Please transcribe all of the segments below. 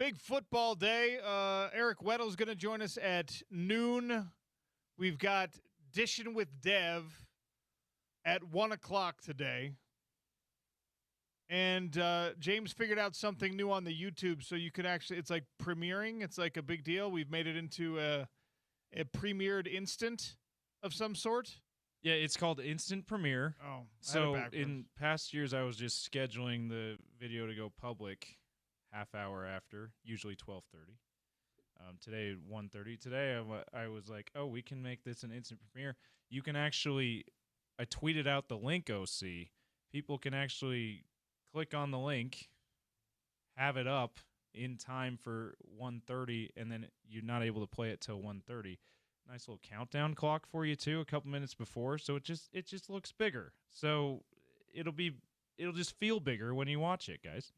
Big football day. Eric Weddle's going to join us at noon. We've got Dishin' with Dev at 1 o'clock today. And James figured out something new on the YouTube, so you could actually – it's like premiering. It's like a big deal. We've made it into a premiered instant of some sort. Yeah, it's called Instant Premiere. Oh, so in past years, I was just scheduling the video to go public half hour after, usually 12:30. Today, 1:30. Today, I was like, oh, we can make this an instant premiere. You can actually – I tweeted out the link, OC. People can actually click on the link, have it up in time for 1:30, and then you're not able to play it till 1:30. Nice little countdown clock for you too, a couple minutes before, so it just looks bigger. So it'll just feel bigger when you watch it, guys.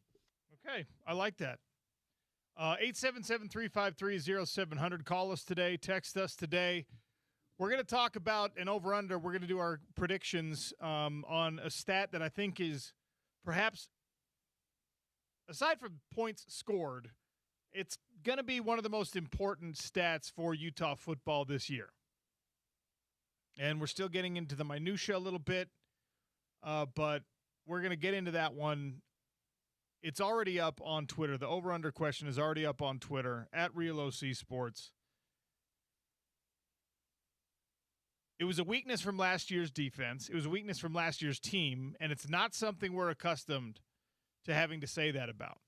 Okay, I like that. 877-353-0700. Call us today. Text us today. We're going to talk about an over-under. We're going to do our predictions on a stat that I think is perhaps, aside from points scored, it's going to be one of the most important stats for Utah football this year. And we're still getting into the minutia a little bit, but we're going to get into that one. It's already up on Twitter. The over-under question is already up on Twitter, at RealOC Sports. It was a weakness from last year's defense. It was a weakness from last year's team, and it's not something we're accustomed to having to say that about.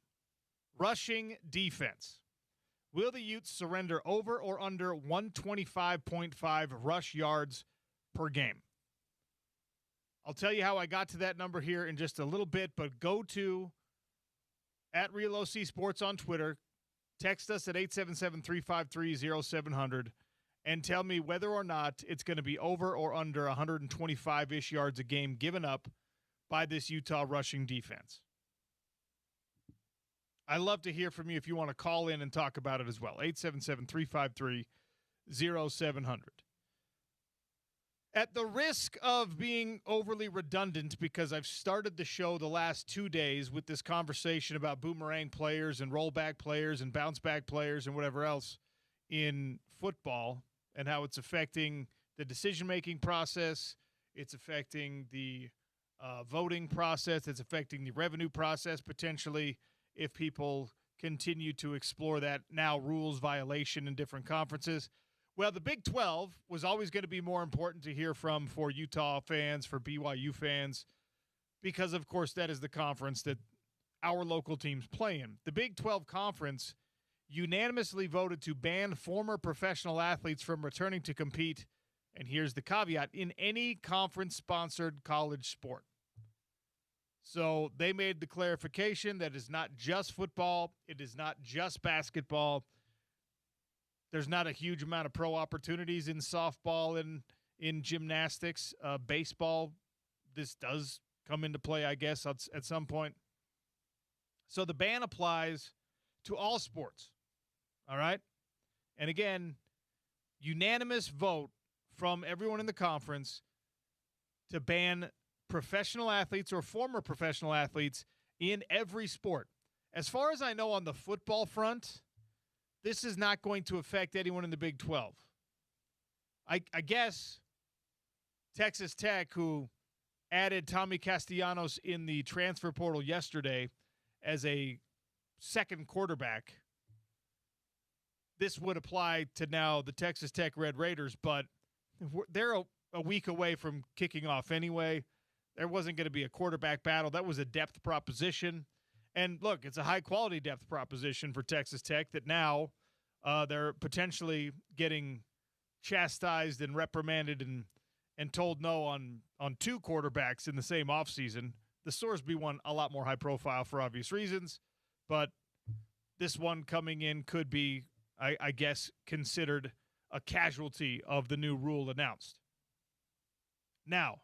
Rushing defense. Will the Utes surrender over or under 125.5 rush yards per game? I'll tell you how I got to that number here in just a little bit, but go to at RealOC Sports on Twitter. Text us at 877-353-0700 and tell me whether or not it's going to be over or under 125-ish yards a game given up by this Utah rushing defense. I'd love to hear from you if you want to call in and talk about it as well. 877-353-0700. At the risk of being overly redundant, because I've started the show the last 2 days with this conversation about boomerang players and rollback players and bounce back players and whatever else in football and how it's affecting the decision-making process, it's affecting the voting process, it's affecting the revenue process potentially, if people continue to explore that now rules violation in different conferences. Well, the Big 12 was always going to be more important to hear from for Utah fans, for BYU fans, because, of course, that is the conference that our local teams play in. The Big 12 conference unanimously voted to ban former professional athletes from returning to compete, and here's the caveat, in any conference-sponsored college sport. So they made the clarification that it's not just football. It is not just basketball. There's not a huge amount of pro opportunities in softball and in gymnastics. Baseball, this does come into play, I guess, at some point. So the ban applies to all sports, all right? And again, unanimous vote from everyone in the conference to ban professional athletes or former professional athletes in every sport. As far as I know on the football front, this is not going to affect anyone in the Big 12. I guess Texas Tech, who added Tommy Castellanos in the transfer portal yesterday as a second quarterback, this would apply to now the Texas Tech Red Raiders, but they're a week away from kicking off anyway. There wasn't going to be a quarterback battle. That was a depth proposition. And look, it's a high-quality depth proposition for Texas Tech that now they're potentially getting chastised and reprimanded and told no on two quarterbacks in the same offseason. The Sorsby one, a lot more high-profile for obvious reasons, but this one coming in could be, I guess, considered a casualty of the new rule announced. Now,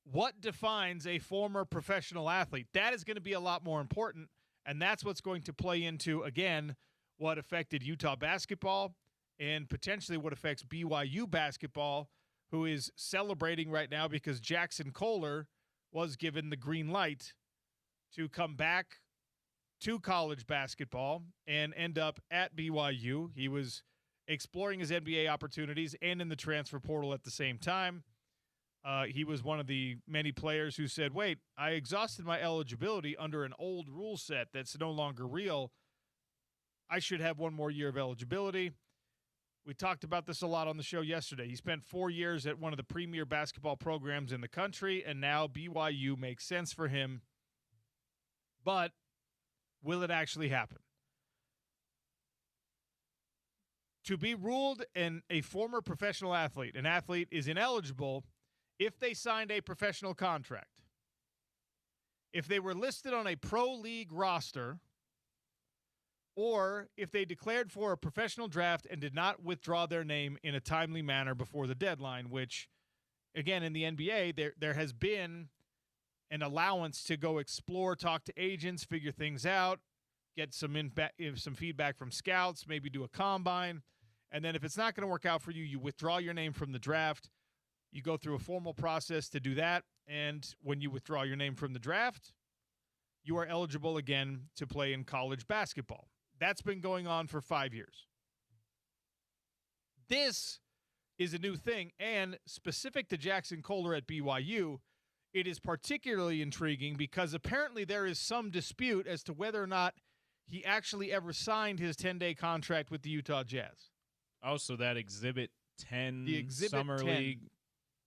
what defines a former professional athlete? That is going to be a lot more important, and that's what's going to play into, again, what affected Utah basketball and potentially what affects BYU basketball, who is celebrating right now because Jackson Kohler was given the green light to come back to college basketball and end up at BYU. He was exploring his NBA opportunities and in the transfer portal at the same time. He was one of the many players who said, wait, I exhausted my eligibility under an old rule set that's no longer real. I should have one more year of eligibility. We talked about this a lot on the show yesterday. He spent 4 years at one of the premier basketball programs in the country, and now BYU makes sense for him. But will it actually happen? To be ruled a former professional athlete, an athlete is ineligible if they signed a professional contract. If they were listed on a pro league roster, or if they declared for a professional draft and did not withdraw their name in a timely manner before the deadline, which, again, in the NBA, there has been an allowance to go explore, talk to agents, figure things out, get some feedback from scouts, maybe do a combine. And then if it's not going to work out for you, you withdraw your name from the draft. You go through a formal process to do that. And when you withdraw your name from the draft, you are eligible again to play in college basketball. That's been going on for 5 years. This is a new thing, and specific to Jackson Kohler at BYU, it is particularly intriguing because apparently there is some dispute as to whether or not he actually ever signed his 10-day contract with the Utah Jazz. Oh, so that Exhibit 10 Summer 10. League,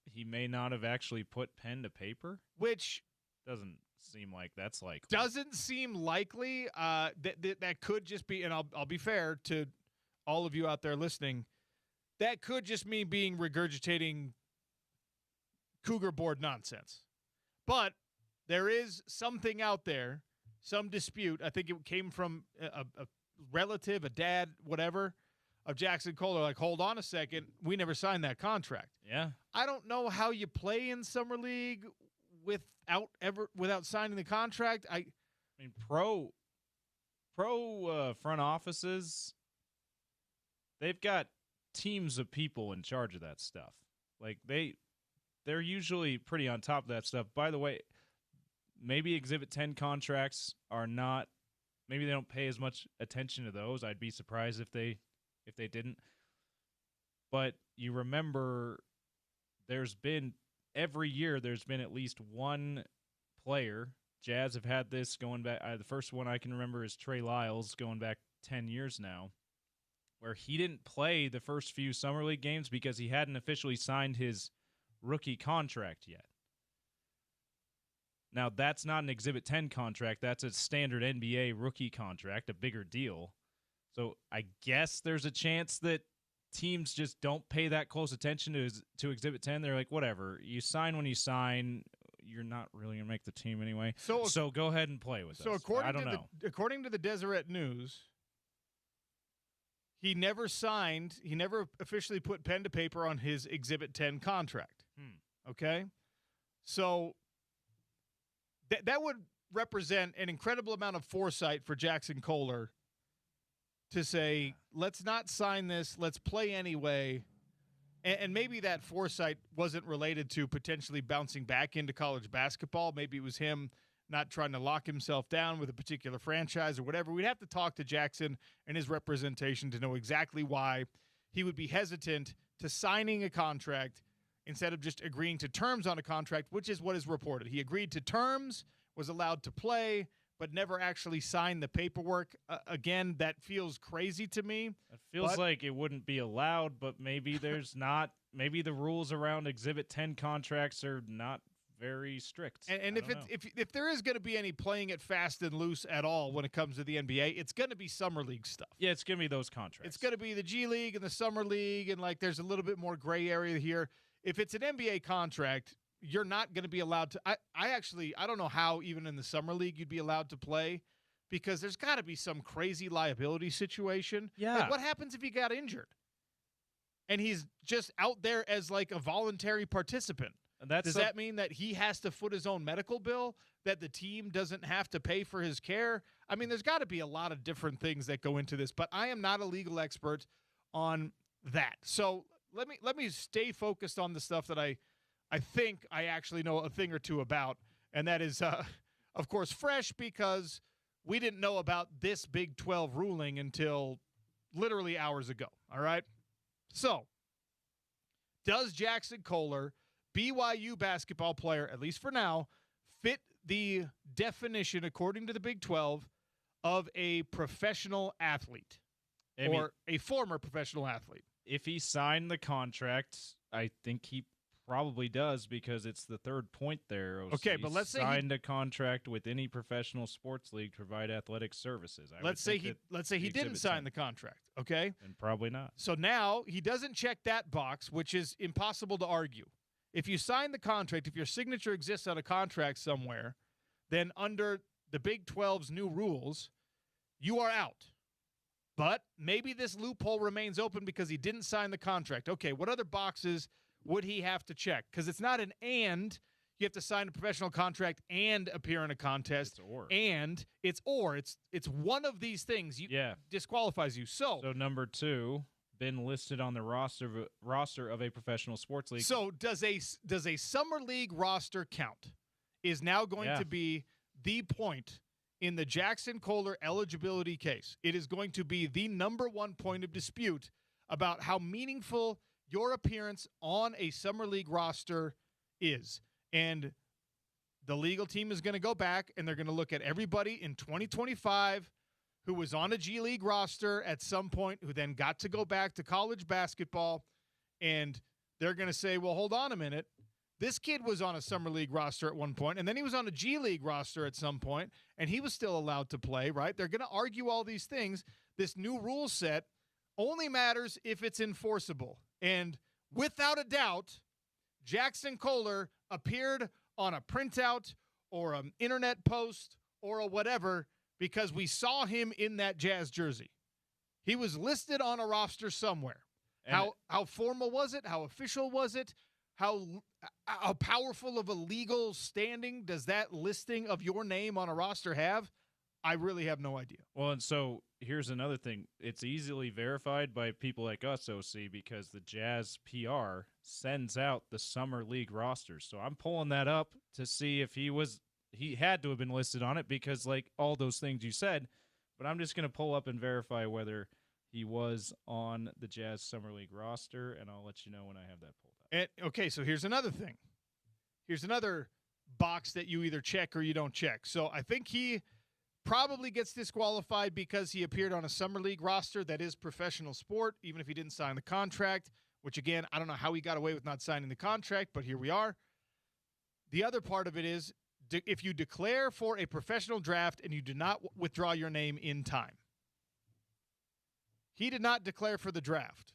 he may not have actually put pen to paper? Which doesn't seem like that's likely. Doesn't seem likely. That could just be, and I'll be fair to all of you out there listening, that could just mean being regurgitating Cougar board nonsense. But there is something out there, some dispute. I think it came from a relative, a dad, whatever, of Jackson Kohler. Like, hold on a second, we never signed that contract. Yeah. I don't know how you play in summer league without signing the contract. I mean, pro front offices, they've got teams of people in charge of that stuff. Like they're usually pretty on top of that stuff. By the way, maybe Exhibit 10 contracts are not. Maybe they don't pay as much attention to those. I'd be surprised if they didn't. But you remember, every year there's been at least one player. Jazz have had this going back. The first one I can remember is Trey Lyles, going back 10 years now, where he didn't play the first few Summer League games because he hadn't officially signed his rookie contract yet. Now, that's not an Exhibit 10 contract. That's a standard NBA rookie contract, a bigger deal. So I guess there's a chance that teams just don't pay that close attention to Exhibit 10. They're like, whatever, you sign when you sign. You're not really going to make the team anyway. So go ahead and play with us. According to the Deseret News, he never officially put pen to paper on his Exhibit 10 contract. Okay? So that would represent an incredible amount of foresight for Jackson Kohler to say, let's not sign this, let's play anyway. And maybe that foresight wasn't related to potentially bouncing back into college basketball. Maybe it was him not trying to lock himself down with a particular franchise or whatever. We'd have to talk to Jackson and his representation to know exactly why he would be hesitant to signing a contract instead of just agreeing to terms on a contract, which is what is reported. He agreed to terms, was allowed to play, but never actually signed the paperwork. Again, that feels crazy to me. It feels like it wouldn't be allowed, but maybe there's not. Maybe the rules around Exhibit 10 contracts are not very strict. And if there is going to be any playing it fast and loose at all when it comes to the NBA, it's going to be summer league stuff. Yeah, it's going to be those contracts. It's going to be the G League and the summer league, and like there's a little bit more gray area here. If it's an NBA contract, you're not going to be allowed to. I don't know how even in the summer league you'd be allowed to play, because there's got to be some crazy liability situation. Yeah. Like, what happens if he got injured and he's just out there as like a voluntary participant? Does that mean that he has to foot his own medical bill, that the team doesn't have to pay for his care? I mean, there's got to be a lot of different things that go into this, but I am not a legal expert on that. So let me stay focused on the stuff that I think I actually know a thing or two about, and that is, of course, fresh, because we didn't know about this Big 12 ruling until literally hours ago, all right? So, does Jackson Kohler, BYU basketball player, at least for now, fit the definition, according to the Big 12, of a professional athlete or a former professional athlete? If he signed the contract, I think he probably does, because it's the third point there. OC. Okay, but let's say signed a contract with any professional sports league to provide athletic services. Let's say he didn't sign the contract, okay? And probably not. So now he doesn't check that box, which is impossible to argue. If you sign the contract, if your signature exists on a contract somewhere, then under the Big 12's new rules, you are out. But maybe this loophole remains open because he didn't sign the contract. Okay, what other boxes would he have to check? Because it's not an and. You have to sign a professional contract and appear in a contest. It's or. And it's or. It's one of these things. Disqualifies you. So number 2, been listed on the roster of a professional sports league. So does a summer league roster count? Is now going to be the point in the Jackson Kohler eligibility case. It is going to be the number one point of dispute about how meaningful your appearance on a summer league roster is. And the legal team is going to go back and they're going to look at everybody in 2025 who was on a G League roster at some point, who then got to go back to college basketball, and they're going to say, well, hold on a minute. This kid was on a summer league roster at one point, and then he was on a G League roster at some point, and he was still allowed to play, right? They're going to argue all these things. This new rule set only matters if it's enforceable. And without a doubt, Jackson Kohler appeared on a printout or an internet post or a whatever because we saw him in that Jazz jersey. He was listed on a roster somewhere. And how formal was it? How official was it? How powerful of a legal standing does that listing of your name on a roster have? I really have no idea. Well, and so here's another thing. It's easily verified by people like us, OC, because the Jazz PR sends out the summer league rosters. So I'm pulling that up to see if he had to have been listed on it because, like, all those things you said. But I'm just going to pull up and verify whether he was on the Jazz summer league roster, and I'll let you know when I have that pulled up. And, okay, so here's another thing. Here's another box that you either check or you don't check. So I think he probably gets disqualified because he appeared on a summer league roster that is professional sport, even if he didn't sign the contract, which, again, I don't know how he got away with not signing the contract, but here we are. The other part of it is if you declare for a professional draft and you do not withdraw your name in time. He did not declare for the draft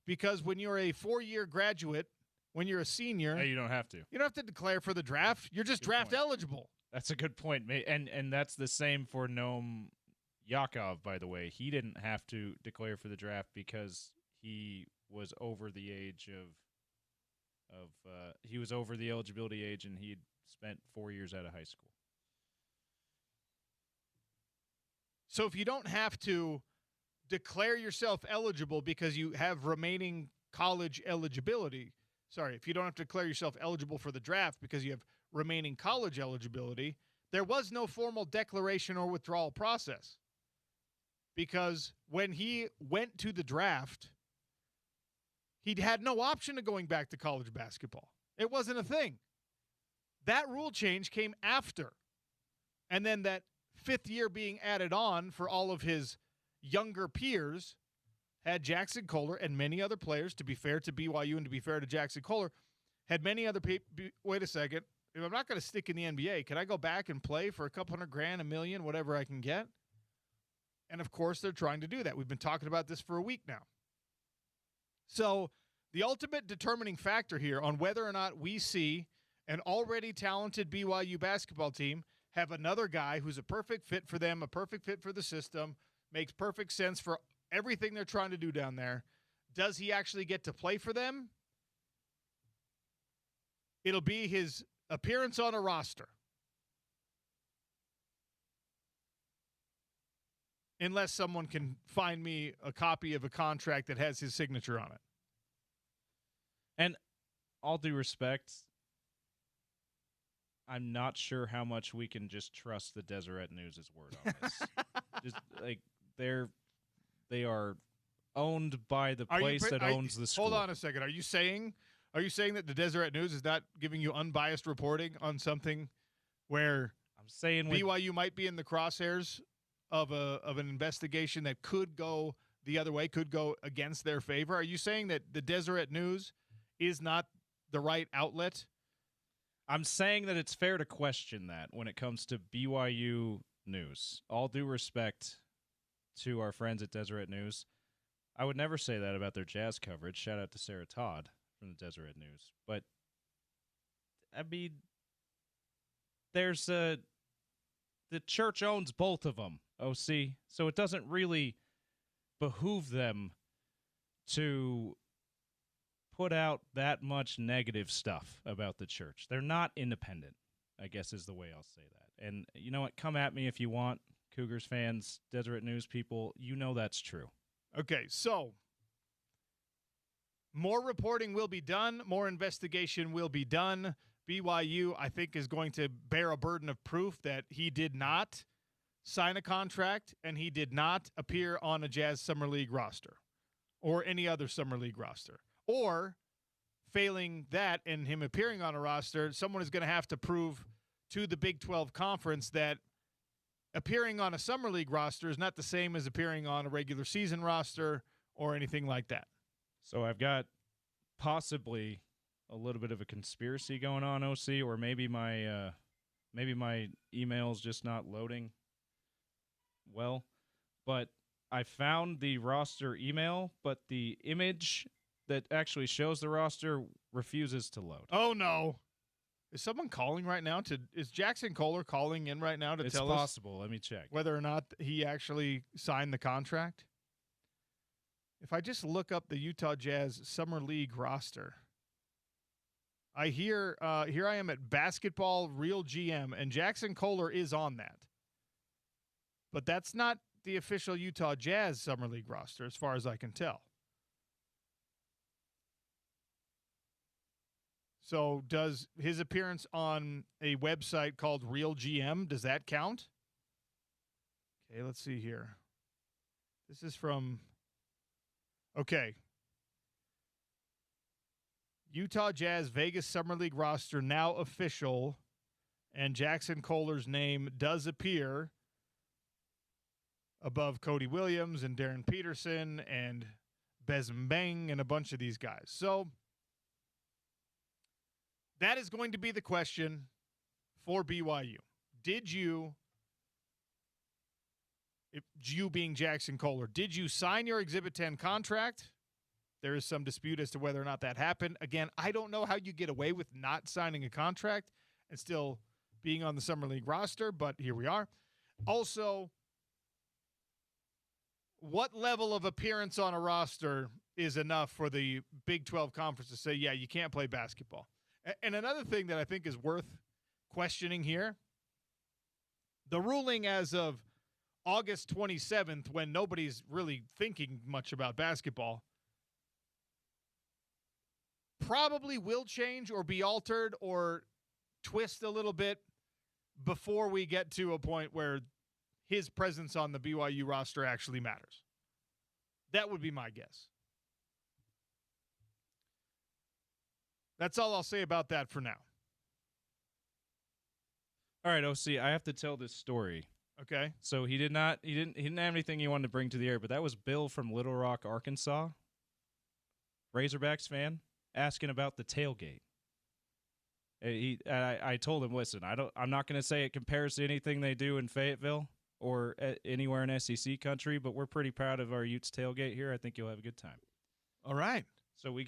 because when you're a 4-year graduate, when you're a senior, you don't have to. You don't have to declare for the draft. You're just draft eligible. That's a good point. And that's the same for Noam Yakov, by the way. He didn't have to declare for the draft because he was over the age he was over the eligibility age, and he'd spent 4 years out of high school. So if you don't have to declare yourself eligible because you have remaining college eligibility, if you don't have to declare yourself eligible for the draft because you have remaining college eligibility, there was no formal declaration or withdrawal process. Because when he went to the draft, he had no option of going back to college basketball. It wasn't a thing. That rule change came after. And then that 5th year being added on for all of his younger peers had Jackson Kohler and many other players, to be fair to BYU and to be fair to Jackson Kohler, had many other people. Wait a second. If I'm not going to stick in the NBA, can I go back and play for a couple $100,000, $1 million, whatever I can get? And, of course, they're trying to do that. We've been talking about this for a week now. So the ultimate determining factor here on whether or not we see an already talented BYU basketball team have another guy who's a perfect fit for them, a perfect fit for the system, makes perfect sense for everything they're trying to do down there. Does he actually get to play for them? It'll be his appearance on a roster. Unless someone can find me a copy of a contract that has his signature on it. And all due respect, I'm not sure how much we can just trust the Deseret News' word on this. Just like they are owned by the place that owns the school. Hold on a second. Are you saying that the Deseret News is not giving you unbiased reporting on something where I'm saying BYU might be in the crosshairs of an investigation that could go the other way, could go against their favor? Are you saying that the Deseret News is not the right outlet? I'm saying that it's fair to question that when it comes to BYU news. All due respect to our friends at Deseret News, I would never say that about their Jazz coverage. Shout out to Sarah Todd from the Deseret News. But, I mean, the church owns both of them, OC, so it doesn't really behoove them to put out that much negative stuff about the church. They're not independent, I guess is the way I'll say that. And you know what? Come at me if you want, Cougars fans, Deseret News people. You know that's true. Okay, so more reporting will be done. More investigation will be done. BYU, I think, is going to bear a burden of proof that he did not sign a contract and he did not appear on a Jazz Summer League roster or any other Summer League roster. Or, failing that and him appearing on a roster, someone is going to have to prove to the Big 12 Conference that appearing on a Summer League roster is not the same as appearing on a regular season roster or anything like that. So I've got possibly a little bit of a conspiracy going on, OC, or maybe my email's just not loading well. But I found the roster email, but the image that actually shows the roster refuses to load. Oh, no. Is someone calling right now? Is Jackson Kohler calling in right now to tell us? It's possible. Let me check. Whether or not he actually signed the contract? If I just look up the Utah Jazz Summer League roster, I hear here I am at Basketball Real GM, and Jackson Kohler is on that. But that's not the official Utah Jazz Summer League roster, as far as I can tell. So does his appearance on a website called Real GM, does that count? Okay, let's see here. This is from, okay. Utah Jazz Vegas Summer League roster now official, and Jackson Kohler's name does appear above Cody Williams and Darren Peterson and Bezmbang and a bunch of these guys. So that is going to be the question for BYU. Did you being Jackson Kohler, did you sign your Exhibit 10 contract? There is some dispute as to whether or not that happened. Again, I don't know how you get away with not signing a contract and still being on the Summer League roster, but here we are. Also, what level of appearance on a roster is enough for the Big 12 Conference to say, yeah, you can't play basketball? And another thing that I think is worth questioning here, the ruling as of August 27th, when nobody's really thinking much about basketball, probably will change or be altered or twist a little bit before we get to a point where his presence on the BYU roster actually matters. That would be my guess. That's all I'll say about that for now. All right, OC, I have to tell this story. Okay. So he didn't have anything he wanted to bring to the air, but that was Bill from Little Rock, Arkansas. Razorbacks fan, asking about the tailgate. I told him, listen, I'm not going to say it compares to anything they do in Fayetteville or anywhere in SEC country, but we're pretty proud of our Utes tailgate here. I think you'll have a good time. All right. So we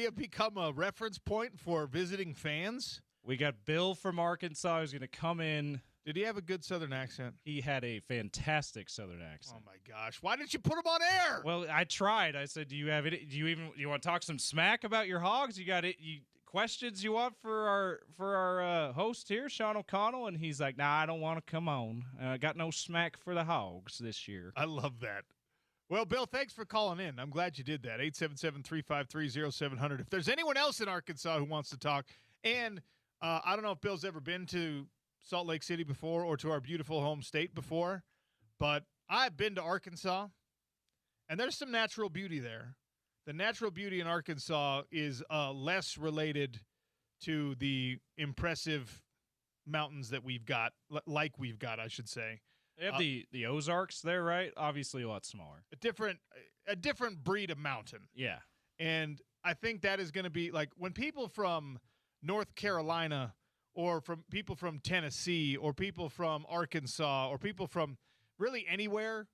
have become a reference point for visiting fans. We got Bill from Arkansas who's going to come in. Did he have a good Southern accent? He had a fantastic Southern accent. Oh my gosh! Why didn't you put him on air? Well, I tried. I said, "Do you have it? Do you want to talk some smack about your Hogs? You got it? Questions you want for our host here, Sean O'Connell?" And he's like, "Nah, I don't want to come on. I got no smack for the Hogs this year." I love that. Well, Bill, thanks for calling in. I'm glad you did that. 877-353-0700. If there's anyone else in Arkansas who wants to talk, and I don't know if Bill's ever been to Salt Lake City before or to our beautiful home state before, but I've been to Arkansas, and there's some natural beauty there. The natural beauty in Arkansas is less related to the impressive mountains that we've got, I should say. They have the Ozarks there, right? Obviously a lot smaller. A different breed of mountain. Yeah. And I think that is going to be like when people from North Carolina or from people from Tennessee or people from Arkansas or people from really anywhere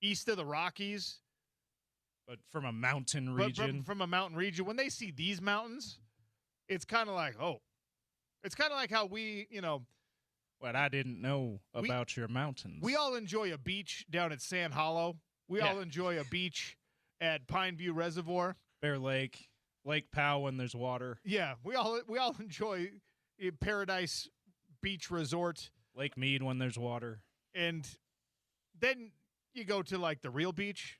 east of the Rockies. But from a mountain region. From a mountain region, when they see these mountains, it's kind of like, oh. It's kind of like how we, What I didn't know about your mountains. We all enjoy a beach down at Sand Hollow. We all enjoy a beach at Pineview Reservoir. Bear Lake, Lake Powell when there's water. Yeah, we all enjoy Paradise Beach Resort. Lake Mead when there's water. And then you go to like the real beach.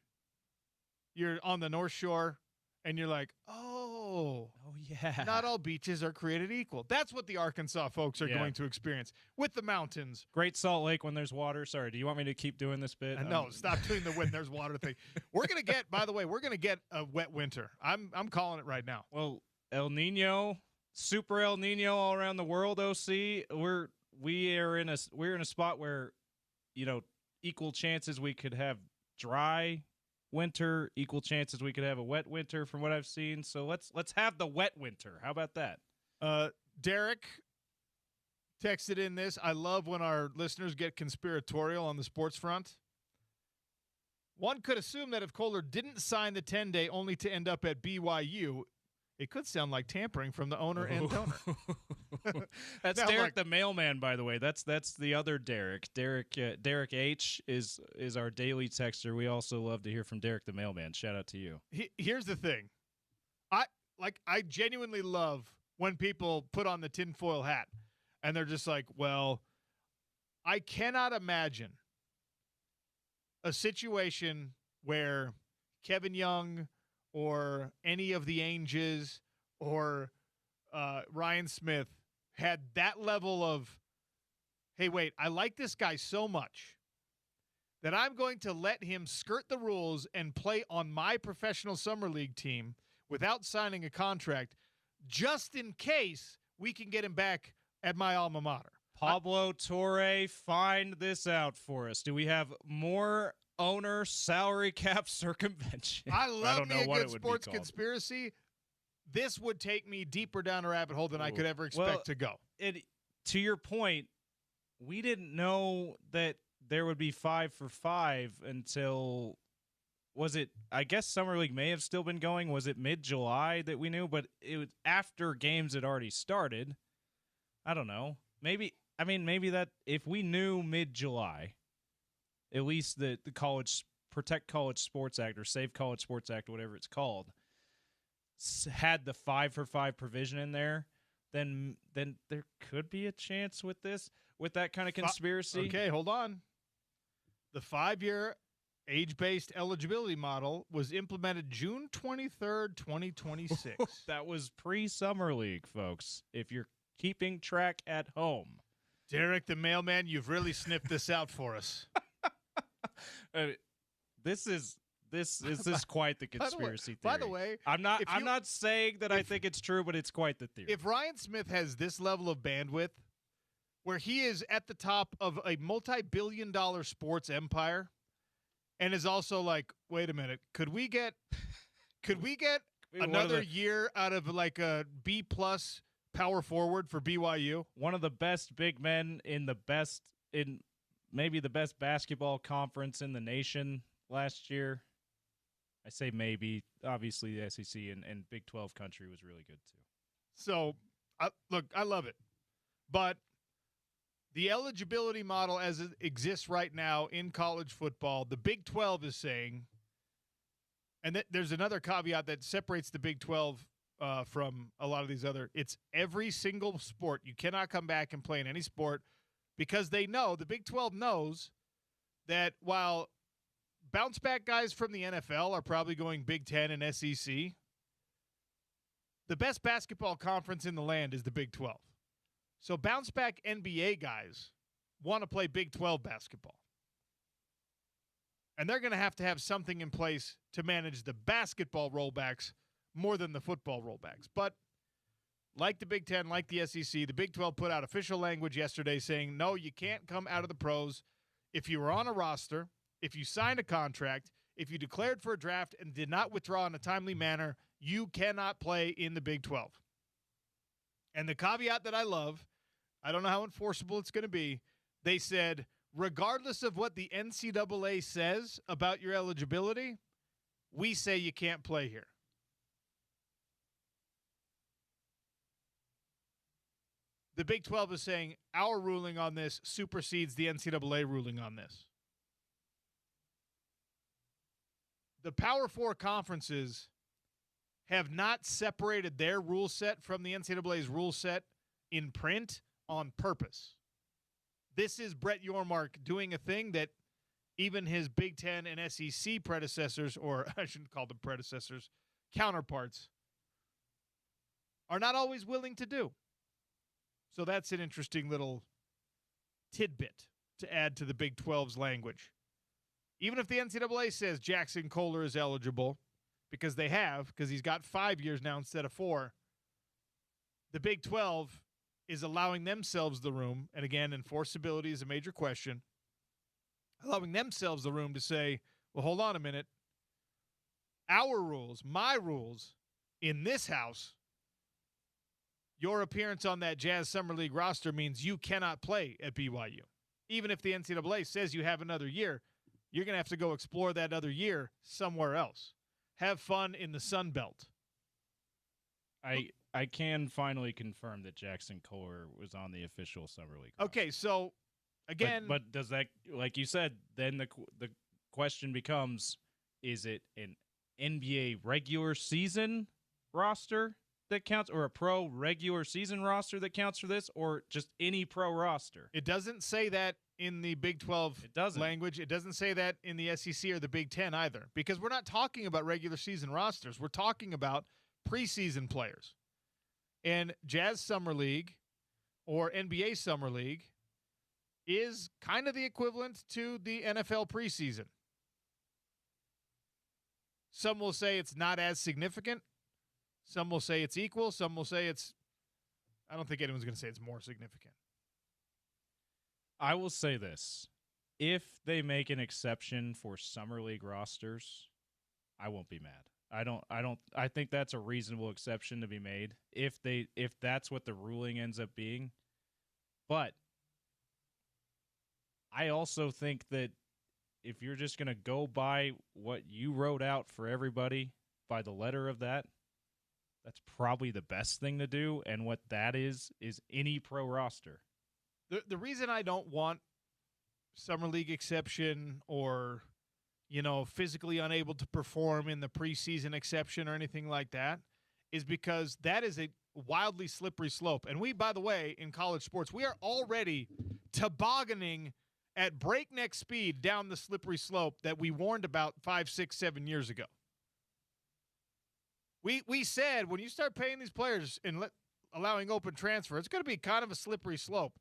You're on the North Shore and you're like, oh yeah. Not all beaches are created equal. That's what the Arkansas folks are going to experience with the mountains. Great Salt Lake when there's water. Sorry, do you want me to keep doing this bit? No, stop doing the when there's water thing. We're going to get, by the way, a wet winter. I'm calling it right now. Well, El Nino, super El Nino all around the world, OC. We're in a spot where, equal chances we could have dry winter, equal chances we could have a wet winter from what I've seen. So let's have the wet winter. How about that? Derek texted in this. I love when our listeners get conspiratorial on the sports front. One could assume that if Kohler didn't sign the 10-day only to end up at BYU, it could sound like tampering from the owner and donor. That's now, Derek the mailman, by the way. That's the other Derek. Derek H is our daily texter. We also love to hear from Derek the mailman. Shout out to you. Here's the thing. I genuinely love when people put on the tinfoil hat and they're just like, well, I cannot imagine a situation where Kevin Young or any of the Ainges or Ryan Smith had that level of, hey, wait, I like this guy so much that I'm going to let him skirt the rules and play on my professional summer league team without signing a contract just in case we can get him back at my alma mater. Pablo Torre, find this out for us. Do we have more owner salary cap circumvention? I don't know a good sports conspiracy. This would take me deeper down a rabbit hole than I could ever expect to go. To your point, we didn't know that there would be 5 for 5 until, I guess Summer League may have still been going. Was it mid-July that we knew? But it was after games had already started. I don't know. Maybe that if we knew mid-July, at least the Protect College Sports Act or Save College Sports Act, whatever it's called, had the 5 for 5 provision in there, then there could be a chance with that kind of conspiracy. Okay, hold on. The 5-year age-based eligibility model was implemented June 23rd, 2026. That was pre-Summer League, folks, if you're keeping track at home. Derek the mailman, you've really sniffed this out for us. This is quite the conspiracy theory. By the way, I'm not saying that I think it's true, but it's quite the theory. If Ryan Smith has this level of bandwidth, where he is at the top of a multi-billion-dollar sports empire, and is also like, wait a minute, could we get another year out of like a B+ power forward for BYU? One of the best big men in maybe the best basketball conference in the nation last year. I say maybe. Obviously, the SEC and Big 12 country was really good too. So, I love it. But the eligibility model as it exists right now in college football, the Big 12 is saying, and there's another caveat that separates the Big 12 from a lot of these other, it's every single sport. You cannot come back and play in any sport because the Big 12 knows that while bounce back guys from the NFL are probably going Big 10 and SEC, the best basketball conference in the land is the Big 12. So bounce-back NBA guys want to play Big 12 basketball. And they're going to have something in place to manage the basketball rollbacks more than the football rollbacks. But like the Big 10, like the SEC, the Big 12 put out official language yesterday saying, no, you can't come out of the pros if you were on a roster, if you signed a contract, if you declared for a draft and did not withdraw in a timely manner, you cannot play in the Big 12. And the caveat that I love, I don't know how enforceable it's going to be, they said, regardless of what the NCAA says about your eligibility, we say you can't play here. The Big 12 is saying our ruling on this supersedes the NCAA ruling on this. The Power Four conferences have not separated their rule set from the NCAA's rule set in print on purpose. This is Brett Yormark doing a thing that even his Big Ten and SEC predecessors, or I shouldn't call them predecessors, counterparts, are not always willing to do. So that's an interesting little tidbit to add to the Big 12's language. Even if the NCAA says Jackson Kohler is eligible, because he's got 5 years now instead of 4, the Big 12 is allowing themselves the room, and again, enforceability is a major question, allowing themselves the room to say, well, hold on a minute. Our rules, my rules, in this house, your appearance on that Jazz Summer League roster means you cannot play at BYU. Even if the NCAA says you have another year, you're going to have to go explore that other year somewhere else. Have fun in the Sun Belt. I can finally confirm that Jackson Kohler was on the official Summer League roster. Okay, so again, but does that, like you said, then the question becomes: is it an NBA regular season roster that counts, or a pro regular season roster that counts for this, or just any pro roster? It doesn't say that in the Big 12 language. It doesn't say that in the SEC or the Big 10 either, because we're not talking about regular season rosters. We're talking about preseason players. And Jazz Summer League or NBA Summer League is kind of the equivalent to the NFL preseason. Some will say it's not as significant. Some will say it's equal. Some will say I don't think anyone's going to say it's more significant. I will say this. If they make an exception for Summer League rosters, I won't be mad. I think that's a reasonable exception to be made if that's what the ruling ends up being. But I also think that if you're just going to go by what you wrote out for everybody by the letter of that, that's probably the best thing to do. And what that is any pro roster. The reason I don't want Summer League exception or, physically unable to perform in the preseason exception or anything like that is because that is a wildly slippery slope. And we, by the way, in college sports, we are already tobogganing at breakneck speed down the slippery slope that we warned about 5, 6, 7 years ago. We said when you start paying these players and allowing open transfer, it's going to be kind of a slippery slope.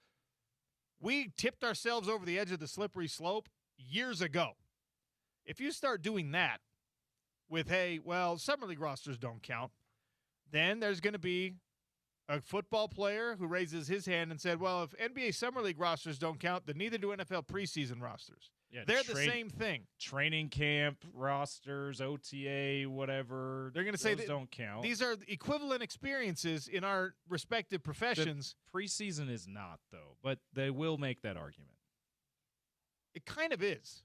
We tipped ourselves over the edge of the slippery slope years ago. If you start doing that with, hey, well, Summer League rosters don't count, then there's going to be a football player who raises his hand and said, well, if NBA Summer League rosters don't count, then neither do NFL preseason rosters. Yeah, they're the same thing. Training camp rosters, OTA, whatever. They're going to say those don't count. These are equivalent experiences in our respective professions. The preseason is not, though, but they will make that argument. It kind of is.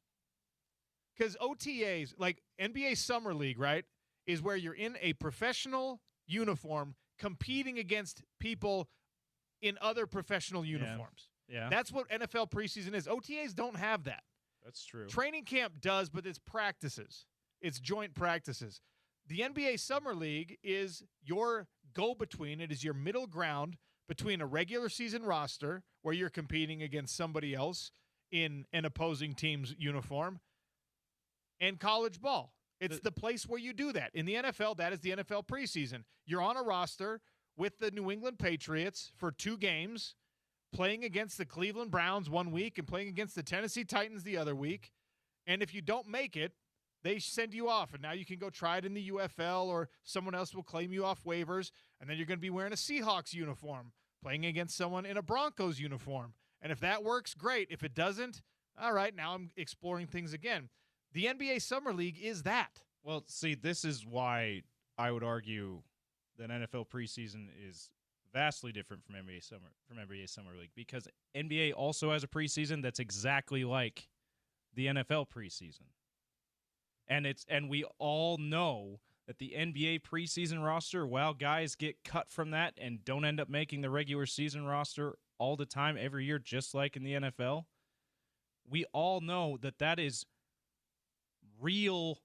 Because OTAs, like NBA Summer League, right, is where you're in a professional uniform competing against people in other professional uniforms. Yeah. That's what NFL preseason is. OTAs don't have that. That's true. Training camp does, but it's practices. It's joint practices. The NBA Summer League is your go-between. It is your middle ground between a regular season roster where you're competing against somebody else in an opposing team's uniform and college ball. It's the place where you do that. In the NFL, that is the NFL preseason. You're on a roster with the New England Patriots for 2 games, playing against the Cleveland Browns one week and playing against the Tennessee Titans the other week. And if you don't make it, they send you off. And now you can go try it in the UFL, or someone else will claim you off waivers. And then you're going to be wearing a Seahawks uniform, playing against someone in a Broncos uniform. And if that works, great. If it doesn't, all right, now I'm exploring things again. The NBA Summer League is that. Well, see, this is why I would argue that NFL preseason is vastly different from NBA Summer League, because NBA also has a preseason that's exactly like the NFL preseason. And we all know that the NBA preseason roster, while guys get cut from that and don't end up making the regular season roster all the time every year, just like in the NFL, we all know that that is real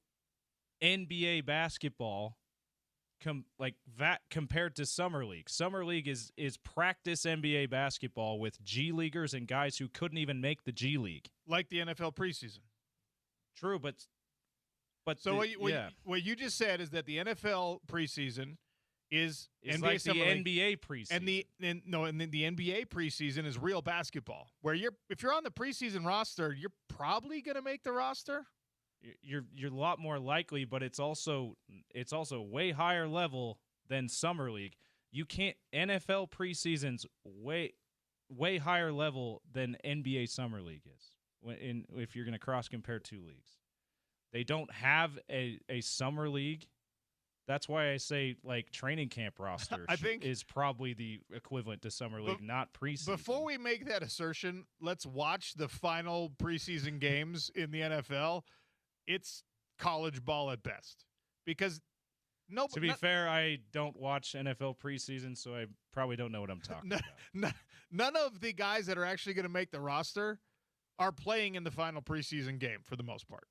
NBA basketball compared to Summer League. Summer League is practice NBA basketball with G Leaguers and guys who couldn't even make the G League. Like the NFL preseason. True, but so what you just said is that the NFL preseason is it's NBA like Summer the League, NBA preseason. and the NBA preseason is real basketball, where if you're on the preseason roster, you're probably going to make the roster. You're a lot more likely, but it's also way higher level than Summer League. You can't NFL preseason's way higher level than NBA Summer League is. If you're going to cross compare 2 leagues, they don't have a Summer League. That's why I say like training camp roster I think is probably the equivalent to Summer League, not preseason. Before we make that assertion, let's watch the final preseason games in the NFL. It's college ball at best, because to be fair, I don't watch NFL preseason, so I probably don't know what I'm talking about. None of the guys that are actually going to make the roster are playing in the final preseason game for the most part.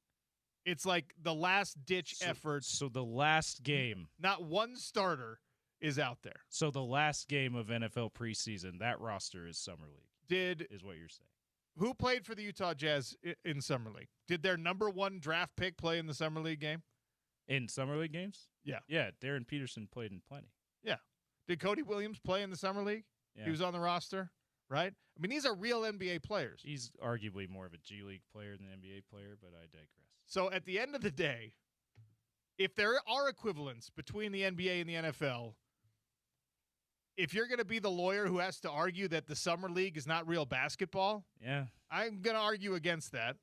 It's like the last-ditch effort. So the last game. Not one starter is out there. So the last game of NFL preseason, that roster is Summer League. Is what you're saying. Who played for the Utah Jazz in Summer League? Did their number 1 draft pick play in the Summer League game? In Summer League games? Yeah. Yeah, Darren Peterson played in plenty. Yeah. Did Cody Williams play in the Summer League? Yeah. He was on the roster, right? I mean, these are real NBA players. He's arguably more of a G League player than an NBA player, but I digress. So at the end of the day, if there are equivalents between the NBA and the NFL, if you're going to be the lawyer who has to argue that the Summer League is not real basketball, yeah, I'm going to argue against that.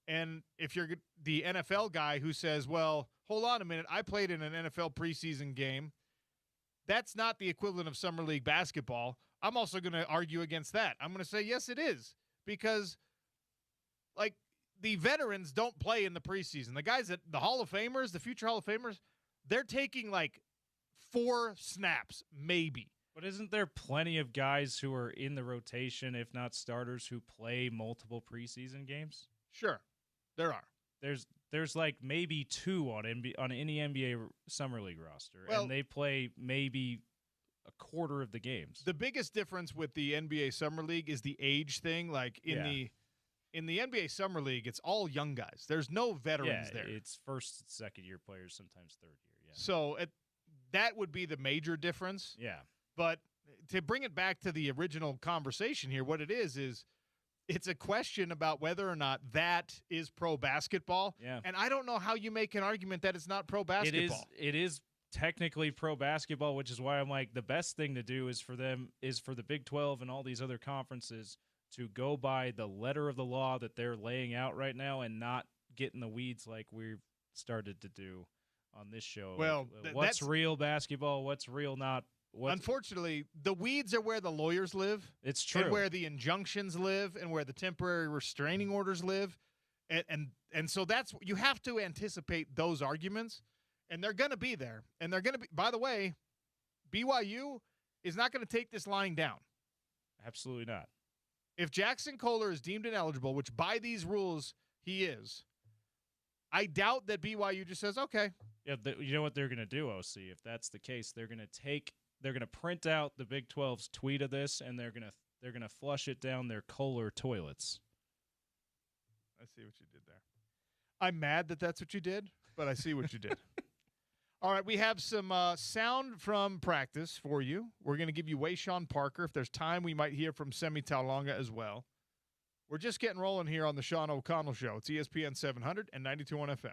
And if you're the NFL guy who says, well, hold on a minute, I played in an NFL preseason game, that's not the equivalent of Summer League basketball, I'm also going to argue against that. I'm going to say, yes, it is. Because, like, the veterans don't play in the preseason. The guys that the Hall of Famers, the future Hall of Famers, they're taking like 4 snaps, maybe. But isn't there plenty of guys who are in the rotation, if not starters, who play multiple preseason games? Sure, there are. There's like maybe 2 on any NBA Summer League roster, and they play maybe a quarter of the games. The biggest difference with the NBA Summer League is the age thing. Like in the NBA Summer League, it's all young guys. There's no veterans there. It's first, second year players, sometimes third year. Yeah. So that would be the major difference. Yeah. But to bring it back to the original conversation here, what it is it's a question about whether or not that is pro basketball. Yeah. And I don't know how you make an argument that it's not pro basketball. It is technically pro basketball, which is why I'm like, the best thing to do is for the Big 12 and all these other conferences to go by the letter of the law that they're laying out right now and not get in the weeds like we've started to do on this show. Well, like, what's real basketball? What's real not? Unfortunately, the weeds are where the lawyers live. It's true. And where the injunctions live and where the temporary restraining orders live. And so you have to anticipate those arguments, and they're going to be there. And they're going to be, by the way, BYU is not going to take this lying down. Absolutely not. If Jackson Kohler is deemed ineligible, which by these rules he is, I doubt that BYU just says, okay. Yeah, you know what they're going to do, OC? If that's the case, they're going to print out the Big 12's tweet of this, and they're going to flush it down their Kohler toilets. I see what you did there. I'm mad that that's what you did, but I see what you did. All right, we have some sound from practice for you. We're going to give you Wayshawn Parker. If there's time, we might hear from Semi Taulonga as well. We're just getting rolling here on the Sean O'Connell Show. It's ESPN 700 and 92.1 FM.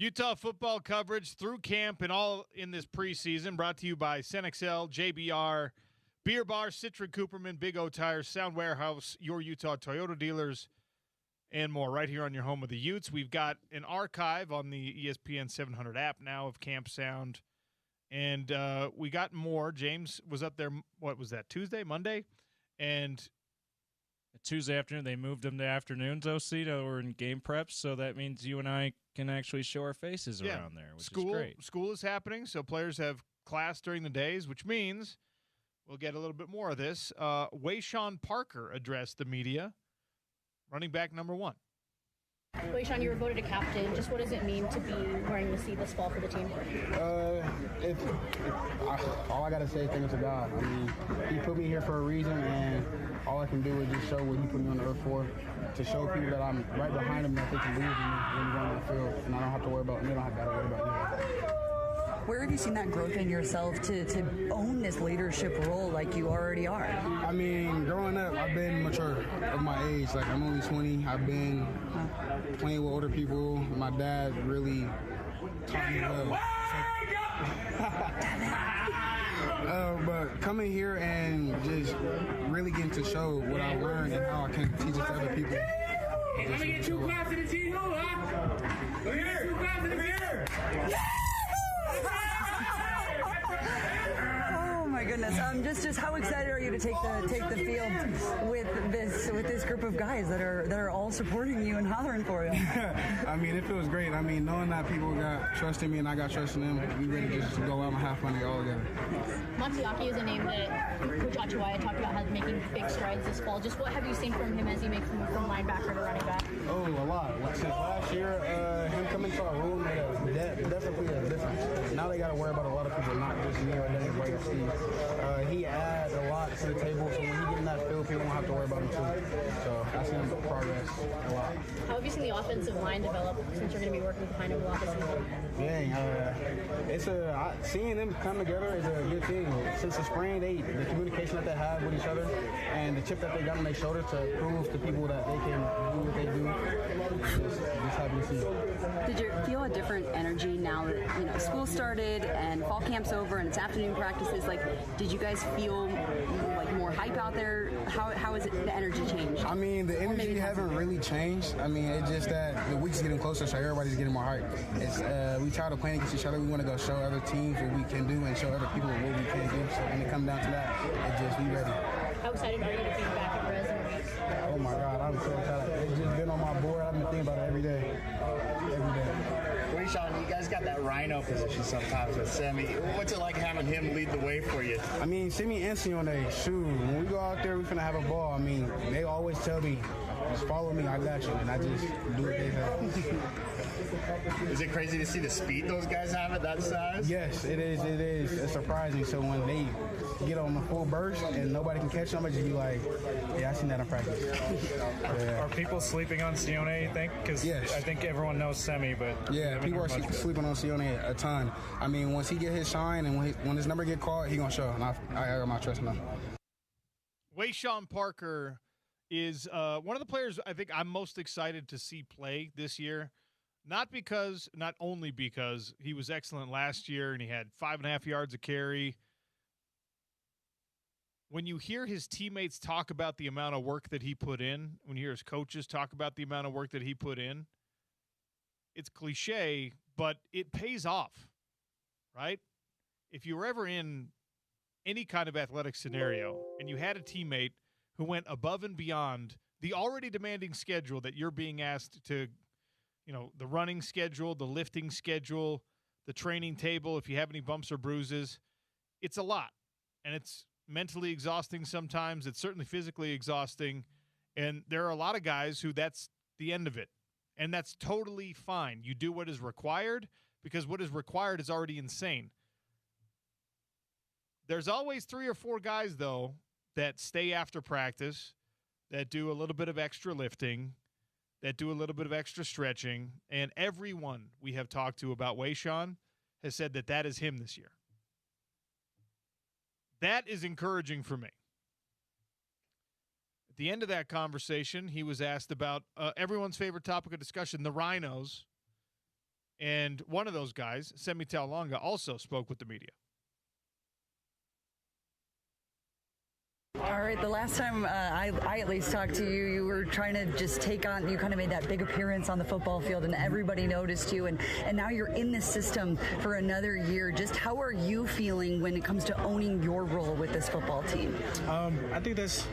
Utah football coverage through camp and all in this preseason brought to you by CenXL, JBR, Beer Bar, Citric Cooperman, Big O Tires, Sound Warehouse, your Utah Toyota dealers, and more right here on your home of the Utes. We've got an archive on the ESPN 700 app now of Camp Sound, and we got more. James was up there, what was that, Tuesday, Monday? And Tuesday afternoon, they moved them to afternoons, OC, to we're in game preps, so that means you and I can actually show our faces around there, which is great. School is happening, so players have class during the days, which means we'll get a little bit more of this. Wayshawn Parker addressed the media, running back number 1. Wayshawn, you were voted a captain. Just what does it mean to be wearing the C this fall for the team? All I got to say is thanks to God. I mean, he put me here for a reason, and all I can do is just show what he put me on the earth for, to show people that I'm right behind him, that they can believe in me when we go on the field, and I don't have to worry about, and they don't have to worry about me. Where have you seen that growth in yourself to own this leadership role like you already are? I mean, growing up, I've been mature of my age. Like, I'm only 20. I've been playing with older people. My dad really taught me well. But coming here and just really getting to show what I learned and how I can teach it to other people. Let me get 2 claps in the team. Hold on. Look here. 2 claps in the here. Oh my goodness! Just how excited are you to take the field with this group of guys that are all supporting you and hollering for you? I mean, it feels great. I mean, knowing that people got trust in me and I got trust in them, we ready just to go out and have fun all together. Montiaki is a name that Coach Achiwaya talked about making big strides this fall. Just what have you seen from him as he makes the move from linebacker to running back? Oh, a lot. Since last year, him coming to our room made definitely a difference. Now they got to worry about a lot of people, not just me or anybody else. He adds a lot to the table, so when he get in that field, people won't have to worry about him too. So I see him progress a lot. How have you seen the offensive line develop since you're going to be working behind him a lot this season? Dang, seeing them come together is a good thing. Since the spring, the communication that they have with each other and the chip that they got on their shoulder to prove to people that they can do what they do, just happy to see. Did you feel a different energy now that school started and fall camp's over and it's afternoon practices? Like, did you guys feel like more hype out there? How is it the energy changed? I mean, the energy hasn't really changed. I mean, it's just that the week's getting closer, so everybody's getting more hype. It's we try to play against each other. We want to go show other teams what we can do and show other people what we can do. So when it comes down to that, it's just we ready. How excited are you to be back at Res in a week? Oh my God, I'm so excited. It's just been on my board. I've been thinking about it every day. Wayshawn, you guys got that rhino position sometimes with Semi. What's it like having him lead the way for you? I mean, Semi and Sione, shoot, when we go out there, we're finna have a ball. I mean, they always tell me, just follow me, I got you, and I just do what they say. Is it crazy to see the speed those guys have at that size? Yes, it is. It's surprising. So when they get on the full burst and nobody can catch them, I just be like, yeah, I seen that in practice. Are people sleeping on Sione, you think? Because yes. I think everyone knows Semi, but yeah, people are sleeping on Sione a ton. I mean, once he get his shine and when his number get called, he gonna show, and I got my trust in him. Wayshawn Parker is one of the players I think I'm most excited to see play this year. Not only because he was excellent last year and he had 5.5 yards a carry. When you hear his teammates talk about the amount of work that he put in, when you hear his coaches talk about the amount of work that he put in, it's cliche, but it pays off, right? If you were ever in any kind of athletic scenario and you had a teammate who went above and beyond the already demanding schedule that you're being asked to, the running schedule, the lifting schedule, the training table, if you have any bumps or bruises, it's a lot. And it's mentally exhausting sometimes. It's certainly physically exhausting. And there are a lot of guys who that's the end of it. And that's totally fine. You do what is required because what is required is already insane. There's always 3 or 4 guys, though, that stay after practice, that do a little bit of extra lifting, that do a little bit of extra stretching, and everyone we have talked to about Wayshawn has said that that is him this year. That is encouraging for me. At the end of that conversation, he was asked about everyone's favorite topic of discussion, the Rhinos, and one of those guys, Semi Taulonga, also spoke with the media. All right, the last time I at least talked to you, you were trying to just take on, you kind of made that big appearance on the football field and everybody noticed you, and now you're in this system for another year. Just how are you feeling when it comes to owning your role with this football team? I think that's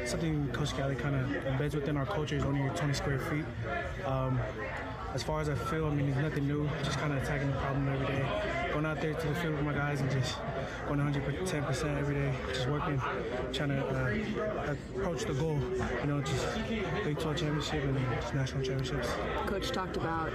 something Coach Scally kind of embeds within our culture, is owning your 20 square feet. As far as I feel, I mean, it's nothing new. Just kind of attacking the problem every day. Going out there to the field with my guys and just going 110% every day. Just working, trying to approach the goal. You know, just Big 12 championship and just national championships. Coach talked about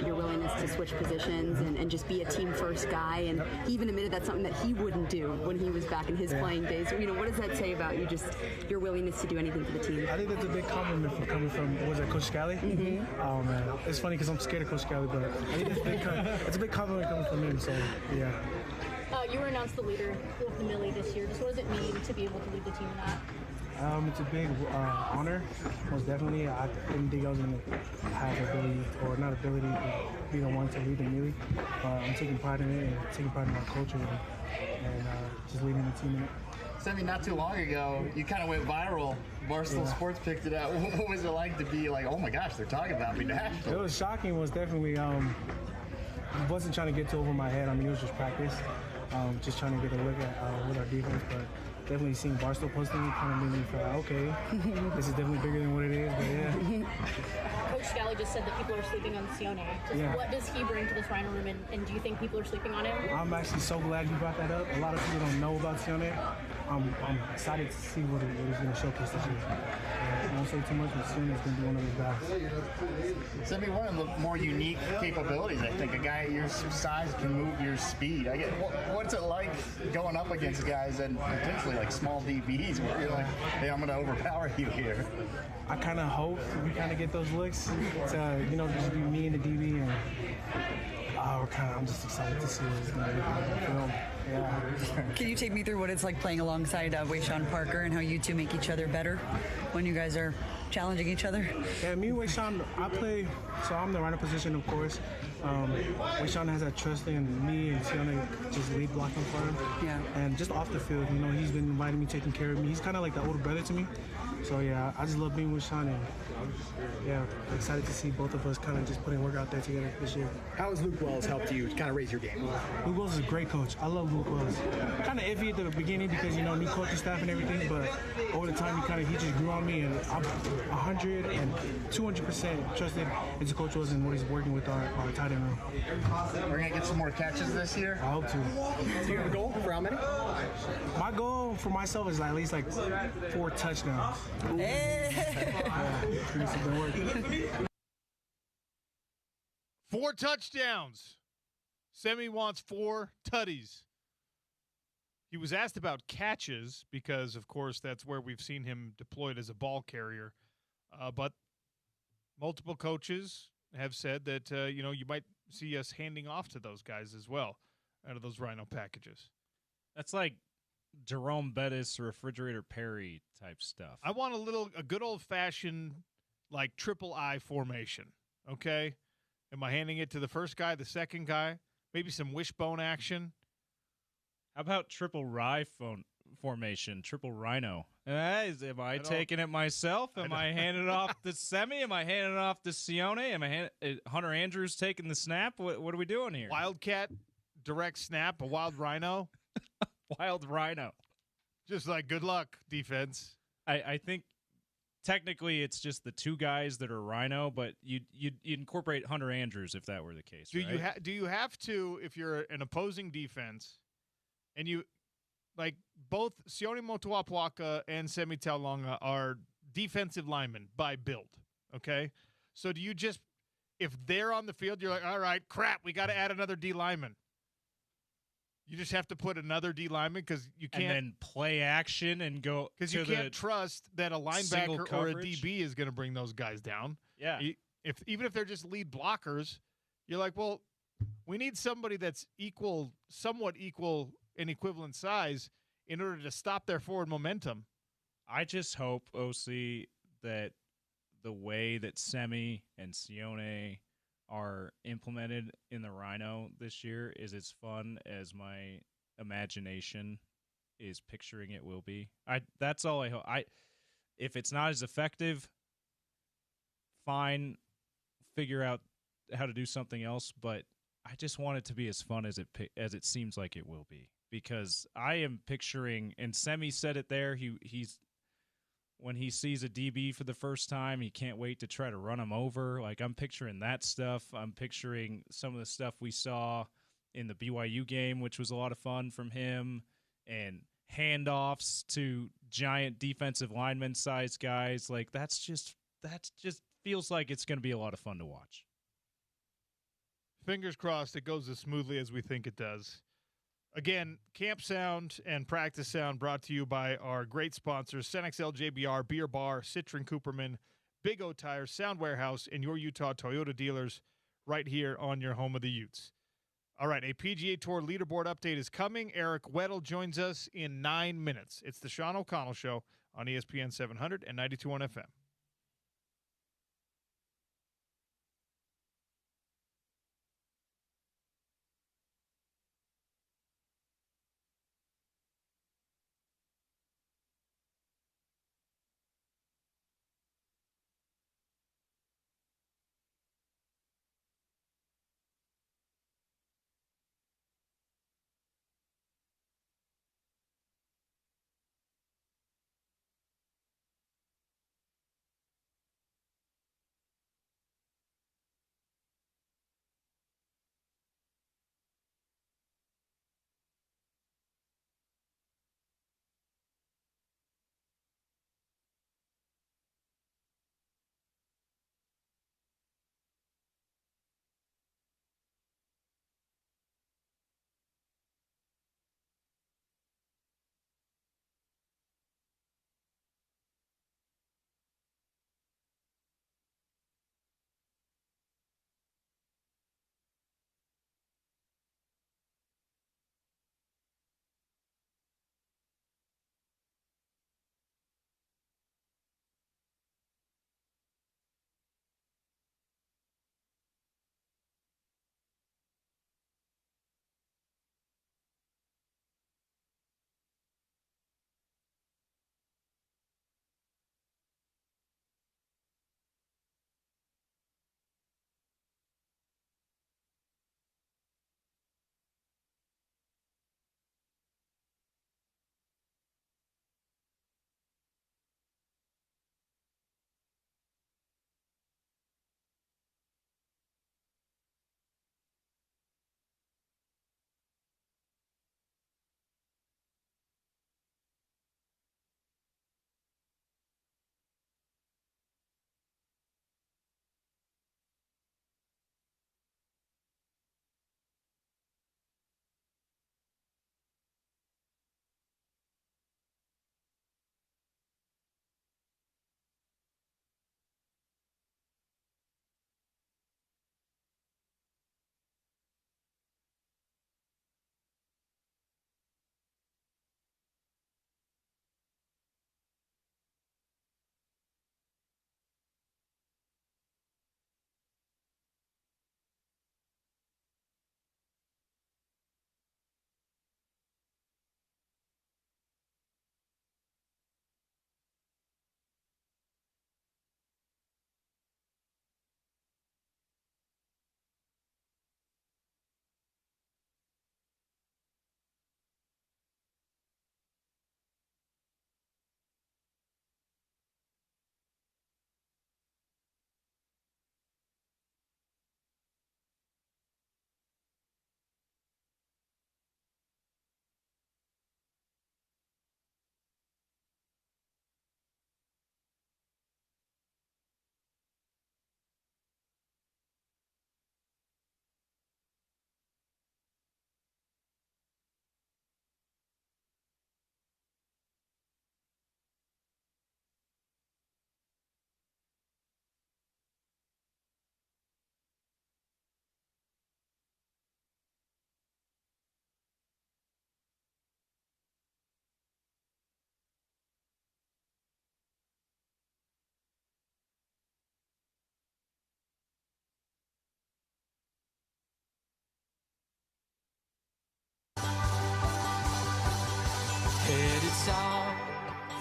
your willingness to switch positions and just be a team-first guy, and he even admitted that's something that he wouldn't do when he was back in his playing days. You know, what does that say about you, just your willingness to do anything for the team? I think that's a big compliment for coming from, was it Coach Scally? Mm-hmm. Oh, man. It's funny because I'm scared of Coach Scally, but I think it's a big compliment coming from him, so, yeah. You were announced the leader of the Millie this year. Just what does it mean to be able to lead the team in that? It's a big honor, most definitely. I didn't think I was going to have ability, or not ability, but be the one to lead the Millie. I'm taking pride in it and taking pride in my culture and just leading the team in it. Sammy, not too long ago, you kind of went viral. Barstool Sports picked it out. What was it like to be like, oh my gosh, they're talking about me now? It was shocking. It was definitely, I wasn't trying to get over my head. I mean, it was just practice. Just trying to get a look at with our defense, but definitely seeing Barstool posting it kind of made me feel like, okay, this is definitely bigger than what it is, but yeah. Coach Scally just said that people are sleeping on Sione. What does he bring to this Rhino room, and do you think people are sleeping on him? I'm actually so glad you brought that up. A lot of people don't know about Sione. I'm excited to see what he's going to showcase this year. I won't say too much, but Sione is going to be one of those guys. Sammy, one of the more unique capabilities, I think. A guy your size can move your speed. What's it like going up against guys and potentially like small DBs where you're like, hey, I'm going to overpower you here? I kind of hope we kind of get those looks to, just be me and the DB, and I'm just excited to see what it's going to be on the film. Yeah. Can you take me through what it's like playing alongside Wayshawn Parker and how you two make each other better when you guys are challenging each other? Yeah, me and Wayshawn, so I'm the runner position, of course. Wayshawn has that trust in me and Sione just lead blocking for him. Yeah. And just off the field, he's been inviting me, taking care of me. He's kind of like the older brother to me. So, yeah, I just love being with Sean, and, excited to see both of us kind of just putting work out there together this year. How has Luke Wells helped you kind of raise your game? Luke Wells is a great coach. I love Luke Wells. Kind of iffy at the beginning because, new coaching staff and everything, but over the time, he just grew on me, and I'm 100 and 200% trusted as a coach was in what he's working with our tight end room. We're going to get some more catches this year? I hope to. Do you have a goal for how many? My goal for myself is at least 4 touchdowns. Been working. 4 touchdowns. Semi wants 4 tutties. He was asked about catches because, of course, that's where we've seen him deployed as a ball carrier. But multiple coaches have said that, you might see us handing off to those guys as well out of those Rhino packages. That's like Jerome Bettis, Refrigerator Perry type stuff. I want a good old-fashioned, triple I formation, okay? Am I handing it to the first guy, the second guy? Maybe some wishbone action? How about triple rye formation, triple rhino? Am I taking it myself? Am I handing it off to Semi? Am I handing it off to Sione? Hunter Andrews taking the snap? What are we doing here? Wildcat, direct snap, a wild rhino? Wild rhino. Just good luck, defense. I think technically it's just the 2 guys that are rhino, but you'd incorporate Hunter Andrews if that were the case. Do you have to, if you're an opposing defense, and you both Sione Motuapuaka and Semi Taulonga are defensive linemen by build, okay? So do you just, if they're on the field, you're like, all right, crap, we got to add another D lineman. You just have to put another D lineman because you can't. And then play action and go. Because you can't trust that a linebacker or a DB is going to bring those guys down. Yeah. Even if they're just lead blockers, you're like, well, we need somebody that's somewhat equal in equivalent size in order to stop their forward momentum. I just hope, OC, that the way that Semi and Sione are implemented in the Rhino this year is as fun as my imagination is picturing it will be. That's all I hope. If it's not as effective, fine, figure out how to do something else, but I just want it to be as fun as it seems like it will be, because I am picturing, and Semi said it there, he's when he sees a DB for the first time, he can't wait to try to run him over. Like, I'm picturing that stuff. I'm picturing some of the stuff we saw in the BYU game, which was a lot of fun from him, and handoffs to giant defensive lineman sized guys. Like, that's just feels like it's going to be a lot of fun to watch. Fingers crossed it goes as smoothly as we think it does. Again, Camp Sound and Practice Sound brought to you by our great sponsors, CenXL JBR, Beer Bar, Citron Cooperman, Big O Tires, Sound Warehouse, and your Utah Toyota dealers right here on your home of the Utes. All right, a PGA Tour leaderboard update is coming. Eric Weddle joins us in 9 minutes. It's the Sean O'Connell Show on ESPN 700 and 92.1 FM.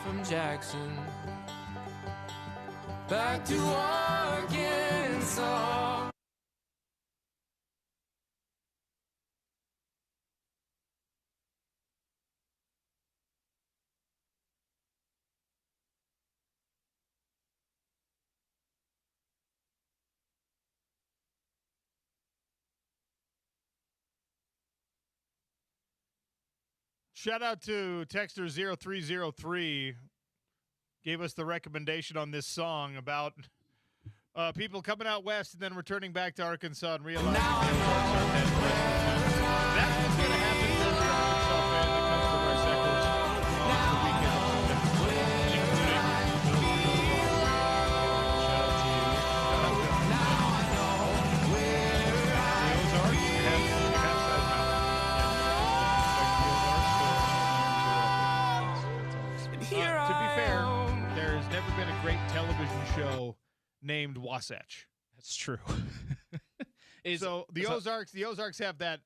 from Jackson back to Arkansas. Shout out to Texter 0303. Gave us the recommendation on this song about people coming out west and then returning back to Arkansas and realizing that's what's going to happen to every Arkansas fan that comes to Rice Eccles on the weekend, including shout out to you. To be fair, there's never been a great television show named Wasatch. That's true. So the Ozarks have that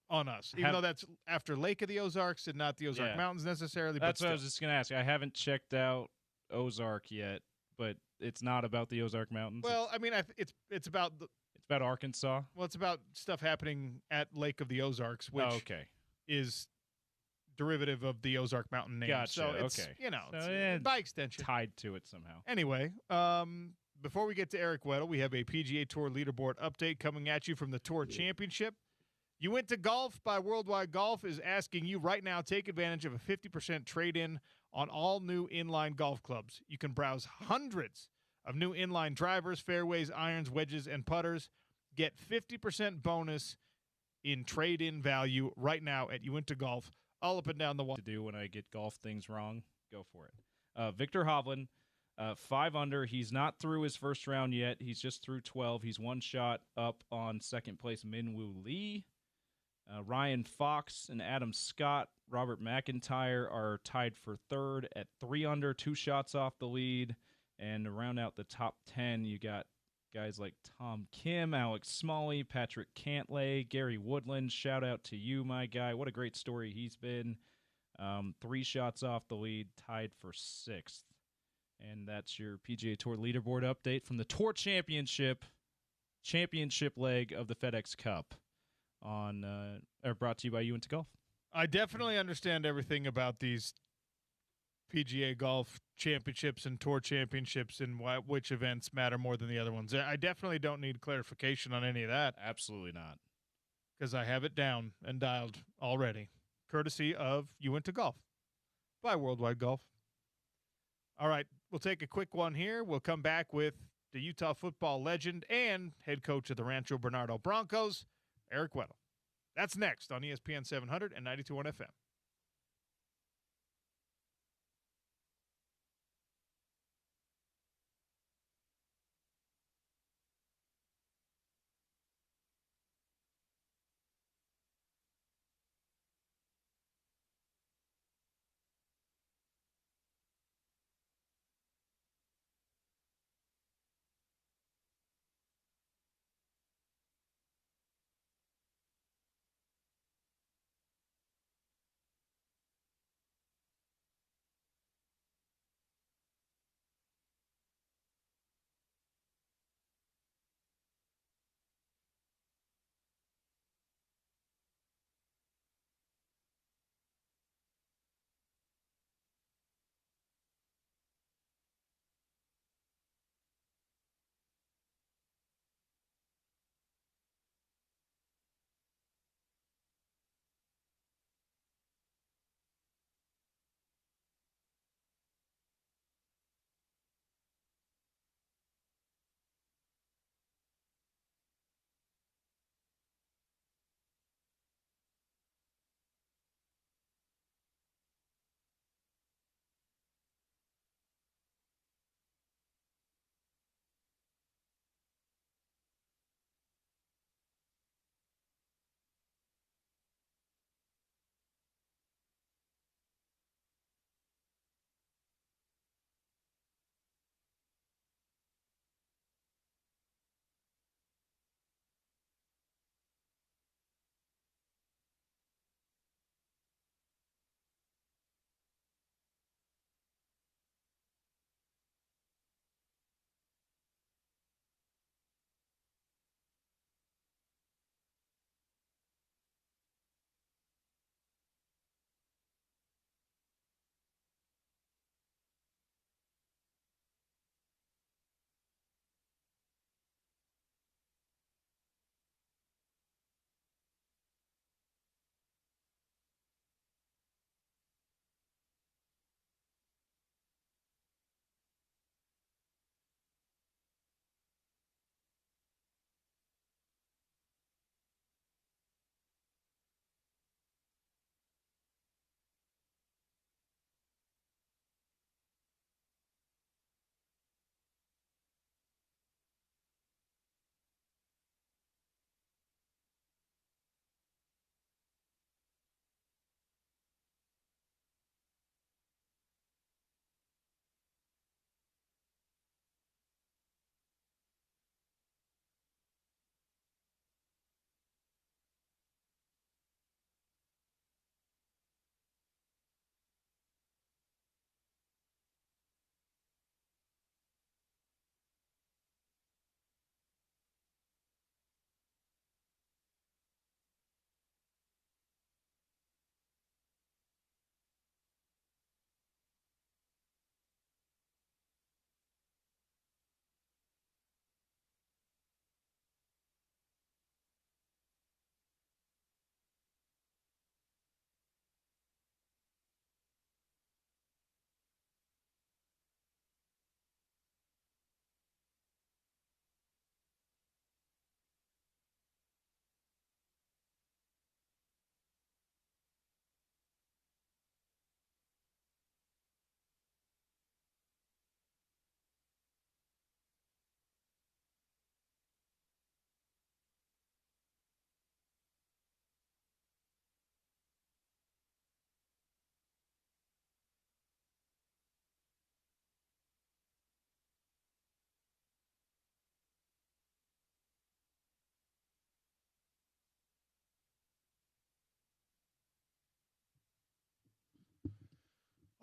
on us, even though that's after Lake of the Ozarks and not the Ozark Mountains necessarily. That's but what I was just going to ask. I haven't checked out Ozark yet, but it's not about the Ozark Mountains. Well, I mean, it's about it's about Arkansas. Well, it's about stuff happening at Lake of the Ozarks, which is derivative of the Ozark Mountain name. Gotcha. So it's, so it's by extension tied to it somehow. Anyway, before we get to Eric Weddle, we have a PGA Tour leaderboard update coming at you from the Tour Championship. You Went to Golf by Worldwide Golf is asking you right now, take advantage of a 50% trade-in on all new inline golf clubs. You can browse hundreds of new inline drivers, fairways, irons, wedges, and putters. Get 50% bonus in trade-in value right now at You Went to Golf. All up and down the wall. To do when I get golf things wrong, go for it. Victor Hovland, 5 under. He's not through his first round yet. He's just through 12. He's one shot up on second place Minwoo Lee. Ryan Fox and Adam Scott, Robert McIntyre are tied for third at 3 under, 2 shots off the lead. And to round out the top 10, you got guys like Tom Kim, Alex Smalley, Patrick Cantlay, Gary Woodland. Shout out to you, my guy. What a great story he's been. 3 shots off the lead, tied for 6th. And that's your PGA Tour leaderboard update from the Tour Championship leg of the FedEx Cup brought to you by You Went to Golf. I definitely understand everything about these PGA Golf Championships and Tour Championships and which events matter more than the other ones. I definitely don't need clarification on any of that. Absolutely not. Because I have it down and dialed already, courtesy of You Went to Golf by Worldwide Golf. All right, we'll take a quick one here. We'll come back with the Utah football legend and head coach of the Rancho Bernardo Broncos, Eric Weddle. That's next on ESPN 700 and 92.1 FM.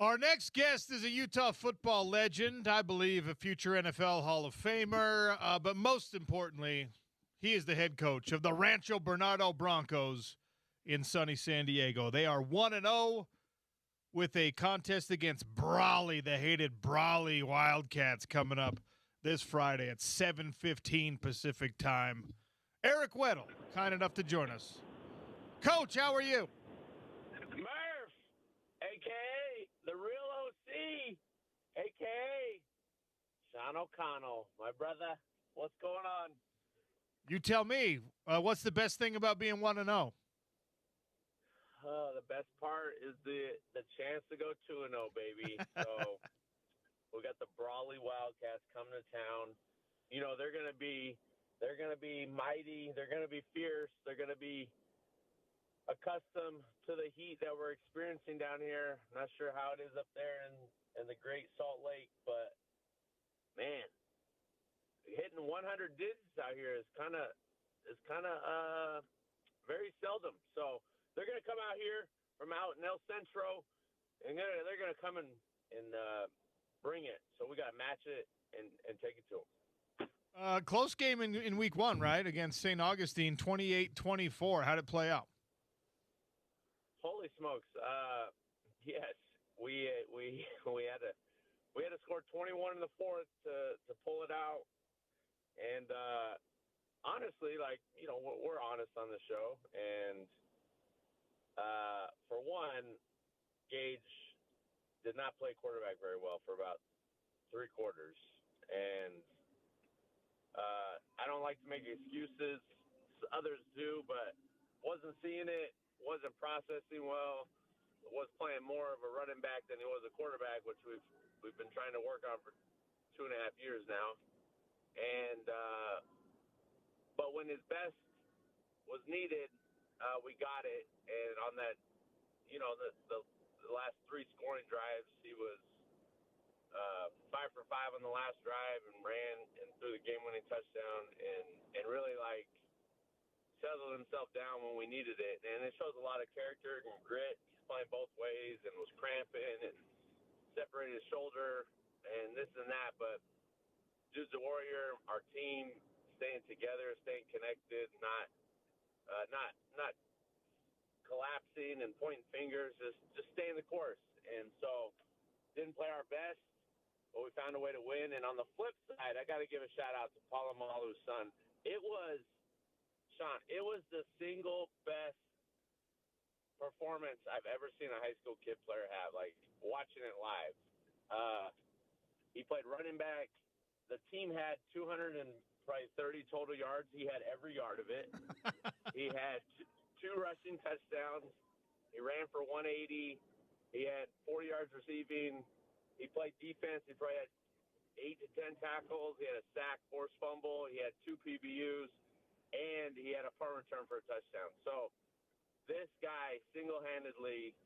Our next guest is a Utah football legend, I believe a future NFL Hall of Famer, but most importantly, he is the head coach of the Rancho Bernardo Broncos in sunny San Diego. They are 1-0 with a contest against Brawley, the hated Brawley Wildcats, coming up this Friday at 7:15 Pacific time. Eric Weddle, kind enough to join us. Coach, how are you? Murph, a.k.a. the real OC, a.k.a. Sean O'Connell. My brother, what's going on? You tell me. What's the best thing about being 1-0? The best part is the chance to go 2-0, baby. So we got the Brawley Wildcats coming to town. You know, they're gonna be mighty. They're gonna be fierce. They're gonna be accustomed to the heat that we're experiencing down here. Not sure how it is up there in the Great Salt Lake, but man, hitting 100 digits out here is kind of very seldom. So they're going to come out here from out in El Centro, and they're going to come and bring it. So we got to match it and take it to them. Close game in week 1, right, against St. Augustine, 28-24. How'd it play out? Holy smokes! Yes, we had to score 21 in the fourth to pull it out, and honestly, like, you know, we're honest on the show, and for one, Gage did not play quarterback very well for about 3 quarters, and I don't like to make excuses. Others do, but wasn't seeing it. Wasn't processing well, was playing more of a running back than he was a quarterback, which we've been trying to work on for 2.5 years now. And but when his best was needed, we got it. And on that, you know, the last 3 scoring drives, he was 5 for 5 on the last drive and ran and threw the game-winning touchdown and really, like, settled himself down when we needed it. And it shows a lot of character and grit. He's playing both ways and was cramping and separated his shoulder and this and that. But dude's a warrior. Our team staying together, staying connected, not collapsing and pointing fingers, just staying the course. And so didn't play our best, but we found a way to win. And on the flip side, I got to give a shout-out to Palomalu's son. It was the single best performance I've ever seen a high school kid player have, like watching it live. He played running back. The team had 230 total yards. He had every yard of it. He had 2 rushing touchdowns. He ran for 180. He had 40 yards receiving. He played defense. He probably had 8 to 10 tackles. He had a sack, forced fumble. He had 2 PBUs. And he had a punt return for a touchdown. So this guy single-handedly,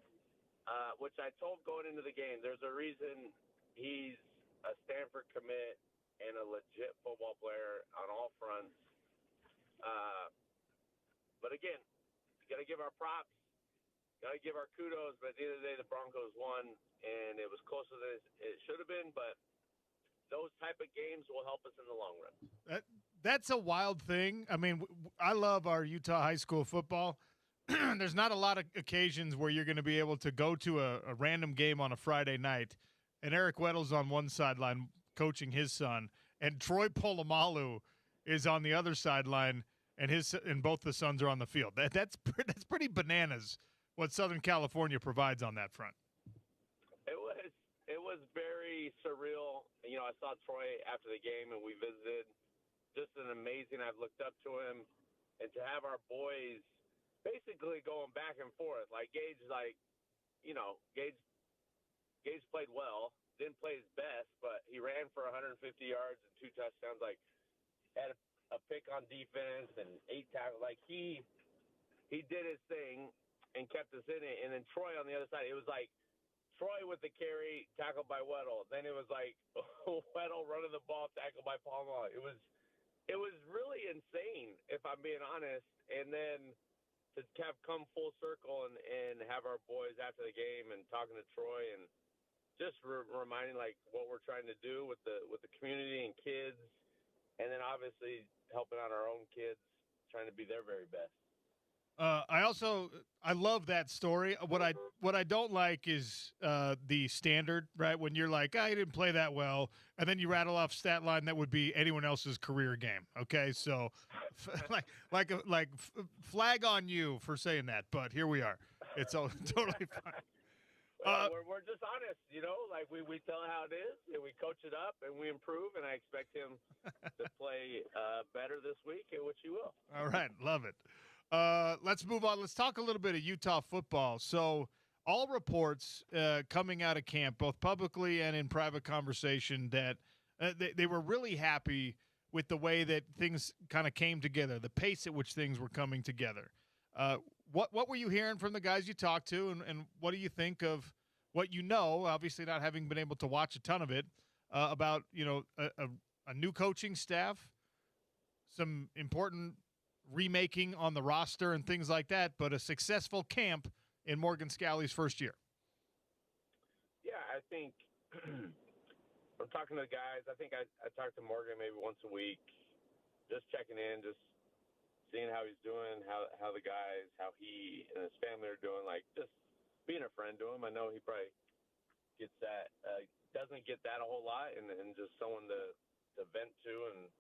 which I told going into the game, there's a reason he's a Stanford commit and a legit football player on all fronts. But again, you got to give our props, got to give our kudos. But at the end of the day, the Broncos won, and it was closer than it should have been. But those type of games will help us in the long run. That's a wild thing. I mean, I love our Utah high school football. There's not a lot of occasions where you're going to be able to go to a random game on a Friday night, and Eric Weddle's on one sideline coaching his son, and Troy Polamalu is on the other sideline, and both the sons are on the field. That's pretty bananas what Southern California provides on that front. It was very surreal. You know, I saw Troy after the game, and we visited. Just an amazing. I've looked up to him, and to have our boys basically going back and forth. Like Gage, Gage played well. Didn't play his best, but he ran for 150 yards and 2 touchdowns. Like, had a pick on defense and 8 tackles. Like, he did his thing and kept us in it. And then Troy on the other side, it was like Troy with the carry, tackled by Weddle. Then it was like Weddle running the ball, tackled by Palma. It was really insane, if I'm being honest. And then to have come full circle and have our boys after the game and talking to Troy and just reminding like what we're trying to do with the community and kids, and then obviously helping out our own kids, trying to be their very best. I love that story. What I don't like is the standard, right? When you're like, I didn't play that well, and then you rattle off stat line that would be anyone else's career game. Okay, so flag on you for saying that, but here we are. It's all totally fine. We're just honest, like we tell how it is, and we coach it up, and we improve, and I expect him to play better this week, which he will. All right, love it. Let's move on. Let's talk a little bit of Utah football. So all reports coming out of camp, both publicly and in private conversation, that they were really happy with the way that things kind of came together, the pace at which things were coming together. What were you hearing from the guys you talked to, and what do you think of what you know, obviously not having been able to watch a ton of it, about a new coaching staff, some important remaking on the roster and things like that, but a successful camp in Morgan Scalley's first year? Yeah, I think I'm talking to the guys. I think I talk to Morgan maybe once a week, just checking in, just seeing how he's doing, how the guys, how he and his family are doing, like just being a friend to him. I know he probably gets that, doesn't get that a whole lot, and just someone to vent to and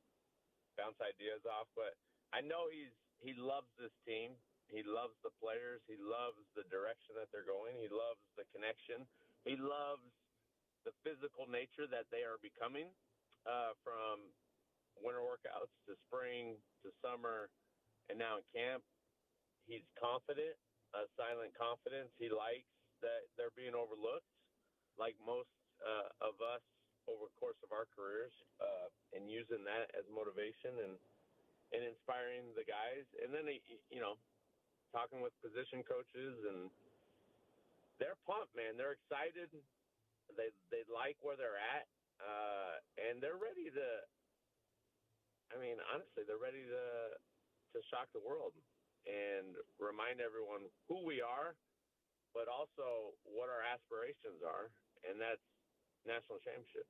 bounce ideas off. But I know he loves this team. He loves the players. He loves the direction that they're going. He loves the connection. He loves the physical nature that they are becoming, from winter workouts to spring to summer and now in camp. He's confident, silent confidence. He likes that they're being overlooked, like most of us over the course of our careers, and using that as motivation and inspiring the guys. And then, talking with position coaches, and they're pumped, man. They're excited. They like where they're at, and they're ready to, honestly, they're ready to shock the world and remind everyone who we are, but also what our aspirations are, and that's national championship.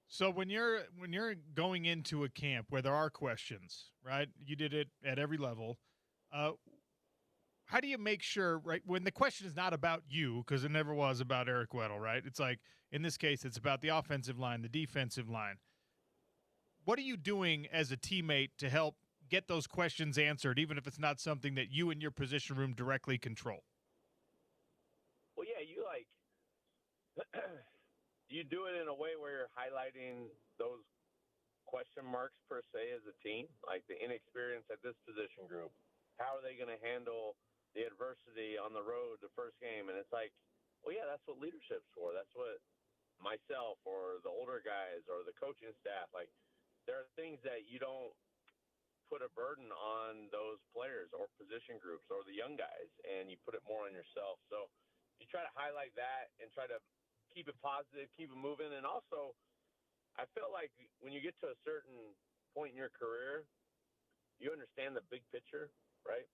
So when you're going into a camp where there are questions, right? You did it at every level. How do you make sure, right, when the question is not about you, because it never was about Eric Weddle, right? It's like, in this case, it's about the offensive line, the defensive line. What are you doing as a teammate to help get those questions answered, even if it's not something that you and your position room directly control? Well, yeah, you do it in a way where you're highlighting those question marks per se as a team, like the inexperience at this position group. How are they going to handle the adversity on the road the first game? And it's like, well, yeah, that's what leadership's for. That's what myself or the older guys or the coaching staff, like, there are things that you don't put a burden on those players or position groups or the young guys, and you put it more on yourself. So you try to highlight that and try to keep it positive, keep it moving. And also, I feel like when you get to a certain point in your career, you understand the big picture, right?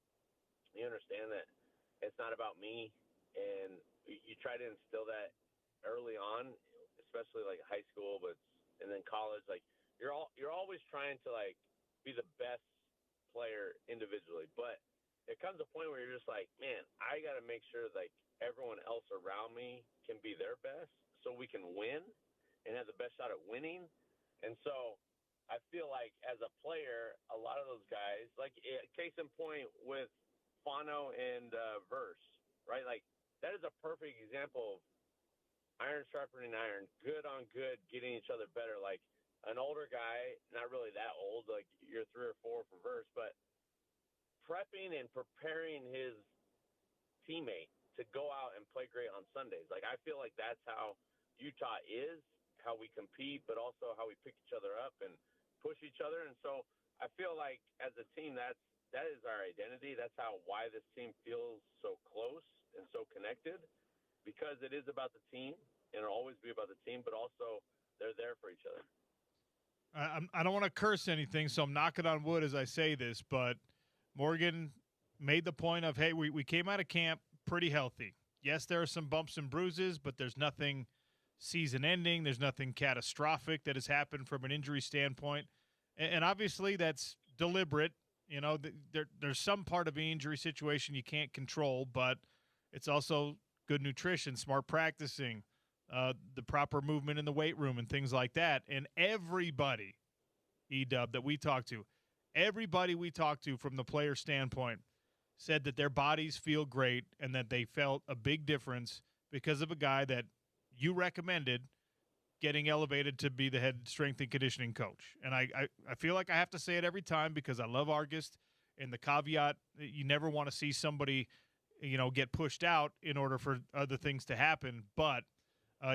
You understand that it's not about me, and you try to instill that early on, especially like high school, and then college. Like you're always trying to like be the best player individually, but it comes a point where you're just like, man, I got to make sure like everyone else around me can be their best, so we can win and have the best shot at winning. And so I feel like as a player, a lot of those guys, like case in point with Fano and Verse, right? Like that is a perfect example of iron sharpening iron, good on good, getting each other better. Like an older guy, not really that old, like you're 3 or 4 for Verse, but prepping and preparing his teammate to go out and play great on Sundays. Like I feel like that's how Utah is, how we compete, but also how we pick each other up and push each other. And so I feel like as a team, that is our identity. That's why this team feels so close and so connected, because it is about the team, and it'll always be about the team, but also they're there for each other. I don't want to curse anything, so I'm knocking on wood as I say this, but Morgan made the point of, hey, we came out of camp pretty healthy. yes, there are some bumps and bruises, but there's nothing season-ending. There's nothing catastrophic that has happened from an injury standpoint. And obviously that's deliberate. You know, there's some part of the injury situation you can't control, but it's also good nutrition, smart practicing, the proper movement in the weight room and things like that. And everybody, E-Dub, that we talked to, everybody we talked to from the player standpoint said that their bodies feel great and that they felt a big difference because of a guy that you recommended getting elevated to be the head strength and conditioning coach. And I feel like I have to say it every time because I love Argist, and the caveat that you never want to see somebody, you know, get pushed out in order for other things to happen. But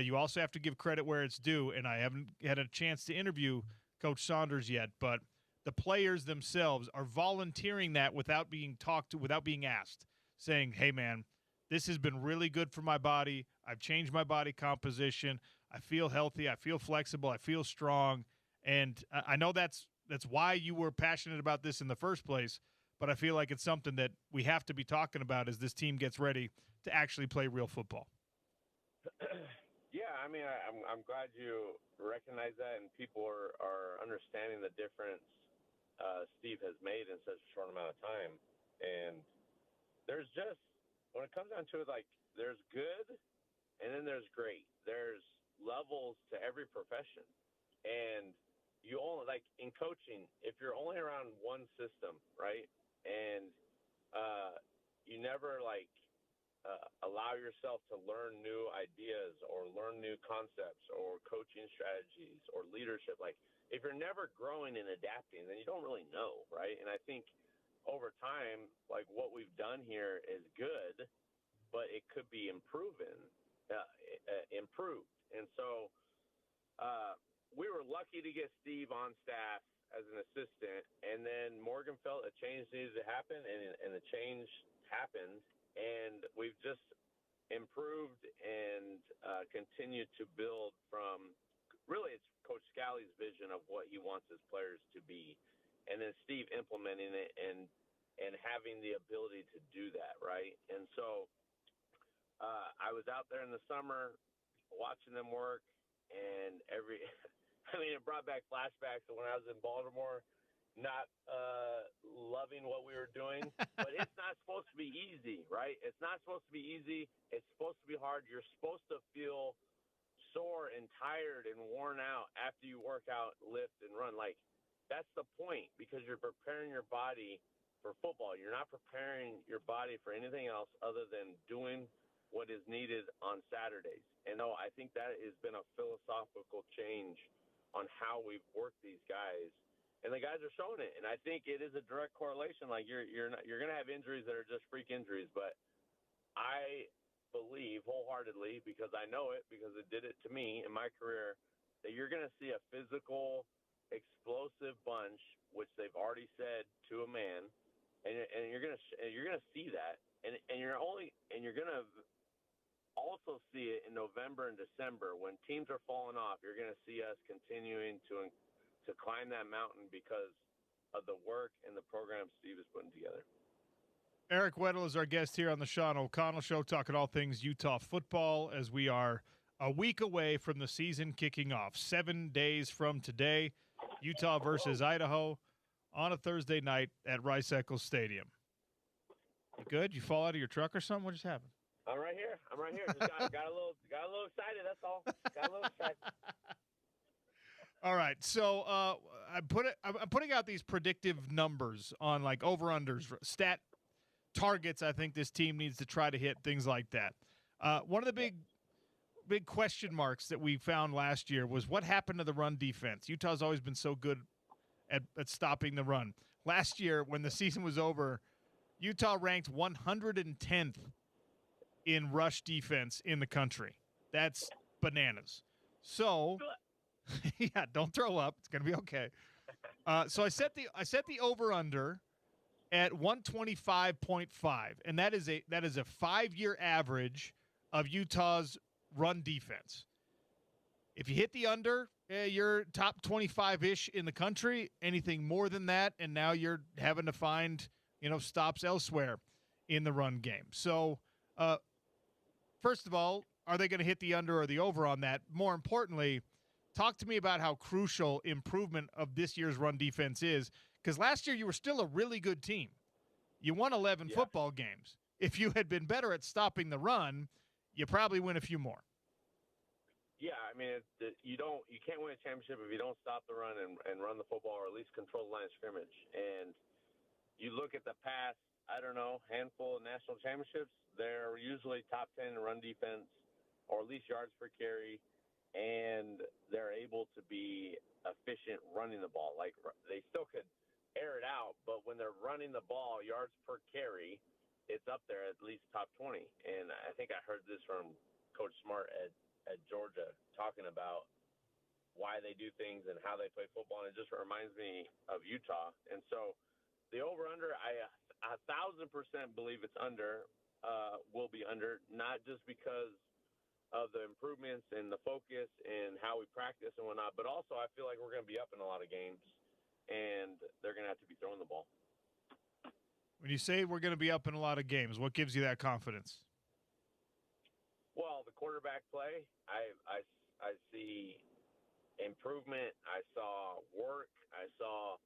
you also have to give credit where it's due, and I haven't had a chance to interview Coach Saunders yet, but the players themselves are volunteering that without being talked to, without being asked, saying, hey, man, this has been really good for my body. I've changed my body composition. I feel healthy. I feel flexible. I feel strong. And I know that's why you were passionate about this in the first place, but I feel like it's something that we have to be talking about as this team gets ready to actually play real football. Yeah, I mean, I'm glad you recognize that, and people are understanding the difference Steve has made in such a short amount of time. And there's just, when it comes down to it, like, there's good and then there's great. There's levels to every profession. And you only, like in coaching, if you're only around one system, right, and you never allow yourself to learn new ideas or learn new concepts or coaching strategies or leadership, like if you're never growing and adapting, then you don't really know, right? And I think over time, like what we've done here is good, but it could be improved. And so we were lucky to get Steve on staff as an assistant, and then Morgan felt a change needed to happen, and the change happened, and we've just improved and continued to build from, really it's Coach Scalley's vision of what he wants his players to be, and then Steve implementing it and having the ability to do that, right? And so I was out there in the summer watching them work, and it brought back flashbacks of when I was in Baltimore, not loving what we were doing. But it's not supposed to be easy, right? It's not supposed to be easy. It's supposed to be hard. You're supposed to feel sore and tired and worn out after you work out, lift, and run. Like, that's the point, because you're preparing your body for football. You're not preparing your body for anything else other than doing what is needed on Saturdays. And no, I think that has been a philosophical change on how we've worked these guys, and the guys are showing it. And I think it is a direct correlation. Like you're going to have injuries that are just freak injuries, but I believe wholeheartedly, because I know it, because it did it to me in my career, that you're going to see a physical, explosive bunch, which they've already said to a man, and you're going to see that, and you're going to also see it in November and December when teams are falling off. You're going to see us continuing to climb that mountain because of the work and the program Steve is putting together. Eric Weddle is our guest here on the Sean O'Connell Show, talking all things Utah football as we are a week away from the season kicking off. 7 days from today, Utah versus Idaho on a Thursday night at Rice-Eccles Stadium. You good? You fall out of your truck or something? What just happened? I'm right here. Just got a little excited. That's all. Got a little excited. All right. So I'm putting out these predictive numbers on like over-unders, stat targets I think this team needs to try to hit, things like that. One of the big question marks that we found last year was what happened to the run defense. Utah's always been so good at stopping the run. Last year, when the season was over, Utah ranked 110th in rush defense in the country. That's bananas. So, yeah, don't throw up. It's going to be okay. So I set the over-under at 125.5, and that is a 5-year average of Utah's run defense. If you hit the under, you're top 25-ish in the country. Anything more than that, and now you're having to find stops elsewhere in the run game. So first of all, are they going to hit the under or the over on that? More importantly, talk to me about how crucial improvement of this year's run defense is, because last year you were still a really good team. You won 11 football games. If you had been better at stopping the run, you probably win a few more. Yeah, I mean, you can't win a championship if you don't stop the run and run the football, or at least control the line of scrimmage. And you look at the past, I don't know, handful of national championships, they're usually top 10 in run defense, or at least yards per carry, and they're able to be efficient running the ball. Like, they still could air it out, but when they're running the ball, yards per carry, it's up there at least top 20. And I think I heard this from Coach Smart at Georgia, talking about why they do things and how they play football, and it just reminds me of Utah. And so the over-under, I 1,000% believe it's under, will be under, not just because of the improvements and the focus and how we practice and whatnot, but also I feel like we're going to be up in a lot of games, and they're going to have to be throwing the ball. When you say we're going to be up in a lot of games, what gives you that confidence? Well, the quarterback play, I see improvement. I saw work. I saw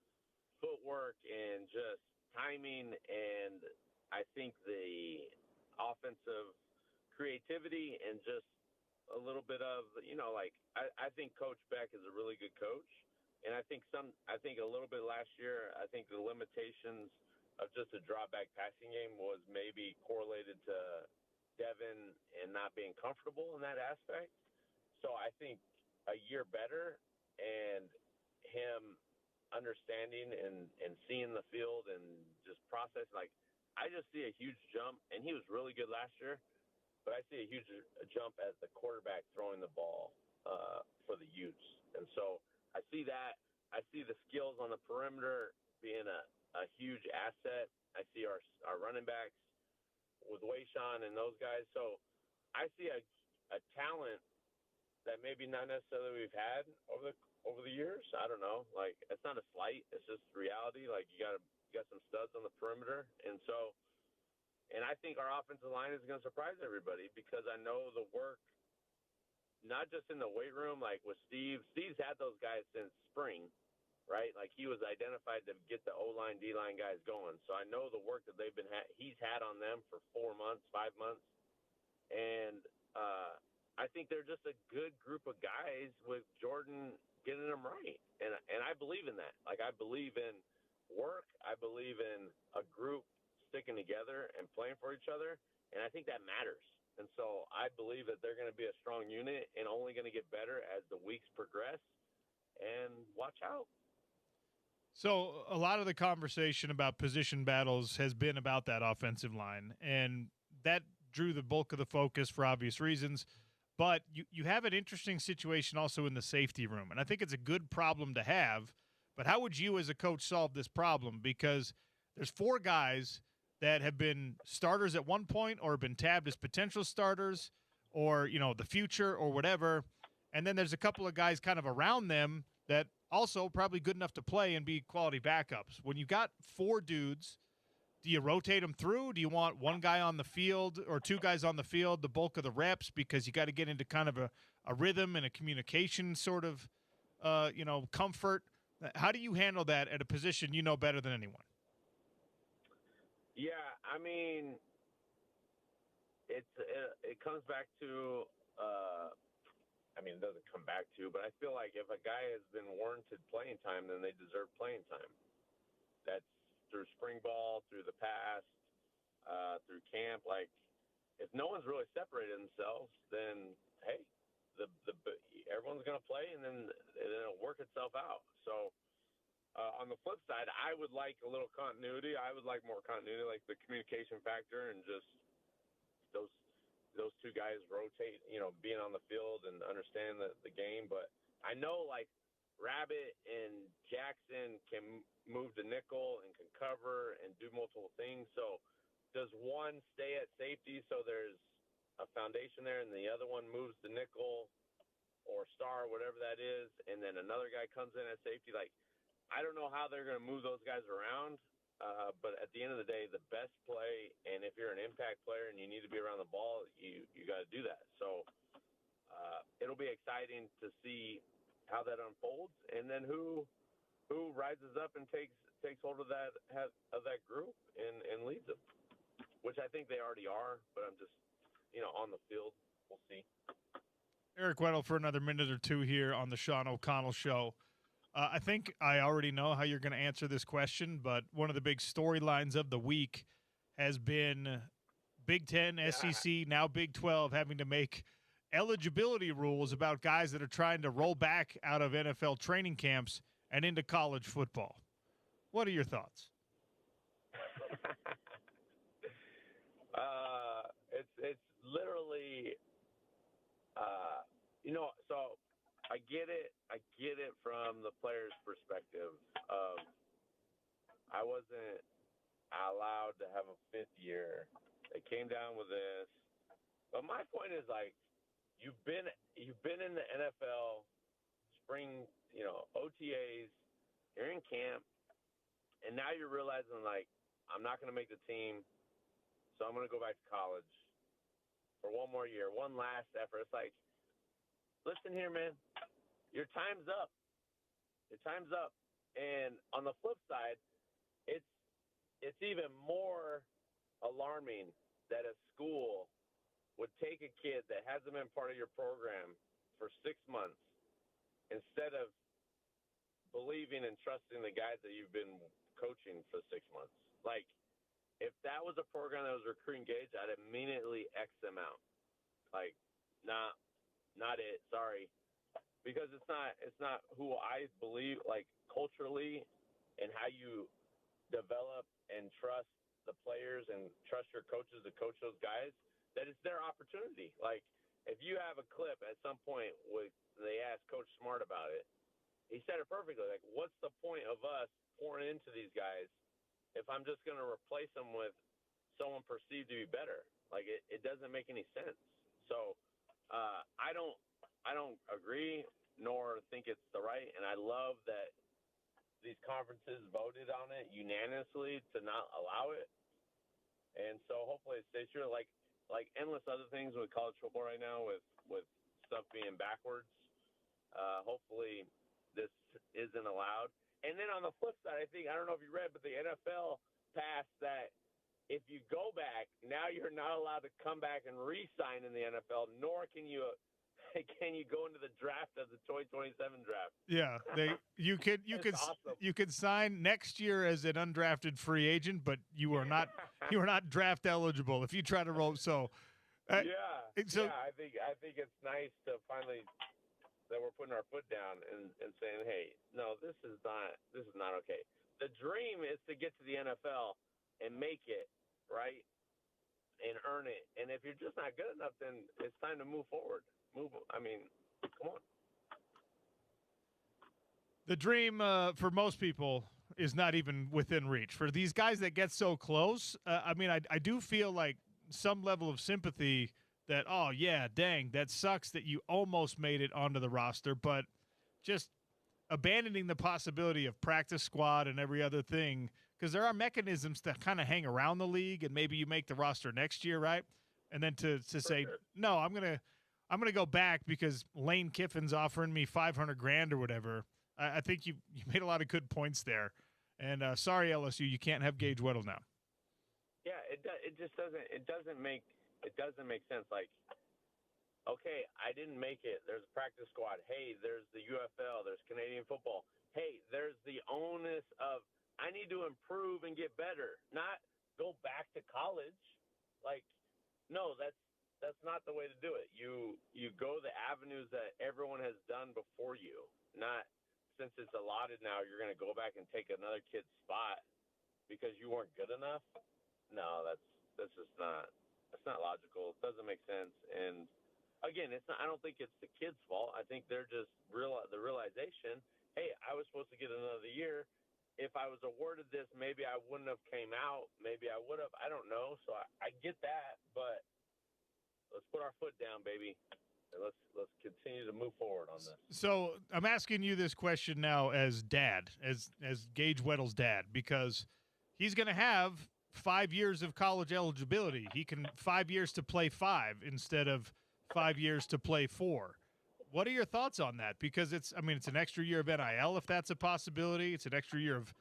footwork and just timing, and I think the offensive creativity and just a little bit of, I think Coach Beck is a really good coach, and I think a little bit last year, I think the limitations of just a drop-back passing game was maybe correlated to Devin and not being comfortable in that aspect. So I think a year better and him understanding and seeing the field and just processing, I just see a huge jump, and he was really good last year, but I see a huge jump as the quarterback throwing the ball for the Utes. And so I see that. I see the skills on the perimeter being a huge asset. I see our running backs with Wayshawn and those guys. So I see a talent that maybe not necessarily we've had over the years. I don't know. It's not a slight. It's just reality. You got some studs on the perimeter. And I think our offensive line is going to surprise everybody, because I know the work, not just in the weight room, with Steve. Steve's had those guys since spring, right? He was identified to get the O-line, D-line guys going. So I know the work that he's had on them for 4 months, 5 months. And I think they're just a good group of guys with Jordan getting them right. And I believe in that. I believe in work. I believe in a group sticking together and playing for each other. And I think that matters. And so I believe that they're going to be a strong unit and only going to get better as the weeks progress. And watch out. So a lot of the conversation about position battles has been about that offensive line, and that drew the bulk of the focus for obvious reasons. But you have an interesting situation also in the safety room, and I think it's a good problem to have. But how would you as a coach solve this problem? Because there's 4 guys that have been starters at one point or been tabbed as potential starters or, the future or whatever. And then there's a couple of guys kind of around them that also probably good enough to play and be quality backups. When you got 4 dudes, do you rotate them through? Do you want one guy on the field or 2 guys on the field, the bulk of the reps, because you got to get into kind of a rhythm and a communication sort of, comfort? How do you handle that at a position you know better than anyone? Yeah, I mean, it comes back to it doesn't come back to, but I feel like if a guy has been warranted playing time, then they deserve playing time. That's through spring ball, through the past, through camp. If no one's really separated themselves, then hey, everyone's going to play, and then it'll work itself out. So on the flip side, I would like a little continuity. I would like more continuity, like the communication factor, and just those 2 guys rotate, being on the field and understand the game. But I know Rabbit and Jackson can move to nickel and can cover and do multiple things. So does one stay at safety so there's a foundation there, and the other one moves to nickel or star, whatever that is, and then another guy comes in at safety? I don't know how they're going to move those guys around, But at the end of the day, the best play, and if you're an impact player and you need to be around the ball, you got to do that. So it'll be exciting to see how that unfolds, and then who rises up and takes hold of that group and leads them, which I think they already are. But I'm just on the field, we'll see. Eric Weddle for another minute or two here on the Sean O'Connell Show. I think I already know how you're going to answer this question, but one of the big storylines of the week has been Big Ten, SEC, now Big 12 having to make eligibility rules about guys that are trying to roll back out of NFL training camps and into college football. What are your thoughts? It's literally, so I get it from the player's perspective of I wasn't allowed to have a fifth year. It came down with this. But my point is, like, you've been in the NFL, spring, OTAs, you're in camp, and now you're realizing, like, I'm not going to make the team, so I'm going to go back to college for one more year, one last effort. It's like, listen here, man. Your time's up. Your time's up. And on the flip side, it's even more alarming that a school would take a kid that hasn't been part of your program for 6 months instead of believing and trusting the guys that you've been coaching for 6 months. Like, if that was a program that was recruiting Gage, I'd immediately X them out. Like, nah, not it. Sorry. Because it's not who I believe, like, culturally, and how you develop and trust the players and trust your coaches to coach those guys, that it's their opportunity. Like, if you have a clip at some point where they asked Coach Smart about it, he said it perfectly. Like, what's the point of us pouring into these guys if I'm just going to replace them with someone perceived to be better? Like, it doesn't make any sense. So I don't agree nor think it's the right, and I love that these conferences voted on it unanimously to not allow it. And so hopefully it stays true. Like endless other things with college football right now with stuff being backwards. Hopefully this isn't allowed. And then on the flip side, I don't know if you read, but the NFL passed that if you go back, now you're not allowed to come back and re-sign in the NFL, nor can you go into the draft of the 2027 draft. Yeah, you could sign next year as an undrafted free agent, but you are not draft eligible if you try to roll. So I think it's nice to finally that we're putting our foot down and saying, hey, no, this is not okay. The dream is to get to the NFL and make it, right, and earn it. And if you're just not good enough, then it's time to move forward. Come on. The dream for most people is not even within reach. For these guys that get so close, I do feel like some level of sympathy that, oh, yeah, dang, that sucks that you almost made it onto the roster, but just abandoning the possibility of practice squad and every other thing, because there are mechanisms that kind of hang around the league, and maybe you make the roster next year, right? And then to say, no, I'm gonna go back because Lane Kiffin's offering me $500,000 or whatever. I think you made a lot of good points there. And sorry, LSU, you can't have Gage Weddle now. Yeah, it just doesn't make sense. Like, okay, I didn't make it. There's a practice squad. Hey, there's the UFL. There's Canadian football. Hey, there's the onus of I need to improve and get better, not go back to college. Like, no, that's not the way to do it. You go the avenues that everyone has done before you. Not since it's allotted now, you're going to go back and take another kid's spot because you weren't good enough. No, that's just not. That's not logical. It doesn't make sense. And again, it's not. I don't think it's the kid's fault. I think they're just the realization. Hey, I was supposed to get another year. If I was awarded this, maybe I wouldn't have came out. Maybe I would have. I don't know. So I get that, but let's put our foot down, baby, and let's continue to move forward on this. So I'm asking you this question now as dad, as Gage Weddle's dad, because he's going to have 5 years of college eligibility. He can 5 years to play 5 instead of 5 years to play 4. What are your thoughts on that? Because it's an extra year of NIL if that's a possibility. It's an extra year of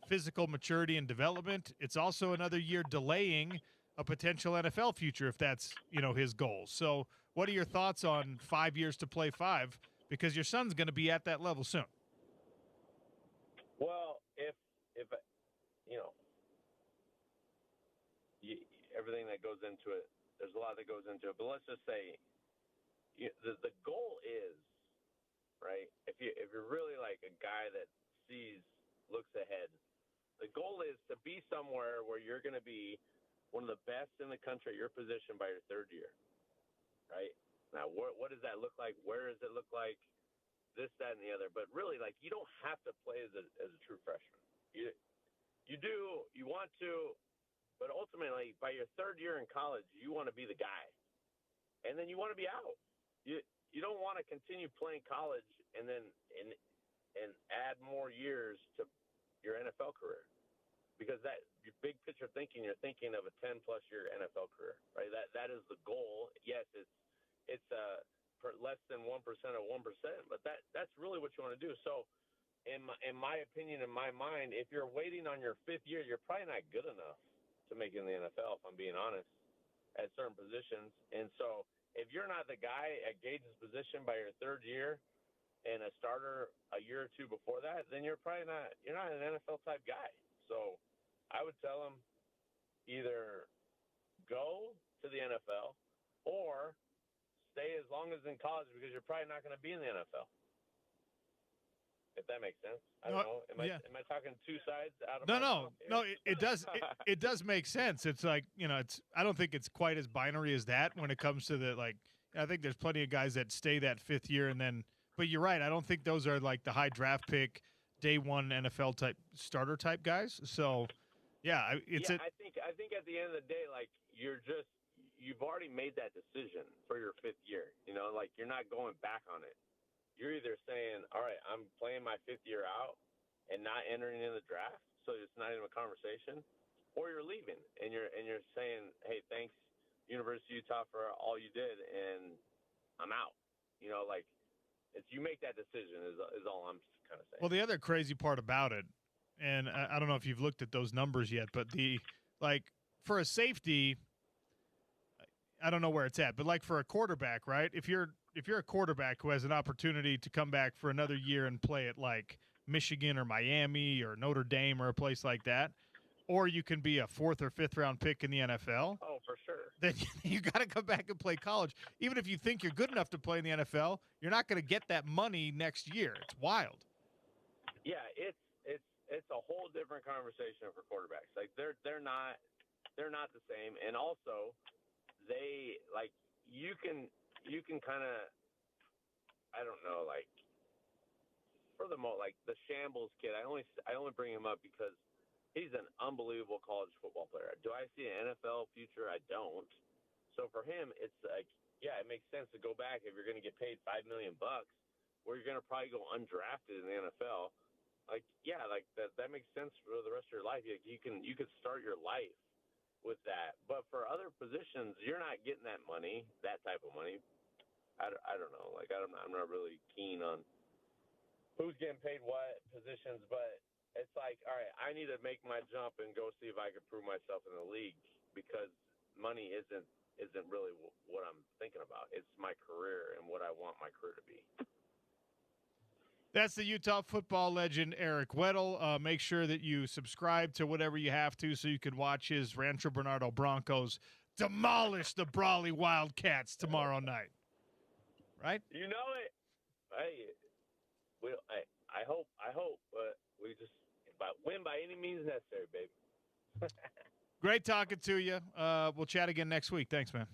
physical maturity and development. It's also another year delaying a potential NFL future if that's, his goal. So what are your thoughts on 5 years to play 5? Because your son's going to be at that level soon. Well, if everything that goes into it, there's a lot that goes into it. But let's just say the goal is, right, if you're really like a guy that looks ahead, the goal is to be somewhere where you're going to be one of the best in the country at your position by your 3rd year, right? Now, what does that look like? Where does it look like? This, that, and the other. But really, like, you don't have to play as a true freshman. You do, you want to, but ultimately, by your 3rd year in college, you want to be the guy. And then you want to be out. You don't want to continue playing college and then and add more years to your NFL career, because that your big picture thinking, you're thinking of a 10+ year NFL career, right? That is the goal. Yes, it's less than 1% of 1%, but that's really what you want to do. So, in my opinion, in my mind, if you're waiting on your 5th year, you're probably not good enough to make it in the NFL, if I'm being honest, at certain positions. And so, if you're not the guy at Gage's position by your 3rd year and a starter a year or two before that, then you're not an NFL type guy. So I would tell him either go to the NFL or stay as long as in college, because you're probably not going to be in the NFL. If that makes sense. I don't know. Am I talking two sides out of my mouth here? No, it does. It does make sense. It's like, I don't think it's quite as binary as that when it comes to I think there's plenty of guys that stay that 5th year and then, but you're right. I don't think those are like the high draft pick, day one NFL type starter type guys. So yeah, I think at the end of the day, like, you've already made that decision for your 5th year, like, you're not going back on it. You're either saying, all right, I'm playing my 5th year out and not entering in the draft, so it's not even a conversation, or you're leaving and you're saying, hey, thanks, University of Utah, for all you did, and I'm out. Like, it's you make that decision is all I'm kind of saying. Well, the other crazy part about it, and I don't know if you've looked at those numbers yet, but for a safety, I don't know where it's at, but like for a quarterback, right? If you're a quarterback who has an opportunity to come back for another year and play at like Michigan or Miami or Notre Dame or a place like that, or you can be a 4th or 5th round pick in the NFL. Oh, for sure. Then you got to come back and play college. Even if you think you're good enough to play in the NFL, you're not going to get that money next year. It's wild. Yeah, it's a whole different conversation for quarterbacks. Like, they're not the same, and also they, like, you can kind of, I don't know, like, for the most, like the Shambles kid, I only bring him up because he's an unbelievable college football player. Do I see an NFL future? I don't. So for him, it's like, yeah, it makes sense to go back if you're going to get paid $5 million, where you're going to probably go undrafted in the NFL. Like, yeah, like that makes sense for the rest of your life. You could start your life with that. But for other positions, you're not getting that money, that type of money. I don't know. Like, I'm not really keen on who's getting paid what positions, but it's like, all right, I need to make my jump and go see if I can prove myself in the league, because money isn't really what I'm thinking about. It's my career and what I want my career to be. That's the Utah football legend, Eric Weddle. Make sure that you subscribe to whatever you have to so you can watch his Rancho Bernardo Broncos demolish the Brawley Wildcats tomorrow night. Right? You know it. I hope, but we just win by any means necessary, baby. Great talking to you. We'll chat again next week. Thanks, man.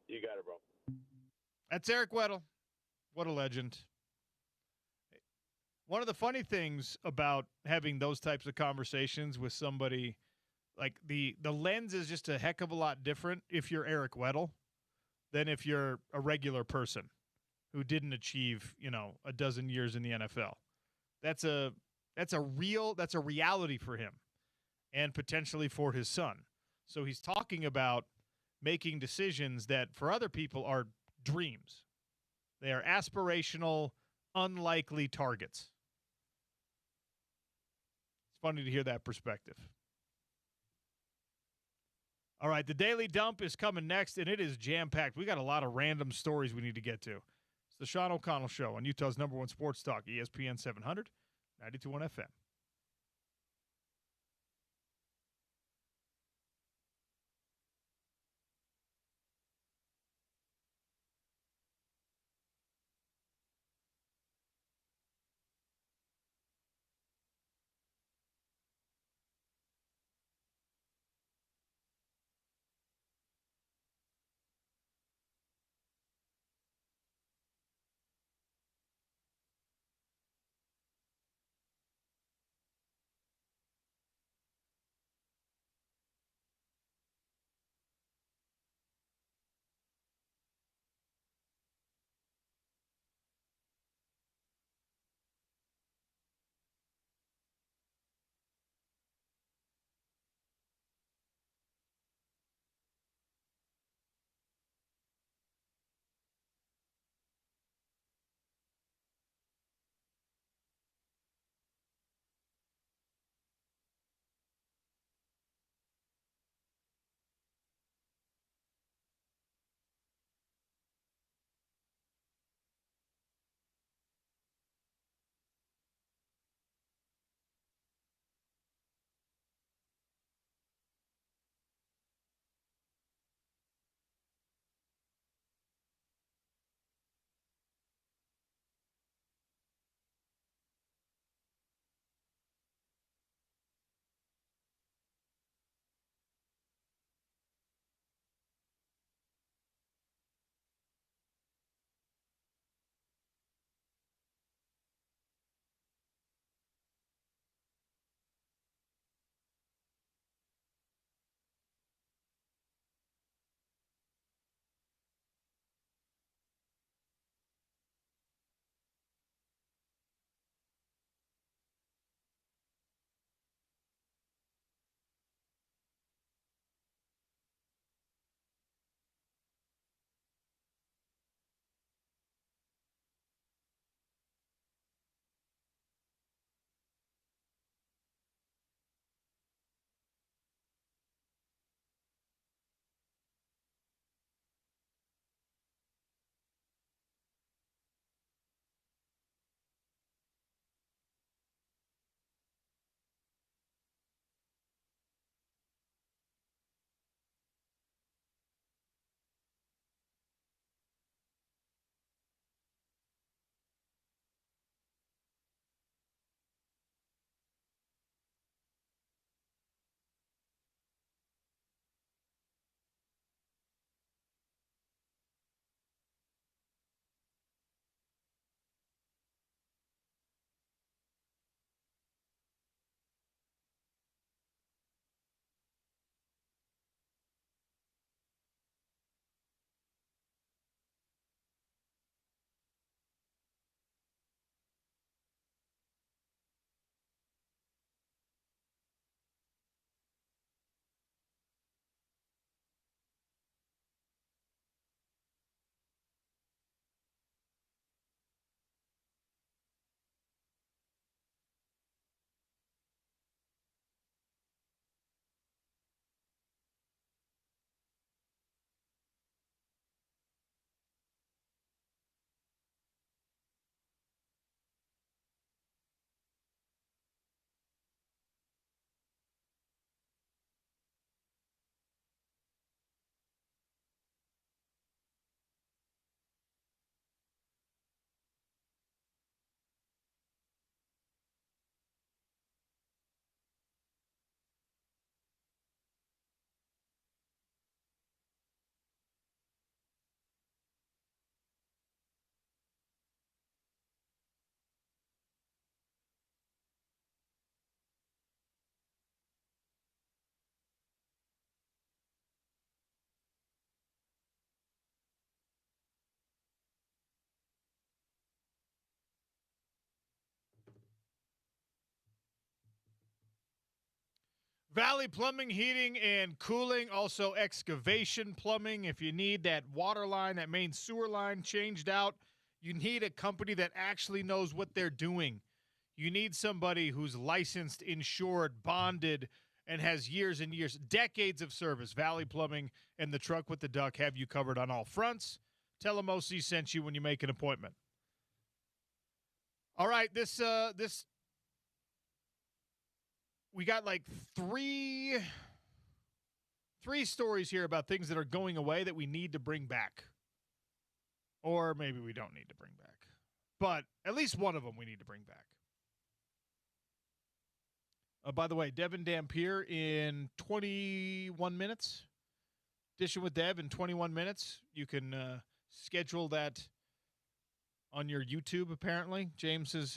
You got it, bro. That's Eric Weddle. What a legend. One of the funny things about having those types of conversations with somebody, like the lens is just a heck of a lot different if you're Eric Weddle than if you're a regular person who didn't achieve, a dozen years in the NFL. That's a reality for him. and potentially for his son. So he's talking about making decisions that for other people are dreams. They are aspirational, unlikely targets. It's funny to hear that perspective. All right, the Daily Dump is coming next, and it is jam-packed. We got a lot of random stories we need to get to. It's the Sean O'Connell Show on Utah's #1 sports talk, ESPN 700, 92.1 FM. Valley Plumbing, Heating, and Cooling, also excavation plumbing. If you need that water line, that main sewer line changed out, you need a company that actually knows what they're doing. You need somebody who's licensed, insured, bonded, and has years and years, decades of service. Valley Plumbing and the Truck with the Duck have you covered on all fronts. Tell them OC sent you when you make an appointment. All right, this we got like three stories here about things that are going away that we need to bring back. Or maybe we don't need to bring back. But at least one of them we need to bring back. By the way, Devin Dampier in 21 minutes. Dishing with Dev in 21 minutes. You can schedule that on your YouTube, apparently. James has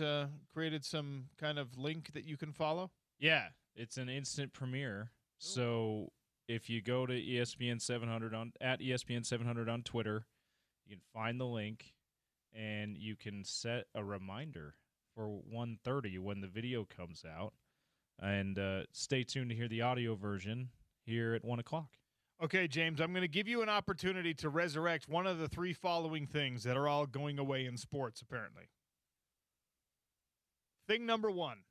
created some kind of link that you can follow. Yeah, it's an instant premiere. So if you go to ESPN 700 at ESPN 700 on Twitter, you can find the link and you can set a reminder for 1:30 when the video comes out. And stay tuned to hear the audio version here at 1 o'clock. Okay, James, I'm going to give you an opportunity to resurrect one of the three following things that are all going away in sports, apparently. Thing number one.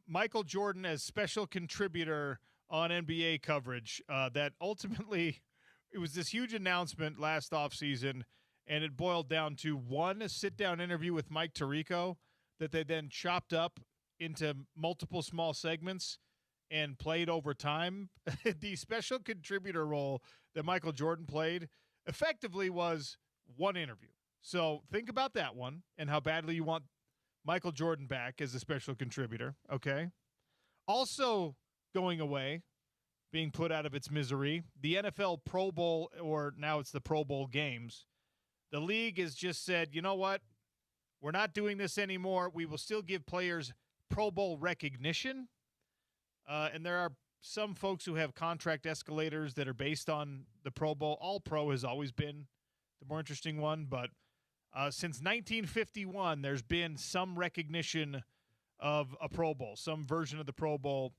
Michael Jordan as special contributor on NBA coverage. That ultimately, it was this huge announcement last offseason, and it boiled down to one sit-down interview with Mike Tirico that they then chopped up into multiple small segments and played over time. The special contributor role that Michael Jordan played effectively was one interview. So think about that one and how badly you want Michael Jordan back as a special contributor, okay? Also going away, being put out of its misery, the NFL Pro Bowl, or now it's the Pro Bowl games. The league has just said, you know what? We're not doing this anymore. We will still give players Pro Bowl recognition. And there are some folks who have contract escalators that are based on the Pro Bowl. All Pro has always been the more interesting one, but since 1951, there's been some recognition of a Pro Bowl, some version of the Pro Bowl,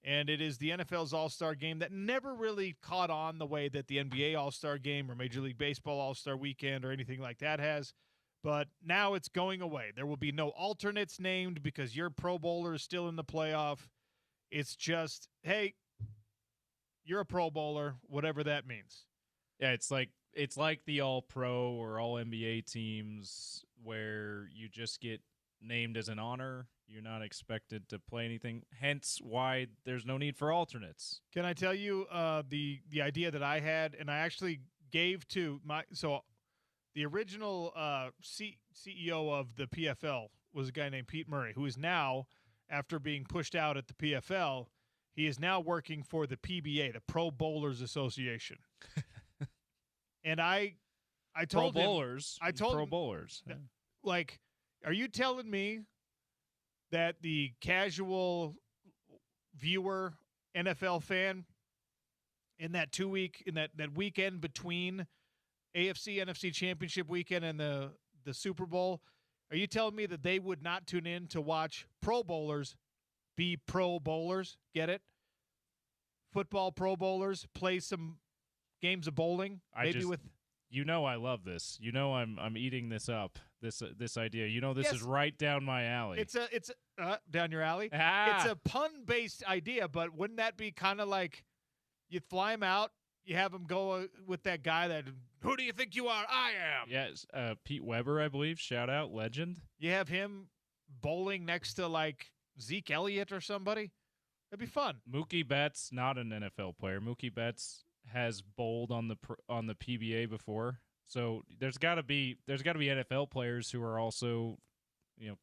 and it is the NFL's All-Star Game that never really caught on the way that the NBA All-Star Game or Major League Baseball All-Star Weekend or anything like that has, but now it's going away. There will be no alternates named because your Pro Bowler is still in the playoff. It's just, hey, you're a Pro Bowler, whatever that means. Yeah, it's like the All-Pro or All-NBA teams where you just get named as an honor. You're not expected to play anything, hence why there's no need for alternates. Can I tell you the idea that I had, and I actually gave to the original CEO of the PFL was a guy named Pete Murray, who is now, after being pushed out at the PFL, he is now working for the PBA, the Pro Bowlers Association. And I told Pro Bowlers. I told Pro him, Bowlers. Yeah. like, are you telling me that the casual viewer NFL fan in that 2 week in that weekend between AFC NFC Championship weekend and the Super Bowl, are you telling me that they would not tune in to watch Pro Bowlers be Pro Bowlers? Get it? Football Pro Bowlers play some games of bowling, You know I love this. You know I'm eating this up. This idea. You know this is right down my alley. It's down your alley. Ah. It's a pun-based idea, but wouldn't that be kind of like you fly him out, you have him go with that guy that, who do you think you are? I am. Yes, Pete Weber, I believe. Shout out, legend. You have him bowling next to like Zeke Elliott or somebody. It'd be fun. Mookie Betts, not an NFL player. Mookie Betts has bowled on the PBA before, so there's got to be NFL players who are also,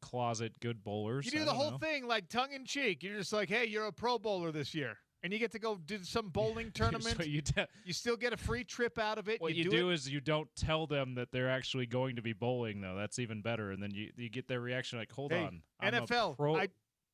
closet good bowlers. You do the whole thing like tongue in cheek. You're just like, hey, you're a Pro Bowler this year, and you get to go do some bowling tournament. So you still get a free trip out of it. What you do is you don't tell them that they're actually going to be bowling, though. That's even better, and then you get their reaction like, hold on, I'm NFL.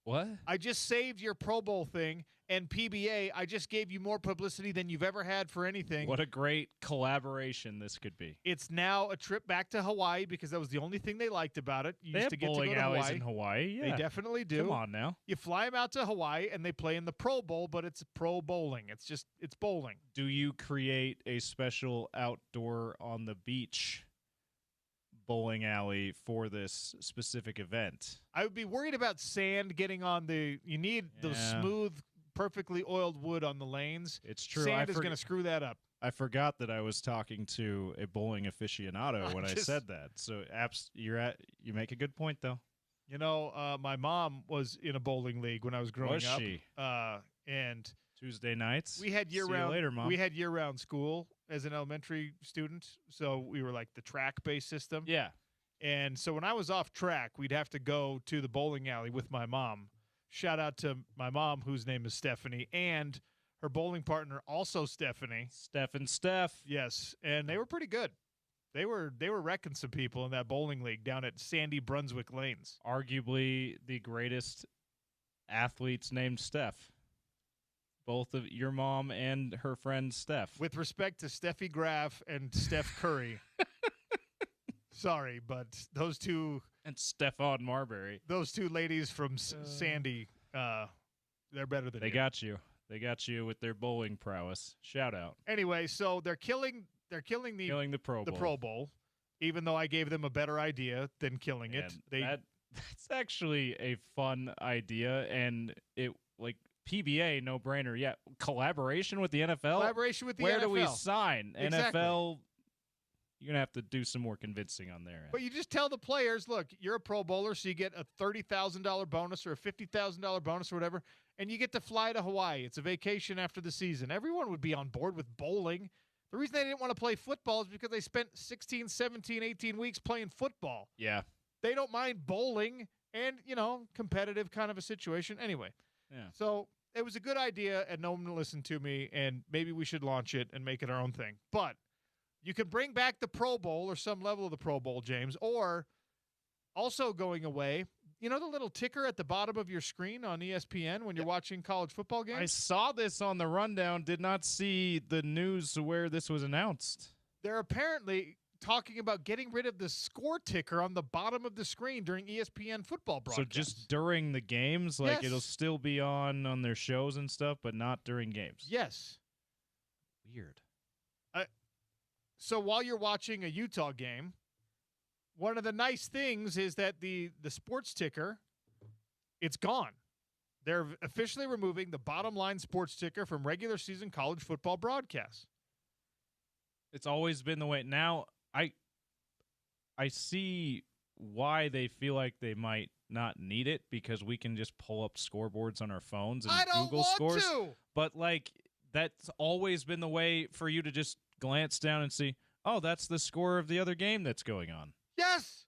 What? I just saved your Pro Bowl thing, and PBA, I just gave you more publicity than you've ever had for anything. What a great collaboration this could be. It's now a trip back to Hawaii because that was the only thing they liked about it. You They used have to get bowling to go to alleys Hawaii. in Hawaii. Yeah. They definitely do. Come on now. You fly them out to Hawaii, and they play in the Pro Bowl, but it's pro bowling. It's bowling. Do you create a special outdoor on the beach bowling alley for this specific event? I would be worried about sand getting on the – you need the smooth, perfectly oiled wood on the lanes. It's true. Sand is going to screw that up. I forgot that I was talking to a bowling aficionado when I said that. So you make a good point, though. You know, my mom was in a bowling league when I was growing up. Was she? And Tuesday nights. We had year-round. See you later, Mom. We had year-round school as an elementary student, so we were like the track-based system. Yeah. And so when I was off track, we'd have to go to the bowling alley with my mom. Shout out to my mom, whose name is Stephanie, and her bowling partner, also Stephanie. Steph. Yes, and they were pretty good. They were wrecking some people in that bowling league down at Sandy Brunswick Lanes. Arguably the greatest athletes named Steph. Both of your mom and her friend Steph. With respect to Steffi Graf and Steph Curry. Sorry, but those two. And Stephon Marbury. Those two ladies from Sandy, they're better than They got you. They got you with their bowling prowess. Shout out. Anyway, so they're killing the Pro Bowl, even though I gave them a better idea than killing it. That's actually a fun idea, and it PBA, no brainer. Yeah, collaboration with the NFL. Collaboration with the Where NFL. do we sign? Exactly. NFL. You're gonna have to do some more convincing on there. But you just tell the players, look, you're a Pro Bowler, so you get a $30,000 bonus or a $50,000 bonus or whatever, and you get to fly to Hawaii. It's a vacation after the season. Everyone would be on board with bowling. The reason they didn't want to play football is because they spent 16, 17, 18 weeks playing football. Yeah. They don't mind bowling and, competitive kind of a situation. Anyway. Yeah. So it was a good idea, and no one listened to me, and maybe we should launch it and make it our own thing. But you can bring back the Pro Bowl or some level of the Pro Bowl, James, or also going away. You know the little ticker at the bottom of your screen on ESPN when you're watching college football games? I saw this on the rundown, did not see the news where this was announced. They're apparently talking about getting rid of the score ticker on the bottom of the screen during ESPN football broadcasts. So just during the games? Yes. It'll still be on their shows and stuff, but not during games? Yes. Weird. So while you're watching a Utah game, one of the nice things is that the sports ticker, it's gone. They're officially removing the bottom line sports ticker from regular season college football broadcasts. It's always been the way. Now, I see why they feel like they might not need it, because we can just pull up scoreboards on our phones and Google scores. But that's always been the way for you to just glance down and see, oh, that's the score of the other game that's going on. Yes.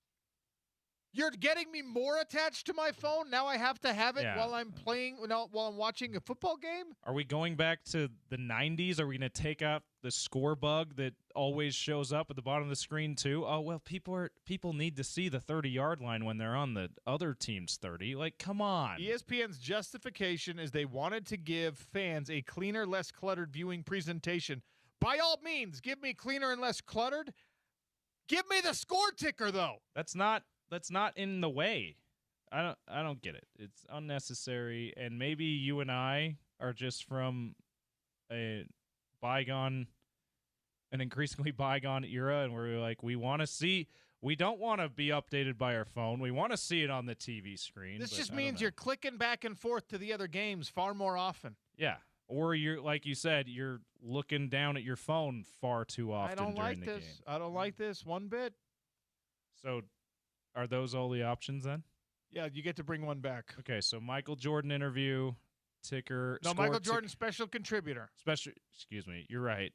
You're getting me more attached to my phone. Now I have to have it while I'm playing, while I'm watching a football game. Are we going back to the 90s? Are we going to take out the score bug that always shows up at the bottom of the screen too? Oh, well, people need to see the 30-yard line when they're on the other team's 30. Come on. ESPN's justification is they wanted to give fans a cleaner, less cluttered viewing presentation. By all means, give me cleaner and less cluttered. Give me the score ticker, though. That's not in the way. I don't get it. It's unnecessary, and maybe you and I are just from an increasingly bygone era, and we're like, we don't want to be updated by our phone. We want to see it on the TV screen. This just means you're clicking back and forth to the other games far more often. Yeah. Or you're, like you said, you're looking down at your phone far too often during the game. I don't like this one bit. So are those all the options then? Yeah, you get to bring one back. Okay, so Michael Jordan interview, ticker. No, Michael Jordan, special contributor. Excuse me, you're right.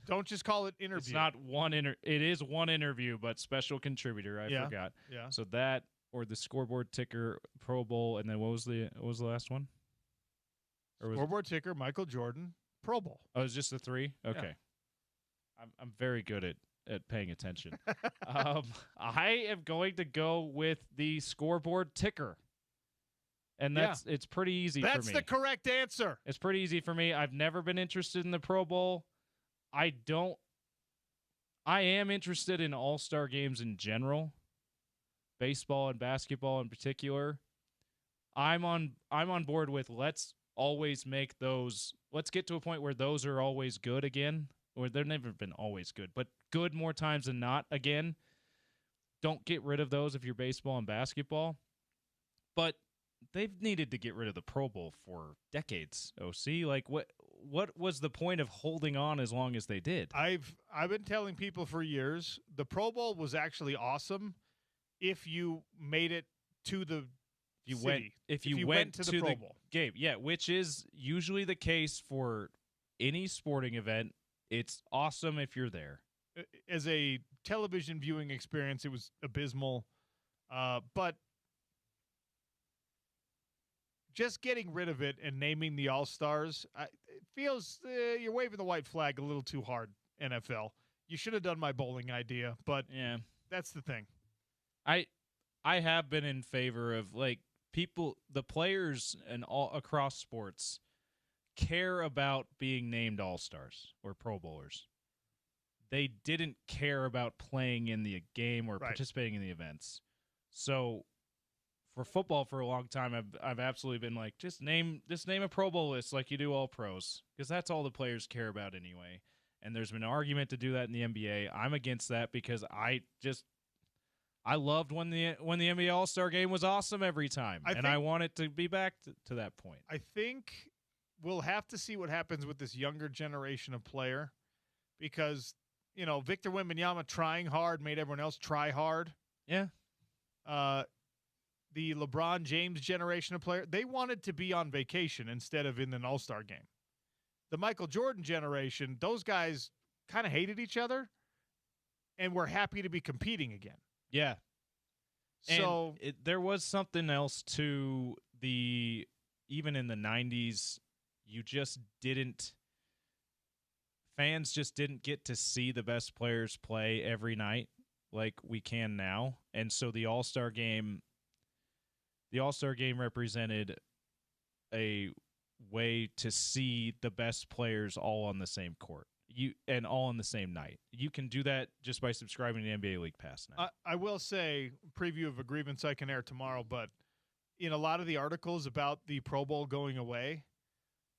Don't just call it interview. It's not one it is one interview, but special contributor. I forgot. Yeah. So that, or the scoreboard, ticker, Pro Bowl, and then what was the last one? Scoreboard, ticker, Michael Jordan, Pro Bowl. Oh, it's just the three? Okay. Yeah. I'm very good at paying attention. I am going to go with the scoreboard ticker. And it's pretty easy for me. That's the correct answer. It's pretty easy for me. I've never been interested in the Pro Bowl. I am interested in all-star games in general, baseball and basketball in particular. I'm on board with let's always make those. Let's get to a point where those are always good again, or they've never been always good, but good more times than not again. Don't get rid of those if you're baseball and basketball. But they've needed to get rid of the Pro Bowl for decades, OC. Like, what was the point of holding on as long as they did? I've been telling people for years the Pro Bowl was actually awesome if you made it to the city. If you went to the Pro Bowl game. Yeah, which is usually the case for any sporting event. It's awesome if you're there. As a television viewing experience, it was abysmal. But just getting rid of it and naming the All-Stars, it feels you're waving the white flag a little too hard, NFL. You should have done my bowling idea, but yeah, that's the thing. I have been in favor of, like, the players and all across sports care about being named All-Stars or Pro Bowlers. They didn't care about playing in the game or participating in the events. So for football for a long time, I've absolutely been like, just name a Pro Bowl list like you do all pros, because that's all the players care about anyway. And there's been an argument to do that in the NBA. I'm against that because I loved when the NBA All-Star Game was awesome every time, I want it to be back to that point. I think we'll have to see what happens with this younger generation of player, because Victor Wembanyama trying hard made everyone else try hard. Yeah. The LeBron James generation of player, they wanted to be on vacation instead of in an All-Star game. The Michael Jordan generation, those guys kind of hated each other and were happy to be competing again. Yeah. So there was something else to even in the 90s, fans just didn't get to see the best players play every night like we can now. And so the All-Star game represented a way to see the best players all on the same court. And all on the same night. You can do that just by subscribing to the NBA League Pass now. I will say, preview of a grievance I can air tomorrow, but in a lot of the articles about the Pro Bowl going away,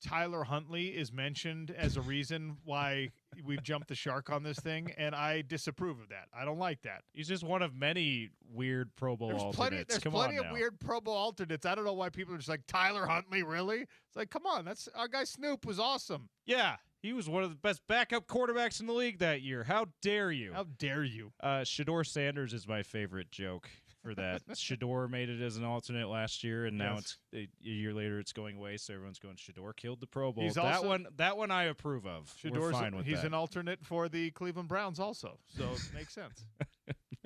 Tyler Huntley is mentioned as a reason why we've jumped the shark on this thing, and I disapprove of that. I don't like that. He's just one of many weird Pro Bowl alternates. There's plenty of weird Pro Bowl alternates. I don't know why people are just like, Tyler Huntley, really? It's like, come on, that's our guy Snoop was awesome. Yeah, he was one of the best backup quarterbacks in the league that year. How dare you? How dare you? Shedeur Sanders is my favorite joke for that. Shedeur made it as an alternate last year, and now it's a year later it's going away, so everyone's going, Shedeur killed the Pro Bowl. That one I approve of. We're fine with he's that. an alternate for the Cleveland Browns also, so it makes sense.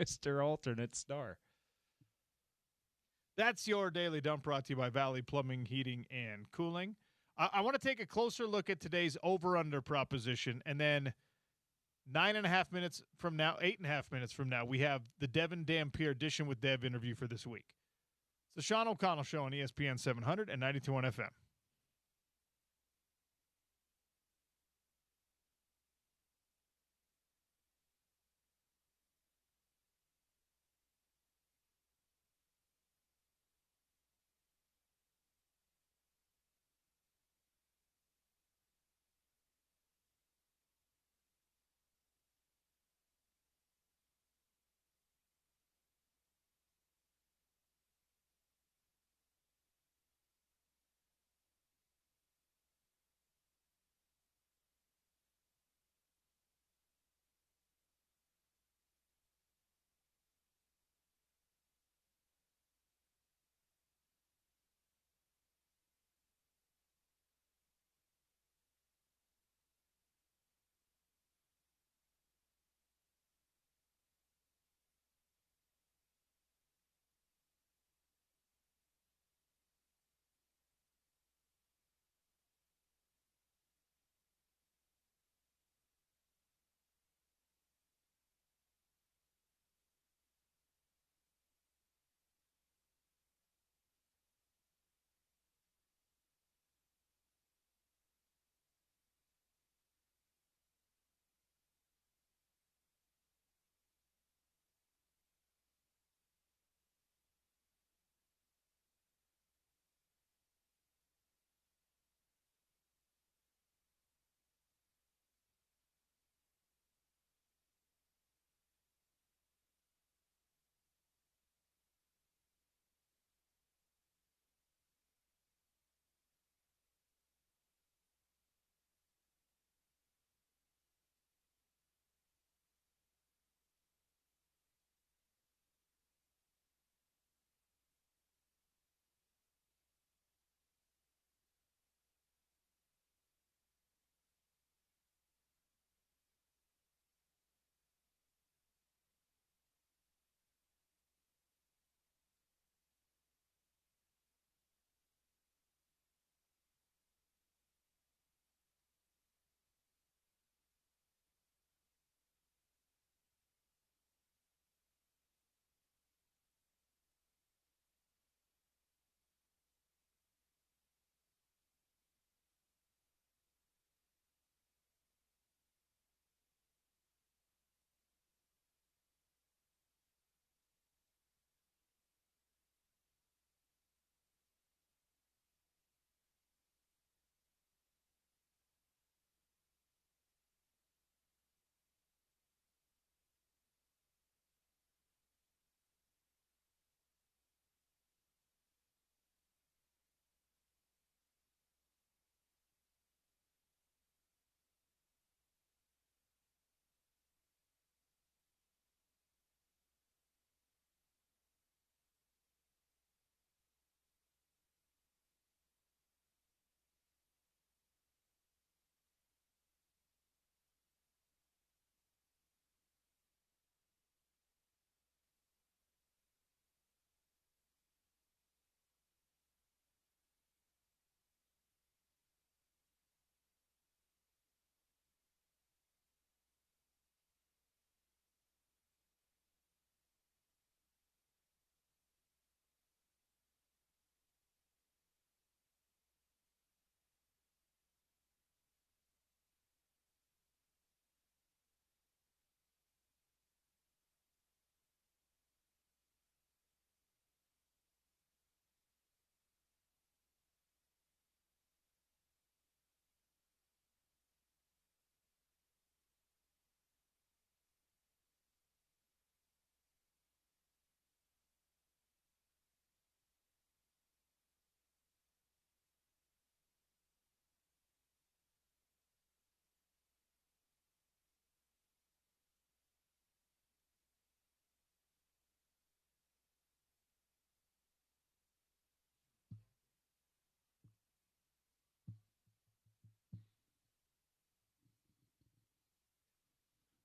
Mr. Alternate Star. That's your Daily Dump, brought to you by Valley Plumbing, Heating, and Cooling. I want to take a closer look at today's over-under proposition, and then 8.5 minutes from now, we have the Devin Dampier Edition with Dev interview for this week. It's the Sean O'Connell Show on ESPN 700 and 92.1 FM.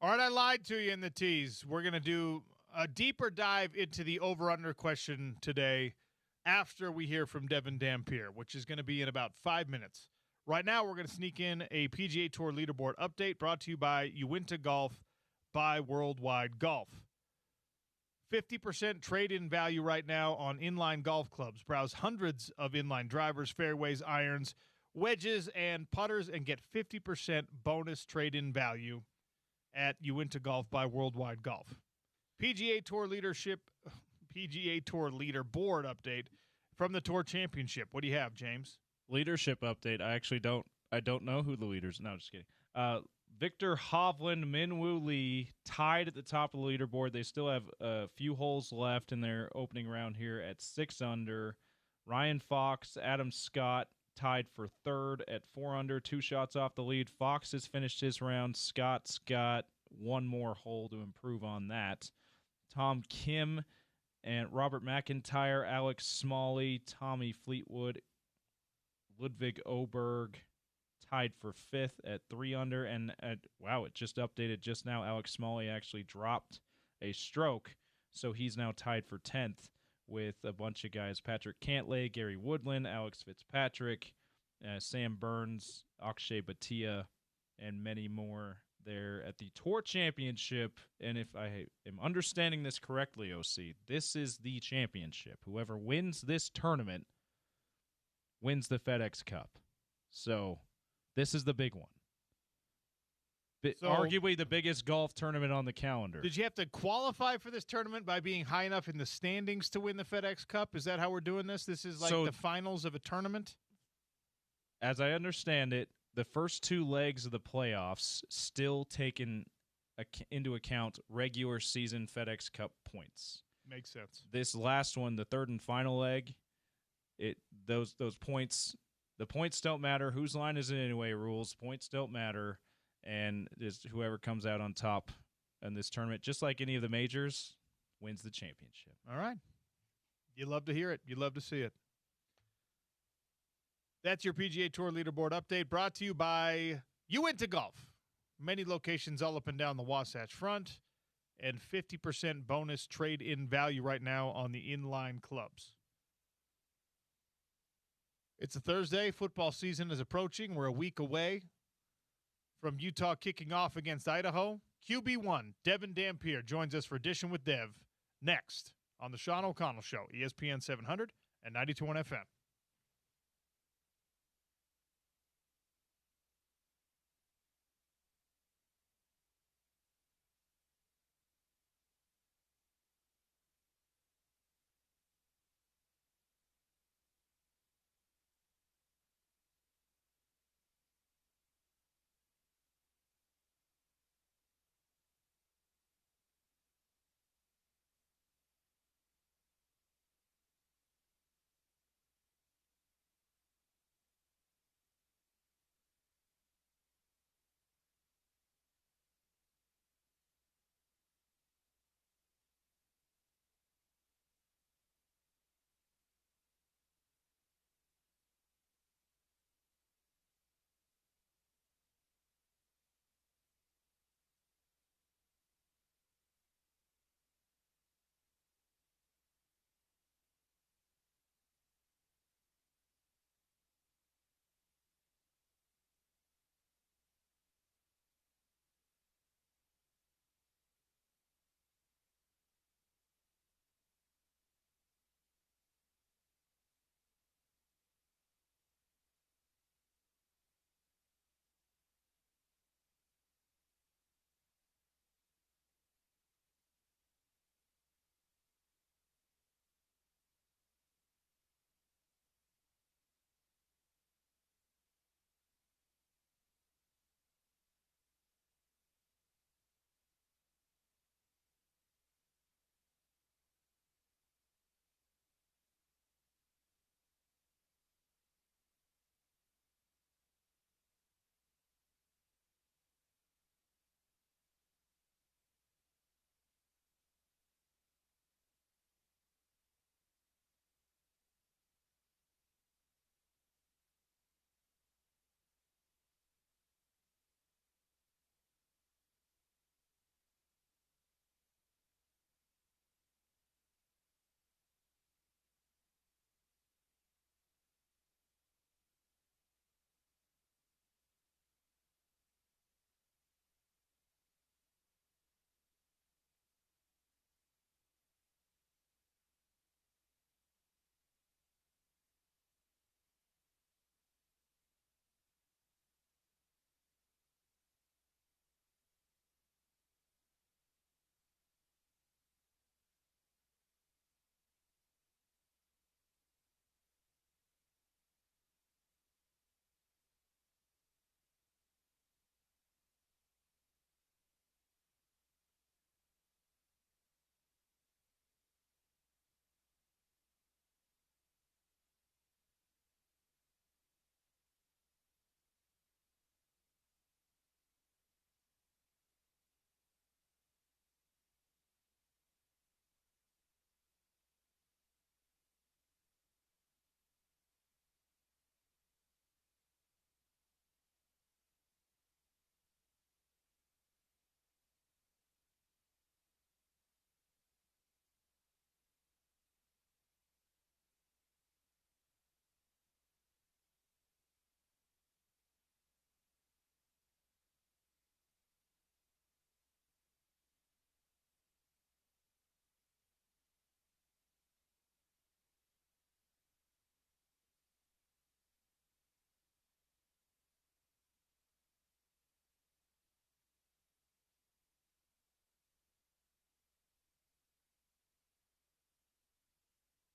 All right, I lied to you in the tease. We're going to do a deeper dive into the over-under question today after we hear from Devin Dampier, which is going to be in about 5 minutes. Right now, we're going to sneak in a PGA Tour leaderboard update brought to you by Uinta Golf by Worldwide Golf. 50% trade-in value right now on inline golf clubs. Browse hundreds of inline drivers, fairways, irons, wedges, and putters, and get 50% bonus trade-in value at Uinta Golf by Worldwide Golf. PGA Tour leaderboard update from the Tour Championship. What do you have, James? Leadership update. I don't know who the leaders. No, just kidding. Victor Hovland, Minwoo Lee tied at the top of the leaderboard. They still have a few holes left in their opening round here at 6 under. Ryan Fox, Adam Scott tied for third at 4 under, 2 shots off the lead. Fox has finished his round. Scott's got one more hole to improve on that. Tom Kim and Robert McIntyre, Alex Smalley, Tommy Fleetwood, Ludwig Oberg tied for 5th at 3 under. And wow, it just updated just now. Alex Smalley actually dropped a stroke, so he's now tied for 10th with a bunch of guys: Patrick Cantlay, Gary Woodland, Alex Fitzpatrick, Sam Burns, Akshay Bhatia, and many more there at the Tour Championship. And if I am understanding this correctly, OC, this is the championship. Whoever wins this tournament wins the FedEx Cup. So this is the big one. Arguably the biggest golf tournament on the calendar. Did you have to qualify for this tournament by being high enough in the standings to win the FedEx Cup? Is that how we're doing this? This is like the finals of a tournament? As I understand it, the first 2 legs of the playoffs still take into account regular season FedEx Cup points. Makes sense. This last one, the third and final leg, those points, the points don't matter. Whose line is it anyway? Rules. Points don't matter. And just whoever comes out on top in this tournament, just like any of the majors, wins the championship. All right. You love to hear it. You love to see it. That's your PGA Tour leaderboard update brought to you by Uinta Golf. Many locations all up and down the Wasatch Front, and 50% bonus trade-in value right now on the inline clubs. It's a Thursday. Football season is approaching. We're a week away from Utah kicking off against Idaho. QB1, Devin Dampier, joins us for Edition with Dev next on the Sean O'Connell Show, ESPN 700 and 92.1 FM.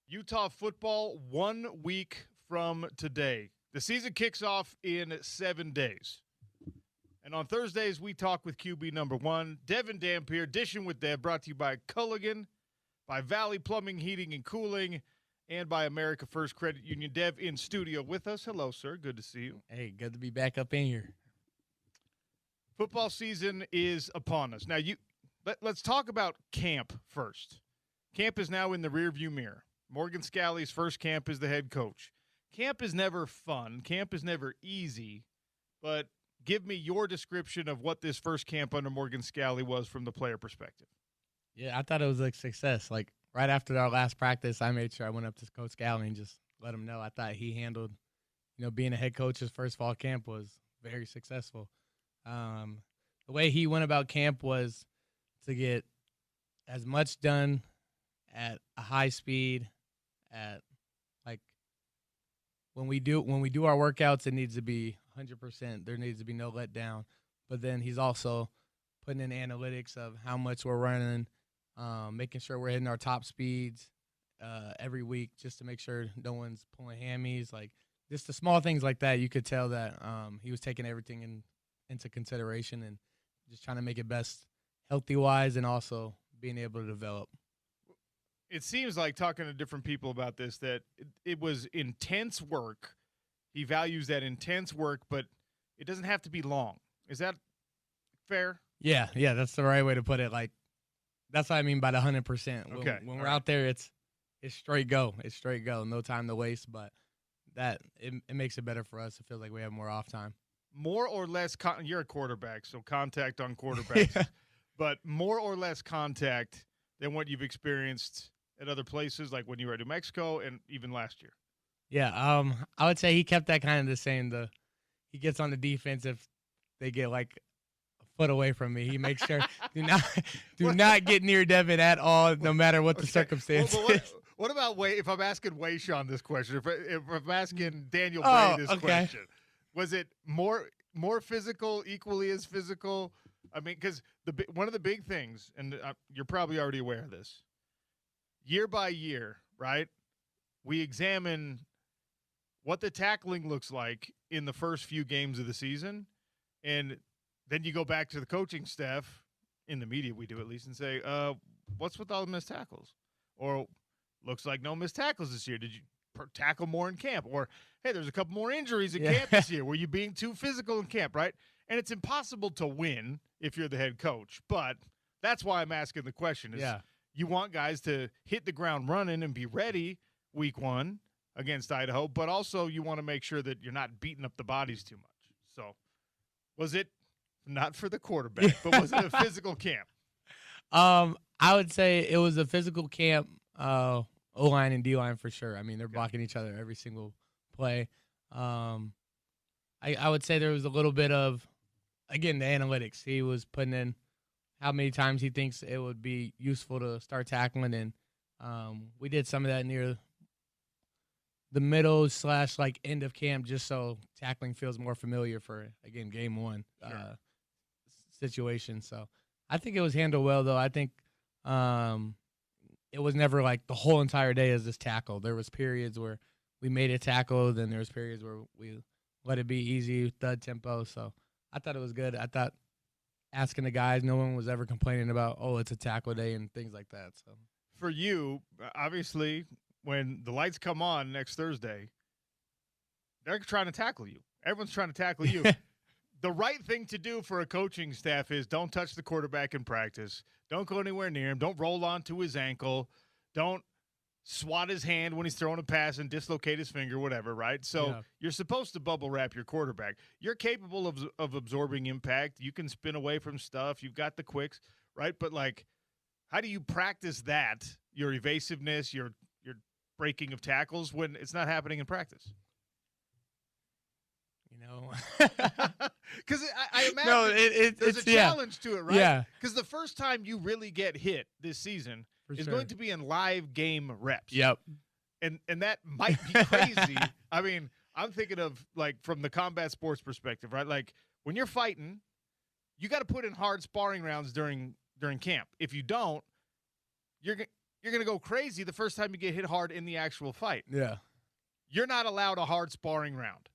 Utah football 1 week from today. The season kicks off in 7 days. And on Thursdays, we talk with QB number 1, Devin Dampier, Dishing with Dev, brought to you by Culligan, by Valley Plumbing, Heating, and Cooling, and by America First Credit Union. Dev in studio with us. Hello, sir. Good to see you. Hey, good to be back up in here. Football season is upon us. Now, let's talk about camp first. Camp is now in the rearview mirror. Morgan Scalley's first camp as the head coach. Camp is never fun. Camp is never easy. But give me your description of what this first camp under Morgan Scalley was from the player perspective. Yeah, I thought it was a success. Like, right after our last practice, I made sure I went up to Coach Scalley and just let him know I thought he handled, being a head coach's first fall camp was very successful. The way he went about camp was to get as much done at a high speed. At when we do our workouts, it needs to be 100%. There needs to be no letdown. But then he's also putting in analytics of how much we're running, making sure we're hitting our top speeds every week, just to make sure no one's pulling hammies. Like, just the small things like that, you could tell that he was taking everything into consideration and just trying to make it best healthy-wise and also being able to develop. It seems like, talking to different people about this, that it was intense work. He values that intense work, but it doesn't have to be long. Is that fair? Yeah, that's the right way to put it. Like, that's what I mean by the 100%. Okay. When we're out there, it's straight go. It's straight go. No time to waste, but it makes it better for us. It feels like we have more off time. More or less you're a quarterback, so contact on quarterbacks. Yeah. But more or less contact than what you've experienced at other places, like when you were at New Mexico and even last year. Yeah, I would say he kept that kind of the same. He gets on the defense if they get like a foot away from me. He makes sure do not get near Devin at all, no matter what the circumstances. Well, what about if I'm asking Wayshawn this question, if I'm asking Daniel Bray this question, was it more physical, equally as physical? I mean, because one of the big things, and you're probably already aware of this, year by year, right, we examine what the tackling looks like in the first few games of the season, and then you go back to the coaching staff, in the media we do at least, and say, what's with all the missed tackles? Or, looks like no missed tackles this year. Did you tackle more in camp? Or, hey, there's a couple more injuries in camp this year. Were you being too physical in camp, right? And it's impossible to win if you're the head coach, but that's why I'm asking the question is, you want guys to hit the ground running and be ready week 1 against Idaho, but also you want to make sure that you're not beating up the bodies too much. So was it not for the quarterback, but was it a physical camp? I would say it was a physical camp, O-line and D-line for sure. I mean, they're blocking each other every single play. I would say there was a little bit of, again, the analytics. He was putting in how many times he thinks it would be useful to start tackling, and we did some of that near the middle / like end of camp, just so tackling feels more familiar for, again, game 1 situation. So I think it was handled well, though. I think it was never like the whole entire day as this tackle. There was periods where we made a tackle, then there was periods where we let it be easy, thud tempo. So I thought it was good. I thought asking the guys, no one was ever complaining about, it's a tackle day and things like that. So for you, obviously, when the lights come on next Thursday, they're trying to tackle you. Everyone's trying to tackle you. The right thing to do for a coaching staff is don't touch the quarterback in practice. Don't go anywhere near him. Don't roll onto his ankle. Don't swat his hand when he's throwing a pass and dislocate his finger, whatever, right? So you're supposed to bubble wrap your quarterback. You're capable of absorbing impact. You can spin away from stuff. You've got the quicks, right? But, like, how do you practice that, your evasiveness, your breaking of tackles, when it's not happening in practice? Because I imagine there's a challenge to it, right? Yeah. Because the first time you really get hit this season is going to be in live game reps. Yep. And that might be crazy. I mean, I'm thinking of, like, from the combat sports perspective, right? Like, when you're fighting, you got to put in hard sparring rounds during camp. If you don't, you're going to go crazy the first time you get hit hard in the actual fight. Yeah. You're not allowed a hard sparring round.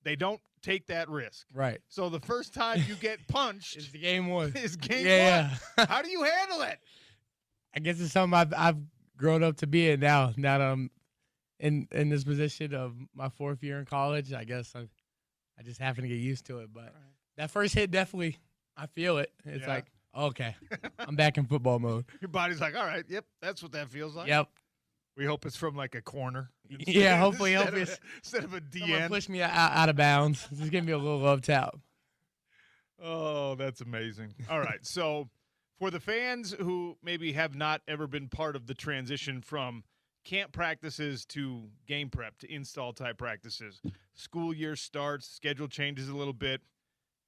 They don't take that risk. Right. So the first time you get punched It's the game one. is game Yeah. one. How do you handle it? I guess it's something I've grown up to be in now. Now that I'm in this position of my 4th year in college, I guess I just happen to get used to it. But that first hit, definitely, I feel it. It's like, okay, I'm back in football mode. Your body's like, all right, yep, that's what that feels like. Yep. We hope it's from like a corner. Yeah, hopefully instead of a DN. Push me out of bounds. Just give me a little love tap. Oh, that's amazing. All right, so for the fans who maybe have not ever been part of the transition from camp practices to game prep to install type practices, school year starts, schedule changes a little bit.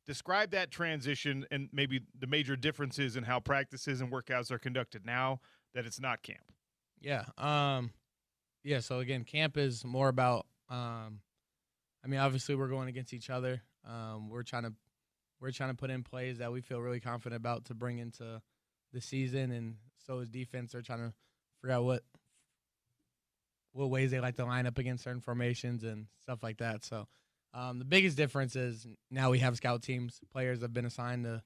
Describe that transition and maybe the major differences in how practices and workouts are conducted now that it's not camp. Yeah. So again, camp is more about, obviously we're going against each other. We're trying to put in plays that we feel really confident about to bring into the season. And so is defense. They're trying to figure out what ways they like to line up against certain formations and stuff like that. So the biggest difference is now we have scout teams. Players have been assigned to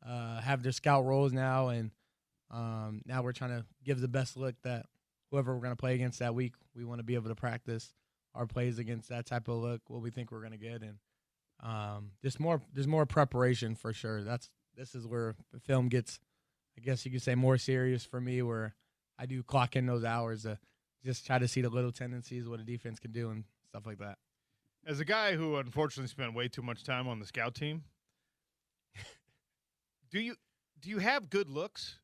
have their scout roles now, and now we're trying to give the best look that whoever we're going to play against that week, we want to be able to practice our plays against that type of look, what we think we're going to get, and there's more preparation for sure. This is where the film gets, I guess you could say, more serious for me, where I do clock in those hours to just try to see the little tendencies, what a defense can do, and stuff like that. As a guy who unfortunately spent way too much time on the scout team, do you have good looks?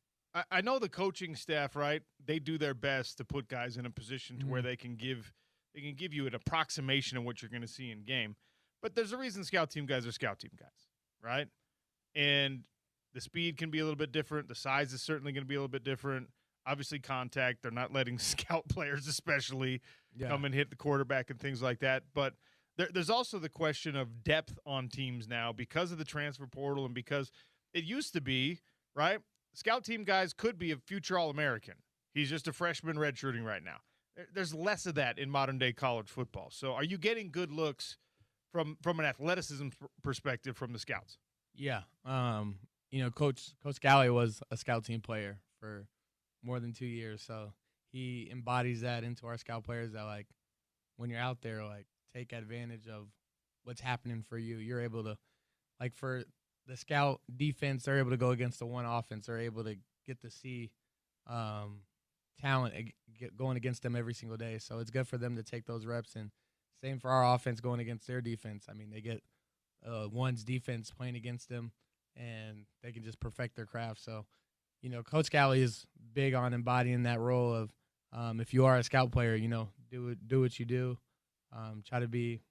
I know the coaching staff, right? They do their best to put guys in a position to where they can give you an approximation of what you're going to see in game. But there's a reason scout team guys are scout team guys, right? And the speed can be a little bit different. The size is certainly going to be a little bit different. Obviously, contact. They're not letting scout players especially come and hit the quarterback and things like that. But there's also the question of depth on teams now because of the transfer portal and because it used to be, right, scout team guys could be a future All-American. He's just a freshman redshirting right now. There's less of that in modern-day college football. So are you getting good looks from an athleticism perspective from the scouts? Yeah. Coach Galley was a scout team player for more than 2 years, so he embodies that into our scout players that, like, when you're out there, like, take advantage of what's happening for you. You're able to, like, for the scout defense, they're able to go against the one offense. They're able to get to see talent going against them every single day. So it's good for them to take those reps. And same for our offense going against their defense. I mean, they get one's defense playing against them, and they can just perfect their craft. So, Coach Galley is big on embodying that role of if you are a scout player, do what you do. Try to be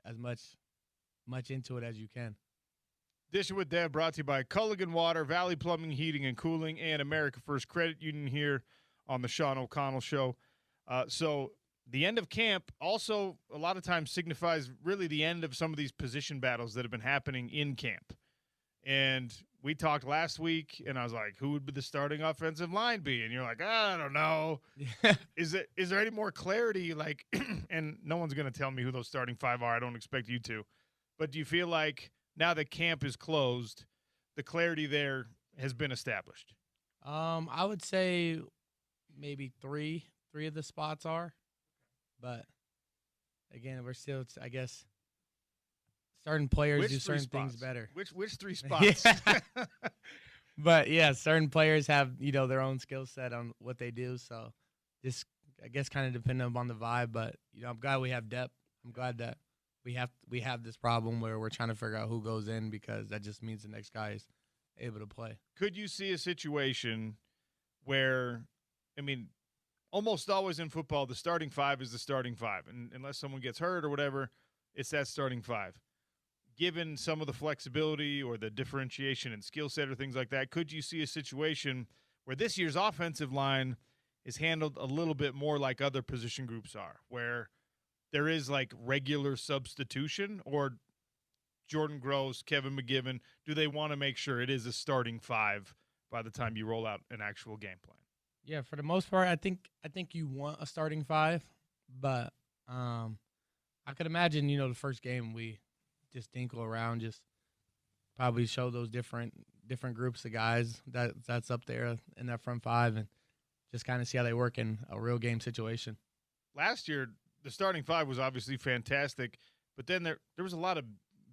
as much into it as you can. Dishing with Dev brought to you by Culligan Water, Valley Plumbing, Heating and Cooling, and America First Credit Union here on the Sean O'Connell Show. So the end of camp also a lot of times signifies really the end of some of these position battles that have been happening in camp. And we talked last week, and I was like, who would the starting offensive line be? And you're like, I don't know. Is there any more clarity? Like, and no one's going to tell me who those starting five are. I don't expect you to. But do you feel like now that camp is closed, the clarity there has been established? I would say maybe three of the spots are. But, again, we're still, I guess, certain players do certain things better. Which three spots? But, yeah, certain players have, their own skill set on what they do. So, just, I guess, kind of depending upon the vibe. But, I'm glad we have depth. I'm glad that we have this problem where we're trying to figure out who goes in because that just means the next guy is able to play. Could you see a situation where, almost always in football, the starting five is the starting five. And unless someone gets hurt or whatever, it's that starting five. Given some of the flexibility or the differentiation and skill set or things like that, could you see a situation where this year's offensive line is handled a little bit more like other position groups are, where there is like regular substitution, or Jordan Gross, Kevin McGivern, do they want to make sure it is a starting five by the time you roll out an actual game plan? Yeah, for the most part, I think you want a starting five, but I could imagine, the first game we just dinkle around, just probably show those different groups of guys that's up there in that front five and just kind of see how they work in a real game situation. Last year, the starting five was obviously fantastic, but then there was a lot of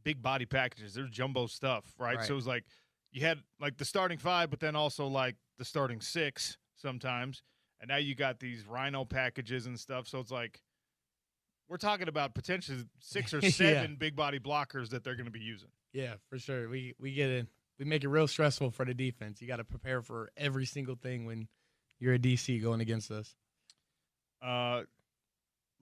big body packages. There's jumbo stuff, right? So it was like you had like the starting five, but then also like the starting six sometimes, and now you got these rhino packages and stuff. So it's like we're talking about potentially 6 or 7 big body blockers that they're going to be using. Yeah, for sure. We get in. We make it real stressful for the defense. You got to prepare for every single thing when you're a DC going against us.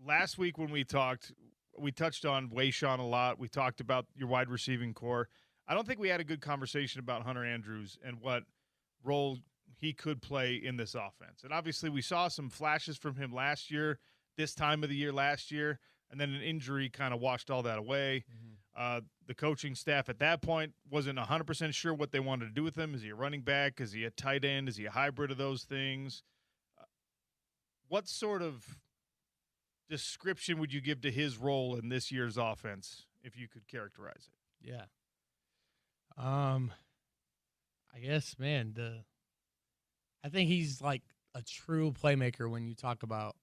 Last week when we talked, we touched on Wayshawn a lot. We talked about your wide receiving core. I don't think we had a good conversation about Hunter Andrews and what role he could play in this offense. And obviously we saw some flashes from him last year, this time of the year last year, and then an injury kind of washed all that away. The coaching staff at that point wasn't 100% sure what they wanted to do with him. Is he a running back? Is he a tight end? Is he a hybrid of those things? What sort of description would you give to his role in this year's offense if you could characterize it? Yeah. I guess, man, I think he's like a true playmaker when you talk about,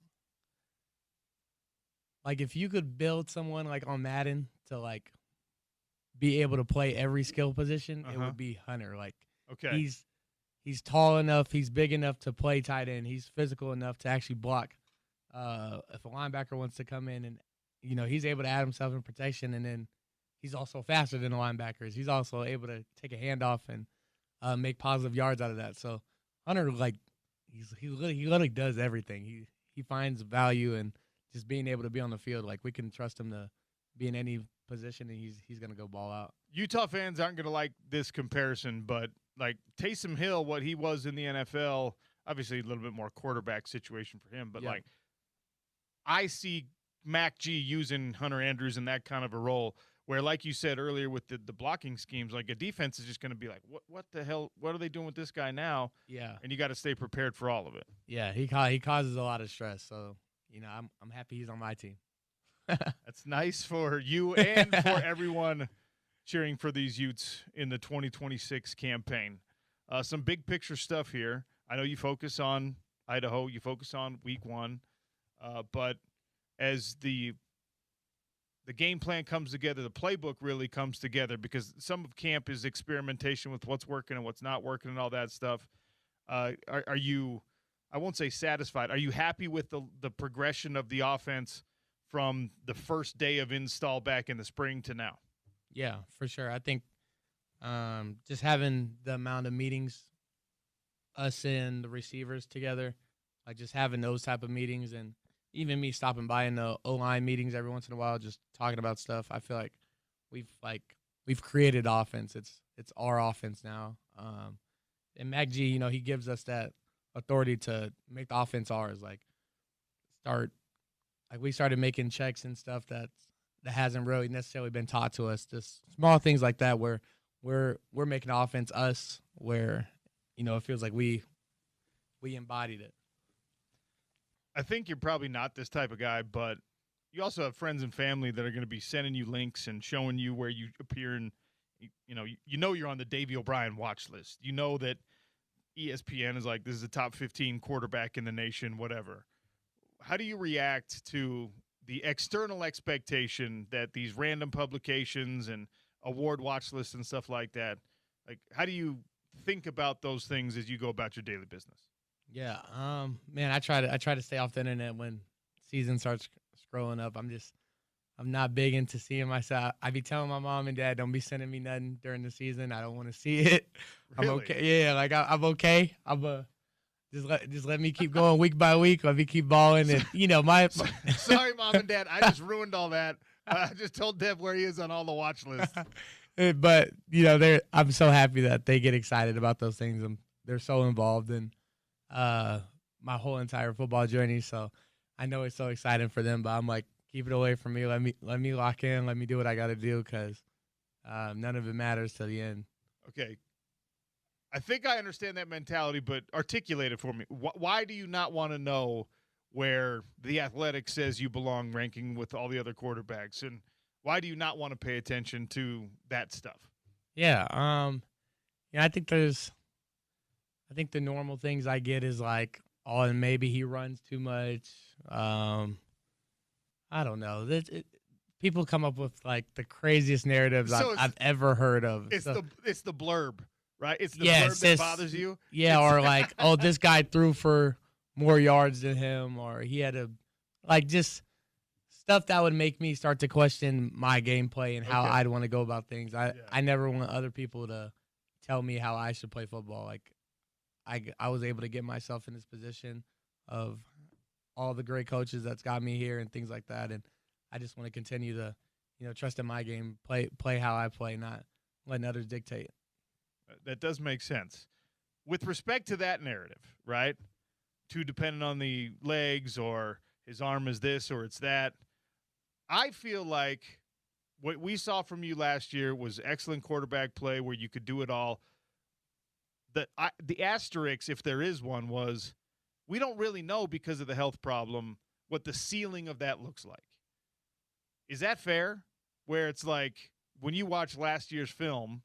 like, if you could build someone like on Madden to like be able to play every skill position, it would be Hunter. Like, okay, he's tall enough, he's big enough to play tight end, he's physical enough to actually block. If a linebacker wants to come in and, he's able to add himself in protection, and then he's also faster than the linebackers. He's also able to take a handoff and make positive yards out of that. So Hunter, like, he literally does everything. He finds value in just being able to be on the field. Like, we can trust him to be in any position, and he's going to go ball out. Utah fans aren't going to like this comparison, but like Taysom Hill, what he was in the NFL, obviously a little bit more quarterback situation for him, but like I see Mac G using Hunter Andrews in that kind of a role where, like you said earlier with the blocking schemes, like a defense is just going to be like, what the hell, what are they doing with this guy now? Yeah. And you got to stay prepared for all of it. Yeah, he causes a lot of stress, so, I'm happy he's on my team. That's nice for you and for everyone cheering for these Utes in the 2026 campaign. Some big picture stuff here. I know you focus on Idaho, you focus on week 1, but as the game plan comes together, the playbook really comes together, because some of camp is experimentation with what's working and what's not working and all that stuff. Are you, I won't say satisfied, are you happy with the progression of the offense from the first day of install back in the spring to now? Yeah, for sure. I think just having the amount of meetings, us and the receivers together, like just having those type of meetings, and even me stopping by in the O-line meetings every once in a while, just talking about stuff. I feel like we've created offense. It's our offense now. And Mac G, he gives us that authority to make the offense ours. We started making checks and stuff that hasn't really necessarily been taught to us. Just small things like that where we're making the offense us, where it feels like we embodied it. I think you're probably not this type of guy, but you also have friends and family that are going to be sending you links and showing you where you appear, and you're on the Davey O'Brien watch list. You know that ESPN is like, this is the top 15 quarterback in the nation, whatever. How do you react to the external expectation that these random publications and award watch lists and stuff like that, like, how do you think about those things as you go about your daily business? Yeah, man, I try to stay off the internet when season starts scrolling up. I'm not big into seeing myself. I be telling my mom and dad, don't be sending me nothing during the season. I don't want to see it. Really? I'm okay. Yeah, like I'm okay. Just let me keep going week by week. Let me keep balling, and Sorry, mom and dad, I just ruined all that. I just told Dev where he is on all the watch lists. But I'm so happy that they get excited about those things, and they're so involved in my whole entire football journey. So I know it's so exciting for them, but I'm like, keep it away from me. Let me lock in. Let me do what I got to do, because none of it matters to the end. Okay. I think I understand that mentality, but articulate it for me. Why do you not want to know where the Athletic says you belong ranking with all the other quarterbacks? And why do you not want to pay attention to that stuff? Yeah. I think the normal things I get is like, oh, and maybe he runs too much. I don't know. People come up with like the craziest narratives I've ever heard of. It's the blurb, right? It's the blurb that bothers you. Yeah, or like, oh, this guy threw for more yards than him, or he had just stuff that would make me start to question my gameplay and how I'd want to go about things. I never want other people to tell me how I should play football. Like, I was able to get myself in this position of all the great coaches that's got me here and things like that, and I just want to continue to, trust in my game, play how I play, not letting others dictate. That does make sense. With respect to that narrative, right? Too dependent on the legs, or his arm is this or it's that. I feel like what we saw from you last year was excellent quarterback play where you could do it all. The asterisk, if there is one, was we don't really know because of the health problem what the ceiling of that looks like. Is that fair? Where it's like when you watch last year's film,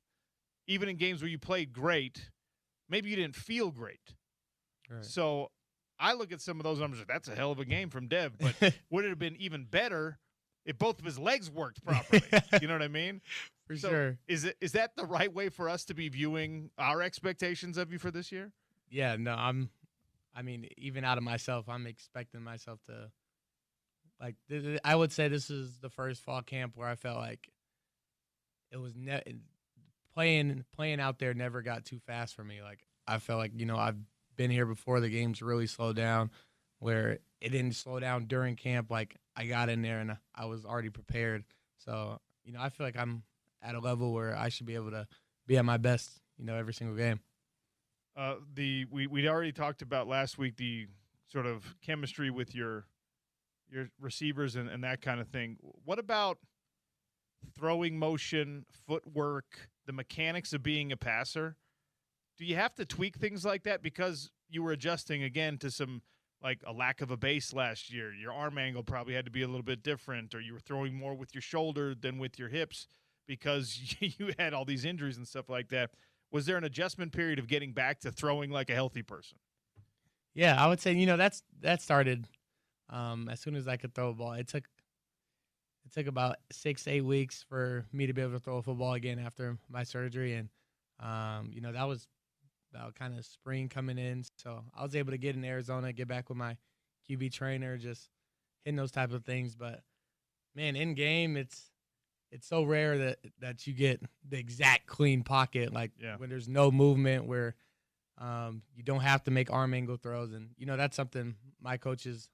even in games where you played great, maybe you didn't feel great. Right. So I look at some of those numbers, that's a hell of a game from Dev, but would it have been even better if both of his legs worked properly? You know what I mean? For sure. Is that the right way for us to be viewing our expectations of you for this year? Yeah, no, even out of myself, I'm expecting myself to, like, I would say this is the first fall camp where I felt like it was playing out there never got too fast for me. Like, I felt like, I've been here before the games really slowed down, where it didn't slow down during camp. Like, I got in there and I was already prepared. So, I feel like I'm at a level where I should be able to be at my best, every single game. We already talked about last week the sort of chemistry with your receivers and that kind of thing. What about throwing motion, footwork, the mechanics of being a passer? Do you have to tweak things like that because you were adjusting again to some, like, a lack of a base last year? Your arm angle probably had to be a little bit different, or you were throwing more with your shoulder than with your hips because you had all these injuries and stuff like that. Was there an adjustment period of getting back to throwing like a healthy person? Yeah, I would say, that started as soon as I could throw a ball. It took about 6-8 weeks for me to be able to throw a football again after my surgery. And, that was about kind of spring coming in. So I was able to get in Arizona, get back with my QB trainer, just hitting those type of things. But, man, in game, it's so rare that you get the exact clean pocket, like when there's no movement, where you don't have to make arm angle throws. And, that's something my coaches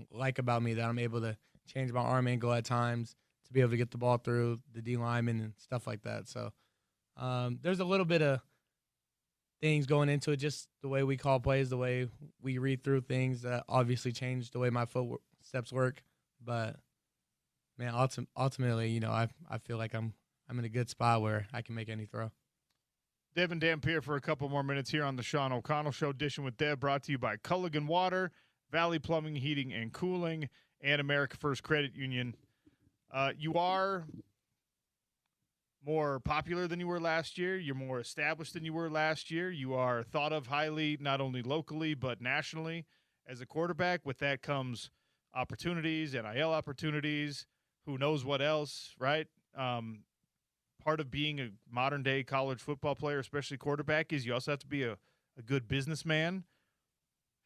like about me, that I'm able to change my arm angle at times to be able to get the ball through the D lineman and stuff like that. So there's a little bit of things going into it, just the way we call plays, the way we read through things that obviously changed the way my footsteps work. But, man, ultimately, I feel like I'm in a good spot where I can make any throw. Devin Dampier for a couple more minutes here on the Sean O'Connell Show. Dishing with Dev, brought to you by Culligan Water, Valley Plumbing, Heating, and Cooling, and America First Credit Union. You are more popular than you were last year. You're more established than you were last year. You are thought of highly, not only locally but nationally, as a quarterback. With that comes opportunities, NIL opportunities, who knows what else, right? Part of being a modern-day college football player, especially quarterback, is you also have to be a good businessman.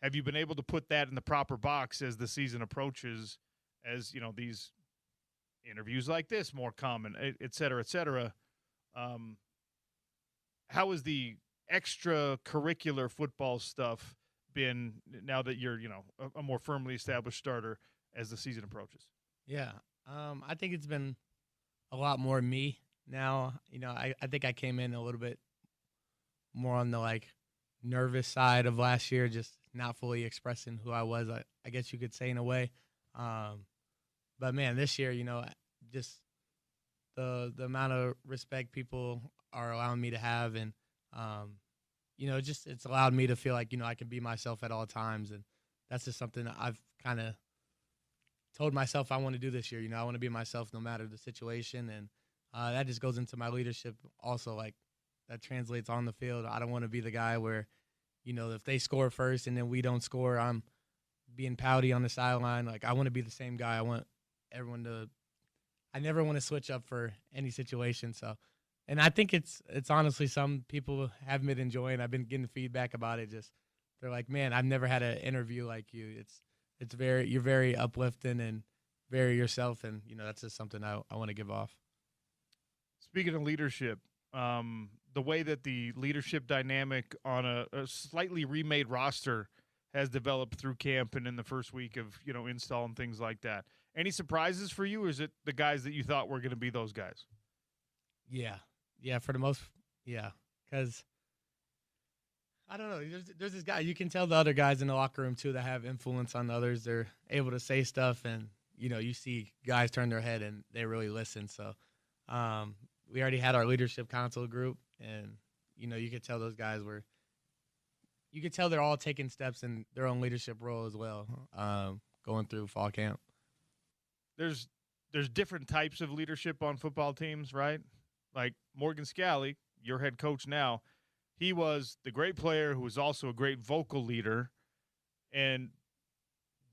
Have you been able to put that in the proper box as the season approaches, as, these interviews like this more common, et cetera, et cetera? How has the extracurricular football stuff been now that you're, a more firmly established starter as the season approaches? Yeah. I think it's been a lot more me now. I think I came in a little bit more on the, nervous side of last year, just not fully expressing who I was, I guess you could say, in a way. But, man, this year, just the amount of respect people are allowing me to have, and It's allowed me to feel like, I can be myself at all times. And that's just something that I've kind of told myself I want to do this year. I want to be myself no matter the situation. And that just goes into my leadership also, like that translates on the field. I don't want to be the guy where, if they score first and then we don't score, I'm being pouty on the sideline. Like, I want to be the same guy. I want everyone to – I never want to switch up for any situation. So, and I think it's honestly some people have been enjoying. I've been getting feedback about it. Just they're like, man, I've never had an interview like you. You're very uplifting and very yourself, and that's just something I want to give off. Speaking of leadership, the way that the leadership dynamic on a slightly remade roster has developed through camp and in the first week of install and things like that. Any surprises for you, or is it the guys that you thought were going to be those guys? Yeah, for the most, yeah, because I don't know. There's this guy. You can tell the other guys in the locker room too that have influence on others. They're able to say stuff, and you see guys turn their head and they really listen. So, we already had our leadership council group, and you could tell those guys were. You could tell they're all taking steps in their own leadership role as well, going through fall camp. There's different types of leadership on football teams, right? Like Morgan Scalley, your head coach now, he was the great player who was also a great vocal leader, and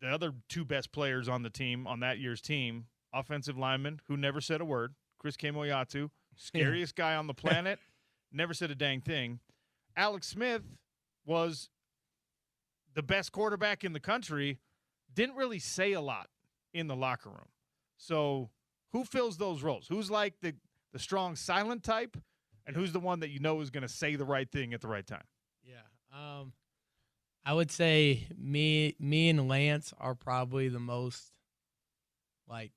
the other two best players on the team, on that year's team, offensive lineman who never said a word, Chris Kemoyatu, scariest guy on the planet, never said a dang thing. Alex Smith was the best quarterback in the country, didn't really say a lot in the locker room. So who fills those roles? Who's like the strong silent type, and who's the one that is going to say the right thing at the right time? Yeah. I would say me and Lance are probably the most like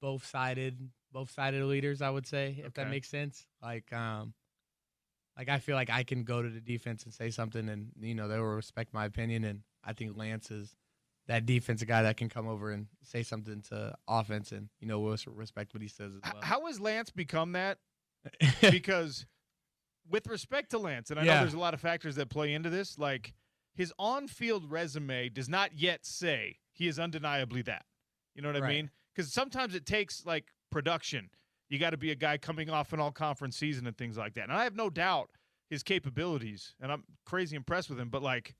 both-sided leaders, I would say, if that makes sense. Like I feel like I can go to the defense and say something, and they will respect my opinion. And I think Lance is that defensive guy that can come over and say something to offense, and we'll respect what he says as well. How has Lance become that? Because with respect to Lance, and I know there's a lot of factors that play into this, like his on-field resume does not yet say he is undeniably that. You know what I mean? Because sometimes it takes like production. You got to be a guy coming off an all-conference season and things like that. And I have no doubt his capabilities, and I'm crazy impressed with him. But, like,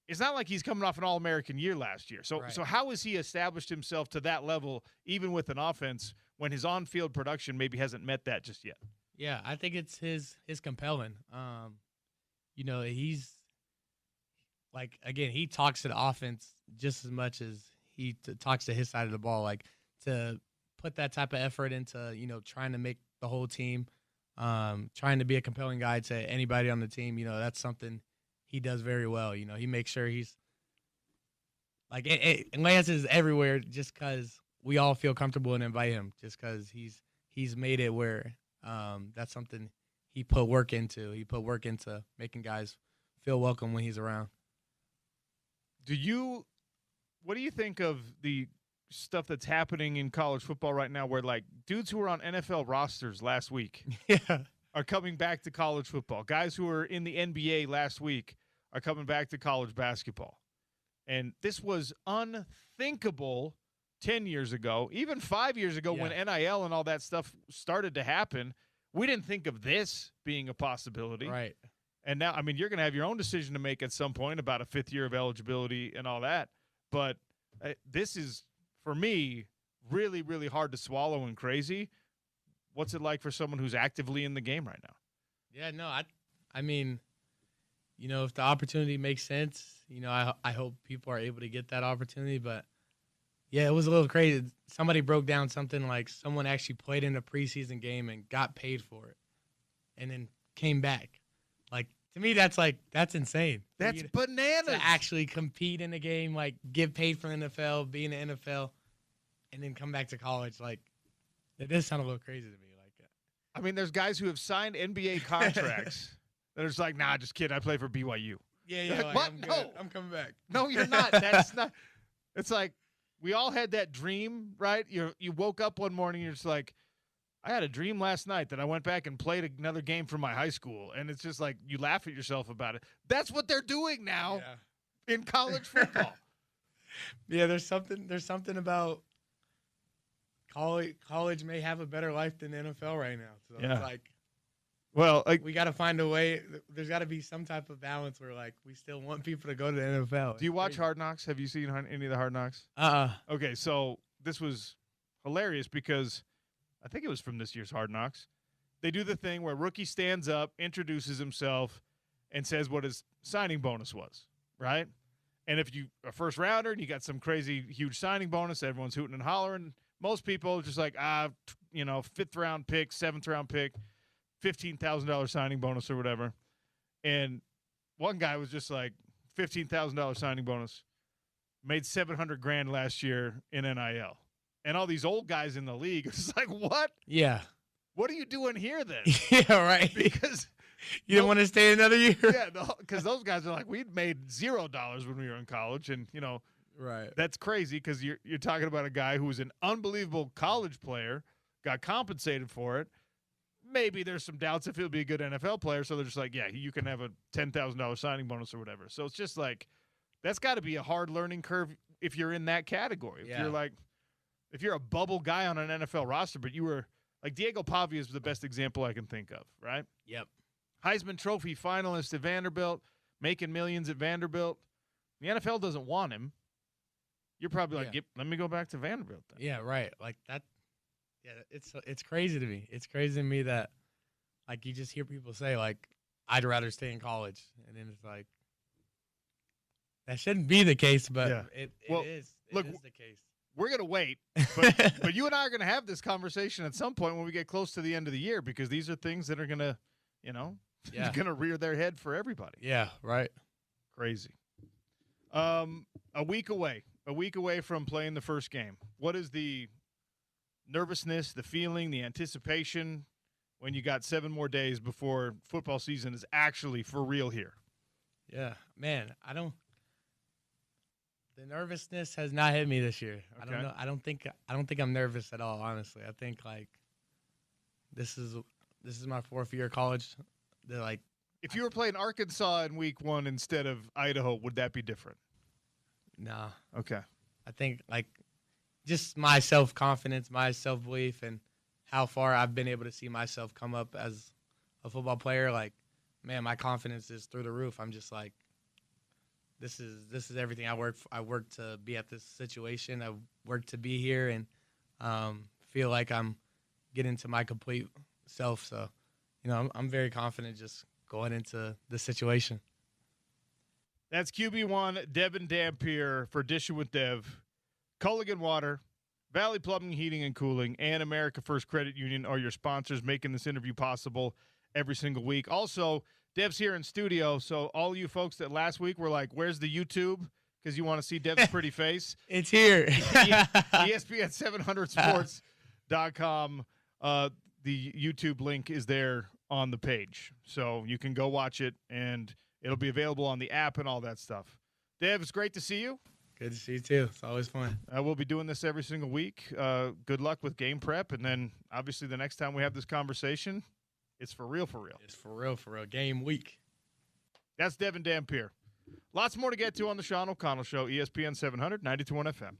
it's not like he's coming off an All-American year last year. So how has he established himself to that level, even with an offense, when his on-field production maybe hasn't met that just yet? Yeah, I think it's his compelling. He's, like, again, he talks to the offense just as much as he talks to his side of the ball. Like, to put that type of effort into, trying to make the whole team, trying to be a compelling guy to anybody on the team, that's something he does very well. He makes sure he's like, and Lance is everywhere just because we all feel comfortable and invite him, just because he's made it where that's something he put work into. He put work into making guys feel welcome when he's around. What do you think of the stuff that's happening in college football right now, where like dudes who were on NFL rosters last week are coming back to college football? Guys who were in the NBA last week are coming back to college basketball. And this was unthinkable 10 years ago, even 5 years ago when NIL and all that stuff started to happen. We didn't think of this being a possibility. Right. And now, I mean, you're going to have your own decision to make at some point about a fifth year of eligibility and all that. But this is, for me, really, really hard to swallow and crazy. What's it like for someone who's actively in the game right now? Yeah, no, I mean, if the opportunity makes sense, I hope people are able to get that opportunity. But, yeah, it was a little crazy. Somebody broke down something like someone actually played in a preseason game and got paid for it and then came back. Like, to me, that's insane. That's bananas. To actually compete in a game, like get paid from the NFL, be in the NFL, and then come back to college. Like, it does sound a little crazy to me. Like, I mean, there's guys who have signed NBA contracts that are just like, nah, just kidding. I play for BYU. Yeah. Like, what? No, I'm coming back. No, you're not. That's not. It's like we all had that dream, right? You woke up one morning, you're just like, I had a dream last night that I went back and played another game from my high school, and it's just like you laugh at yourself about it. That's what they're doing now in college football. Yeah, there's something about college may have a better life than the NFL right now. So it's like, well, we got to find a way. There's got to be some type of balance where like we still want people to go to the NFL. Do you watch Hard Knocks? Have you seen any of the Hard Knocks? Okay, so this was hilarious because I think it was from this year's Hard Knocks. They do the thing where rookie stands up, introduces himself, and says what his signing bonus was, right? And if you a first rounder and you got some crazy huge signing bonus, everyone's hooting and hollering. Most people are just like, fifth round pick, seventh round pick, $15,000 signing bonus or whatever. And one guy was just like, $15,000 signing bonus, made $700,000 last year in NIL. And all these old guys in the league, it's like, what? Yeah. What are you doing here then? Yeah, right. Because you didn't want to stay another year. Yeah, because those guys are like, we'd made $0 when we were in college, and right. That's crazy because you're talking about a guy who was an unbelievable college player, got compensated for it. Maybe there's some doubts if he'll be a good NFL player, so they're just like, yeah, you can have a $10,000 signing bonus or whatever. So it's just like that's got to be a hard learning curve if you're in that category. If you're a bubble guy on an NFL roster, but you were like Diego Pavia is the best example I can think of, right? Yep. Heisman Trophy finalist at Vanderbilt, making millions at Vanderbilt. The NFL doesn't want him. You're probably like, let me go back to Vanderbilt then. Yeah, right. Like that. Yeah, it's crazy to me. It's crazy to me that like you just hear people say like, I'd rather stay in college, and then it's like that shouldn't be the case, but it is. It is the case. We're going to wait, but you and I are going to have this conversation at some point when we get close to the end of the year because these are things that are going to, going to rear their head for everybody. Yeah, right. Crazy. A week away from playing the first game. What is the nervousness, the feeling, the anticipation when you got 7 more days before football season is actually for real here? Yeah, man, the nervousness has not hit me this year. Okay. I don't know. I don't think I'm nervous at all, honestly. I think like this is my 4th year of college. If you were playing Arkansas in week 1 instead of Idaho, would that be different? Nah. Okay. I think like just my self-confidence, my self-belief, and how far I've been able to see myself come up as a football player. Like, man, my confidence is through the roof. I'm just like, this is everything. I worked to be at this situation. I worked to be here and feel like I'm getting to my complete self. So, I'm very confident just going into the situation. That's QB1 Devin Dampier for Dishing with Dev. Culligan Water, Valley Plumbing, Heating, and Cooling, and America First Credit Union are your sponsors making this interview possible every single week. Also, Dev's here in studio, so all you folks that last week were like, where's the YouTube? Because you want to see Dev's pretty face. It's here. ESPN700sports.com. The YouTube link is there on the page. So you can go watch it, and it'll be available on the app and all that stuff. Dev, it's great to see you. Good to see you, too. It's always fun. We'll be doing this every single week. Good luck with game prep. And then, obviously, the next time we have this conversation, it's for real, for real. It's for real, for real. Game week. That's Devin Dampier. Lots more to get to on the Sean O'Connell Show, ESPN 700, 92.1 FM.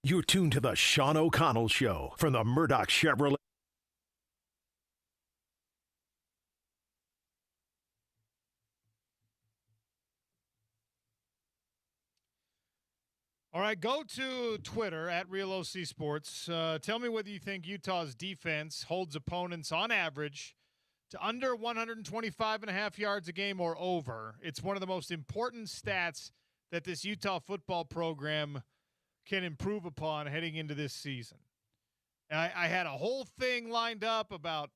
You're tuned to the Sean O'Connell Show from the Murdoch Chevrolet. All right, go to Twitter at RealOCSports. Tell me whether you think Utah's defense holds opponents on average to under 125.5 yards a game or over. It's one of the most important stats that this Utah football program can improve upon heading into this season. I had a whole thing lined up about,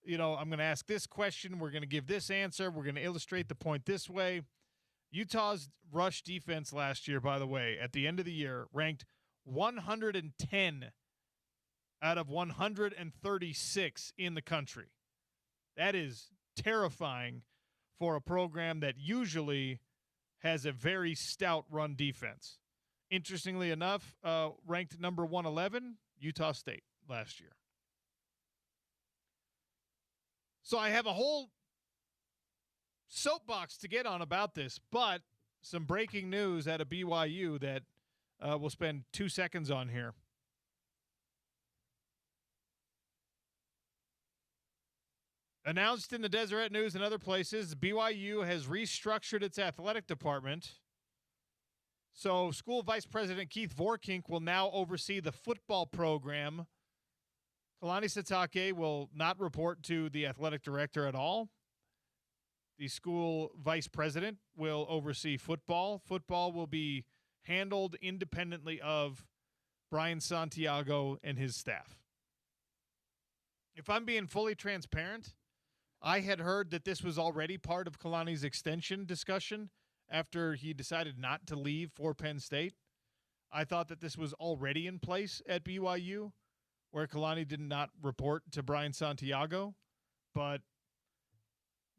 I'm going to ask this question. We're going to give this answer. We're going to illustrate the point this way. Utah's rush defense last year, by the way, at the end of the year, ranked 110 out of 136 in the country. That is terrifying for a program that usually has a very stout run defense. Interestingly enough, ranked number 111, Utah State last year. So I have a whole soapbox to get on about this, but some breaking news out of BYU that we'll spend 2 seconds on here. Announced in the Deseret News and other places, BYU has restructured its athletic department. So school vice president Keith Vorkink will now oversee the football program. Kalani Sitake will not report to the athletic director at all. The school vice president will oversee football. Football will be handled independently of Brian Santiago and his staff. If I'm being fully transparent, I had heard that this was already part of Kalani's extension discussion after he decided not to leave for Penn State. I thought that this was already in place at BYU, where Kalani did not report to Brian Santiago, but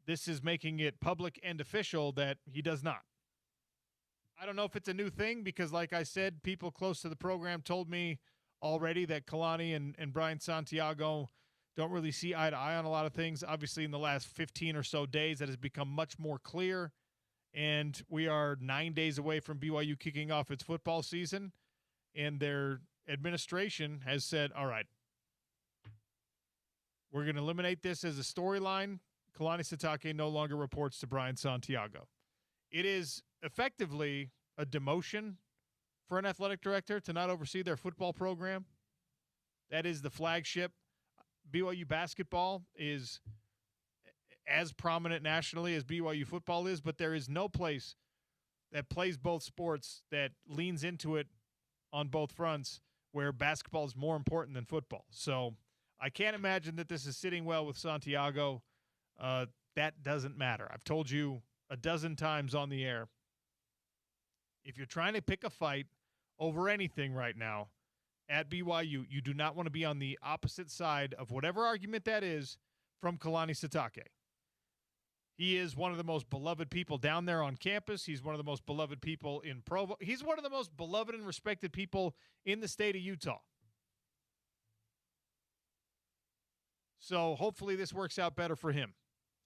this is making it public and official that he does not. I don't know if it's a new thing because, like I said, people close to the program told me already that Kalani and Brian Santiago don't really see eye to eye on a lot of things. Obviously, in the last 15 or so days, that has become much more clear, and we are 9 days away from BYU kicking off its football season, and their administration has said, all right, we're going to eliminate this as a storyline. Kalani Sitake no longer reports to Brian Santiago. It is effectively a demotion for an athletic director to not oversee their football program. That is the flagship. BYU basketball is as prominent nationally as BYU football is, but there is no place that plays both sports that leans into it on both fronts where basketball is more important than football. So I can't imagine that this is sitting well with Santiago. That doesn't matter. I've told you a dozen times on the air, if you're trying to pick a fight over anything right now at BYU, you do not want to be on the opposite side of whatever argument that is from Kalani Sitake. He is one of the most beloved people down there on campus. He's one of the most beloved people in Provo. He's one of the most beloved and respected people in the state of Utah. So hopefully this works out better for him.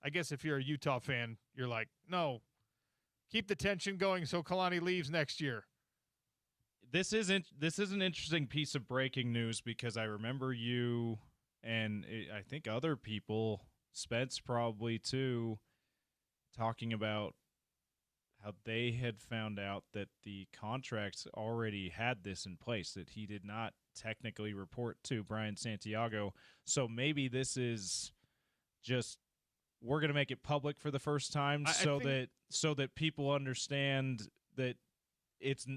I guess if you're a Utah fan, you're like, no, keep the tension going so Kalani leaves next year. This is an interesting piece of breaking news because I remember you and I think other people, Spence probably too, talking about how they had found out that the contracts already had this in place, that he did not technically report to Brian Santiago. So maybe this is just, we're going to make it public for the first time so that people understand that it's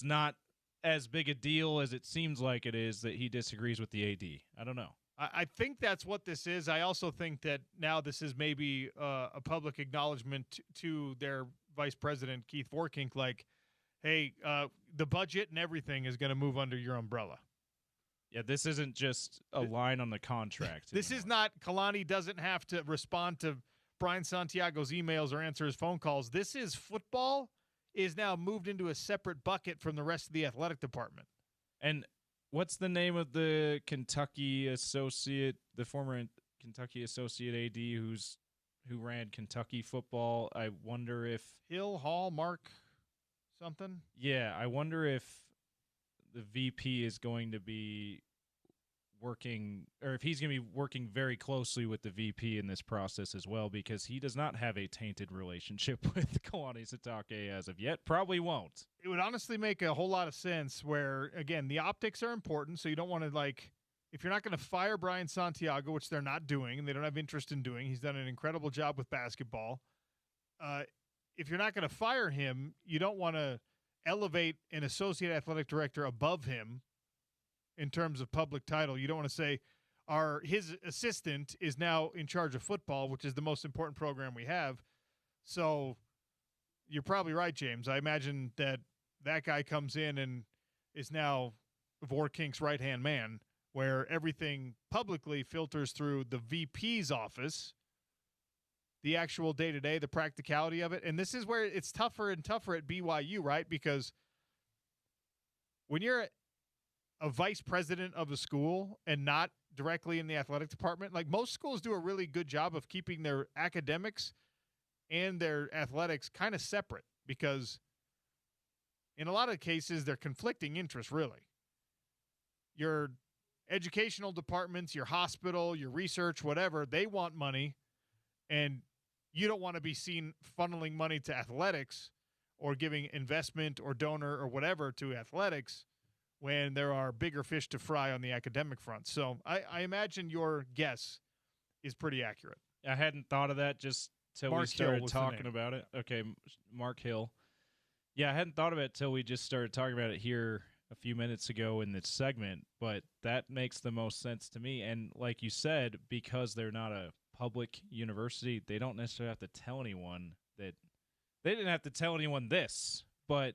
not as big a deal as it seems like it is that he disagrees with the AD. I don't know. I think that's what this is. I also think that now this is maybe a public acknowledgement to their vice president, Keith Vorkink, like, hey, the budget and everything is going to move under your umbrella. Yeah, this isn't just a line on the contract. This is not, Kalani doesn't have to respond to Brian Santiago's emails or answer his phone calls. This is football is now moved into a separate bucket from the rest of the athletic department. And what's the name of the Kentucky associate, the former Kentucky associate AD who ran Kentucky football? I wonder if Hill, Hall, Mark something? Yeah, I wonder if the VP is going to be working, or if he's going to be working very closely with the VP in this process as well, because he does not have a tainted relationship with Kalani Sitake as of yet. Probably won't. It would honestly make a whole lot of sense where, again, the optics are important, so you don't want to, like, if you're not going to fire Brian Santiago, which they're not doing, and they don't have interest in doing, he's done an incredible job with basketball. If you're not going to fire him, you don't want to elevate an associate athletic director above him in terms of public title. You don't want to say his assistant is now in charge of football, which is the most important program we have. So you're probably right, James. I imagine that guy comes in and is now Vorkink's right-hand man, where everything publicly filters through the VP's office, the actual day-to-day, the practicality of it. And this is where it's tougher and tougher at BYU, right? Because when you're a vice president of the school and not directly in the athletic department, like most schools do a really good job of keeping their academics and their athletics kind of separate, because in a lot of cases they're conflicting interests, really. Your educational departments, your hospital, your research, whatever, they want money, and you don't want to be seen funneling money to athletics or giving investment or donor or whatever to athletics when there are bigger fish to fry on the academic front. So I imagine your guess is pretty accurate. I hadn't thought of that just till we started talking about it. Okay, Mark Hill. Yeah, I hadn't thought of it till we just started talking about it here a few minutes ago in this segment, but that makes the most sense to me. And like you said, because they're not a public university, they don't necessarily have to tell anyone that they didn't have to tell anyone this, but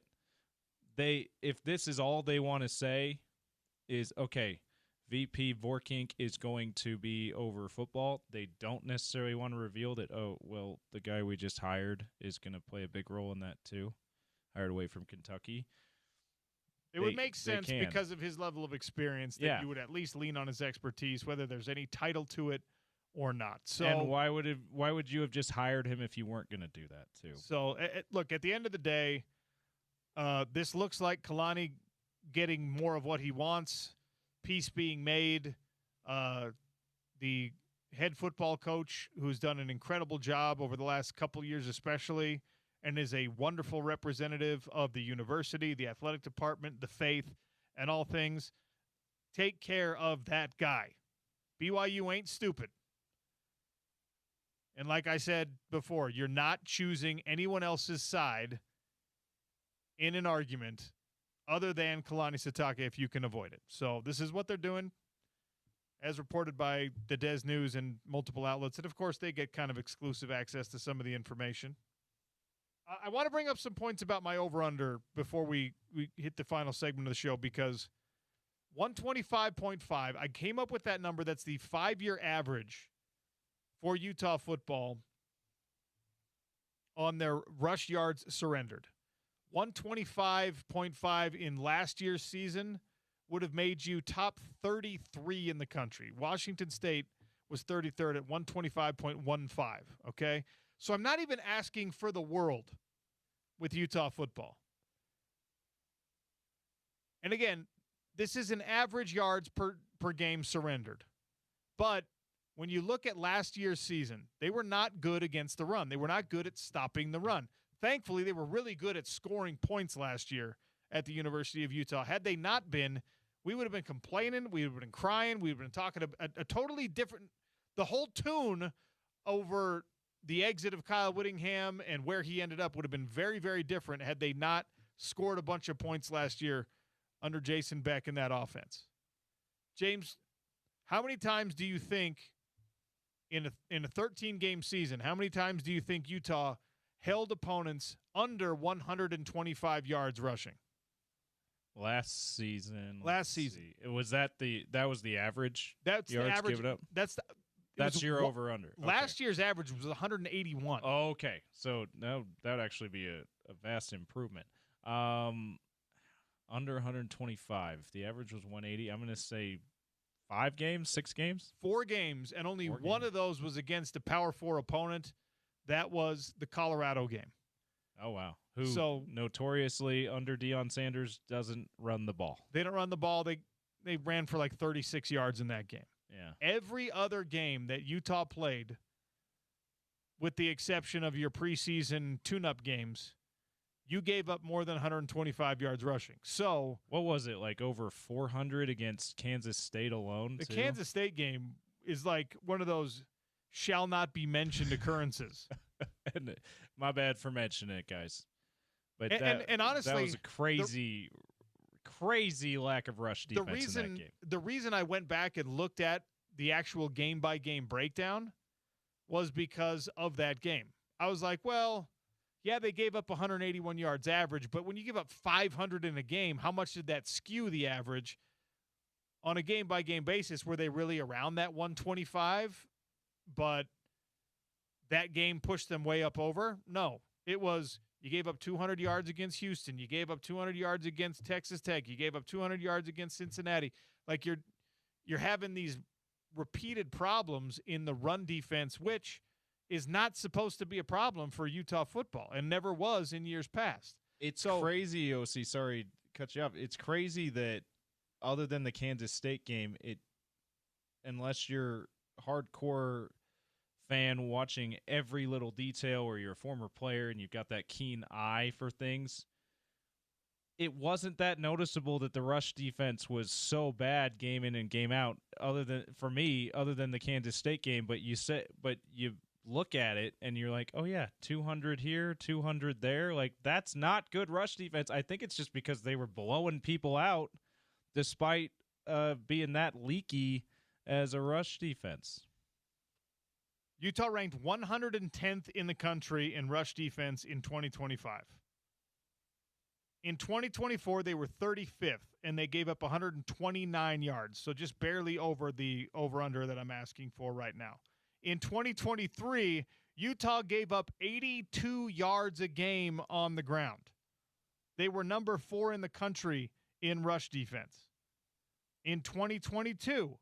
if this is all they want to say is, okay, VP Vorkink is going to be over football, they don't necessarily want to reveal that, oh, well, the guy we just hired is going to play a big role in that too, hired away from Kentucky. It would make sense because of his level of experience that you would at least lean on his expertise, whether there's any title to it or not. So, and why would you have just hired him if you weren't going to do that too? So, look, at the end of the day, this looks like Kalani getting more of what he wants, peace being made. The head football coach, who's done an incredible job over the last couple years especially, and is a wonderful representative of the university, the athletic department, the faith, and all things. Take care of that guy. BYU ain't stupid. And like I said before, you're not choosing anyone else's side in an argument other than Kalani Sitake if you can avoid it. So this is what they're doing, as reported by the Des News and multiple outlets. And, of course, they get kind of exclusive access to some of the information. I want to bring up some points about my over-under before we hit the final segment of the show, because 125.5, I came up with that number. That's the 5-year average for Utah football on their rush yards surrendered. 125.5 in last year's season would have made you top 33 in the country. Washington State was 33rd at 125.15, okay? So I'm not even asking for the world with Utah football. And again, this is an average yards per game surrendered. But when you look at last year's season, they were not good against the run. They were not good at stopping the run. Thankfully, they were really good at scoring points last year at the University of Utah. Had they not been, we would have been complaining. We would have been crying. We would have been talking a totally different – the whole tune over the exit of Kyle Whittingham and where he ended up would have been very, very different had they not scored a bunch of points last year under Jason Beck in that offense. James, how many times do you think in a 13-game season, how many times do you think Utah held opponents under 125 yards rushing? Last season. Was that was the average? That's yards the average. Given up? That's your over-under. Last year's average was 181. Oh, okay. So no, that would actually be a vast improvement. Under 125. The average was 180. I'm going to say 5 games, 6 games? 4 games, and only one of those was against a Power 4 opponent. That was the Colorado game. Oh, wow. who notoriously under Deion Sanders doesn't run the ball. They don't run the ball. They ran for like 36 yards in that game. Yeah. Every other game that Utah played, with the exception of your preseason tune-up games, you gave up more than 125 yards rushing. So what was it, like over 400 against Kansas State alone? The Kansas State game is like one of those shall not be mentioned occurrences. And my bad for mentioning it, guys. But and honestly, that was a crazy lack of rush defense in that game. The reason I went back and looked at the actual game-by-game breakdown was because of that game. I was like, well, yeah, they gave up 181 yards average, but when you give up 500 in a game, how much did that skew the average? On a game-by-game basis, were they really around that 125? But that game pushed them way up over? No. It was you gave up 200 yards against Houston. You gave up 200 yards against Texas Tech. You gave up 200 yards against Cincinnati. Like you're having these repeated problems in the run defense, which is not supposed to be a problem for Utah football and never was in years past. It's crazy, OC. Sorry to cut you off. It's crazy that other than the Kansas State game, unless you're hardcore fan watching every little detail or you're a former player and you've got that keen eye for things, it wasn't that noticeable that the rush defense was so bad game in and game out other than the Kansas State game. But you look at it and you're like, oh yeah, 200 here, 200 there. Like, that's not good rush defense. I think it's just because they were blowing people out despite being that leaky as a rush defense. Utah ranked 110th in the country in rush defense in 2025. In 2024, they were 35th, and they gave up 129 yards, so just barely over the over-under that I'm asking for right now. In 2023, Utah gave up 82 yards a game on the ground. They were number 4 in the country in rush defense. In 2022,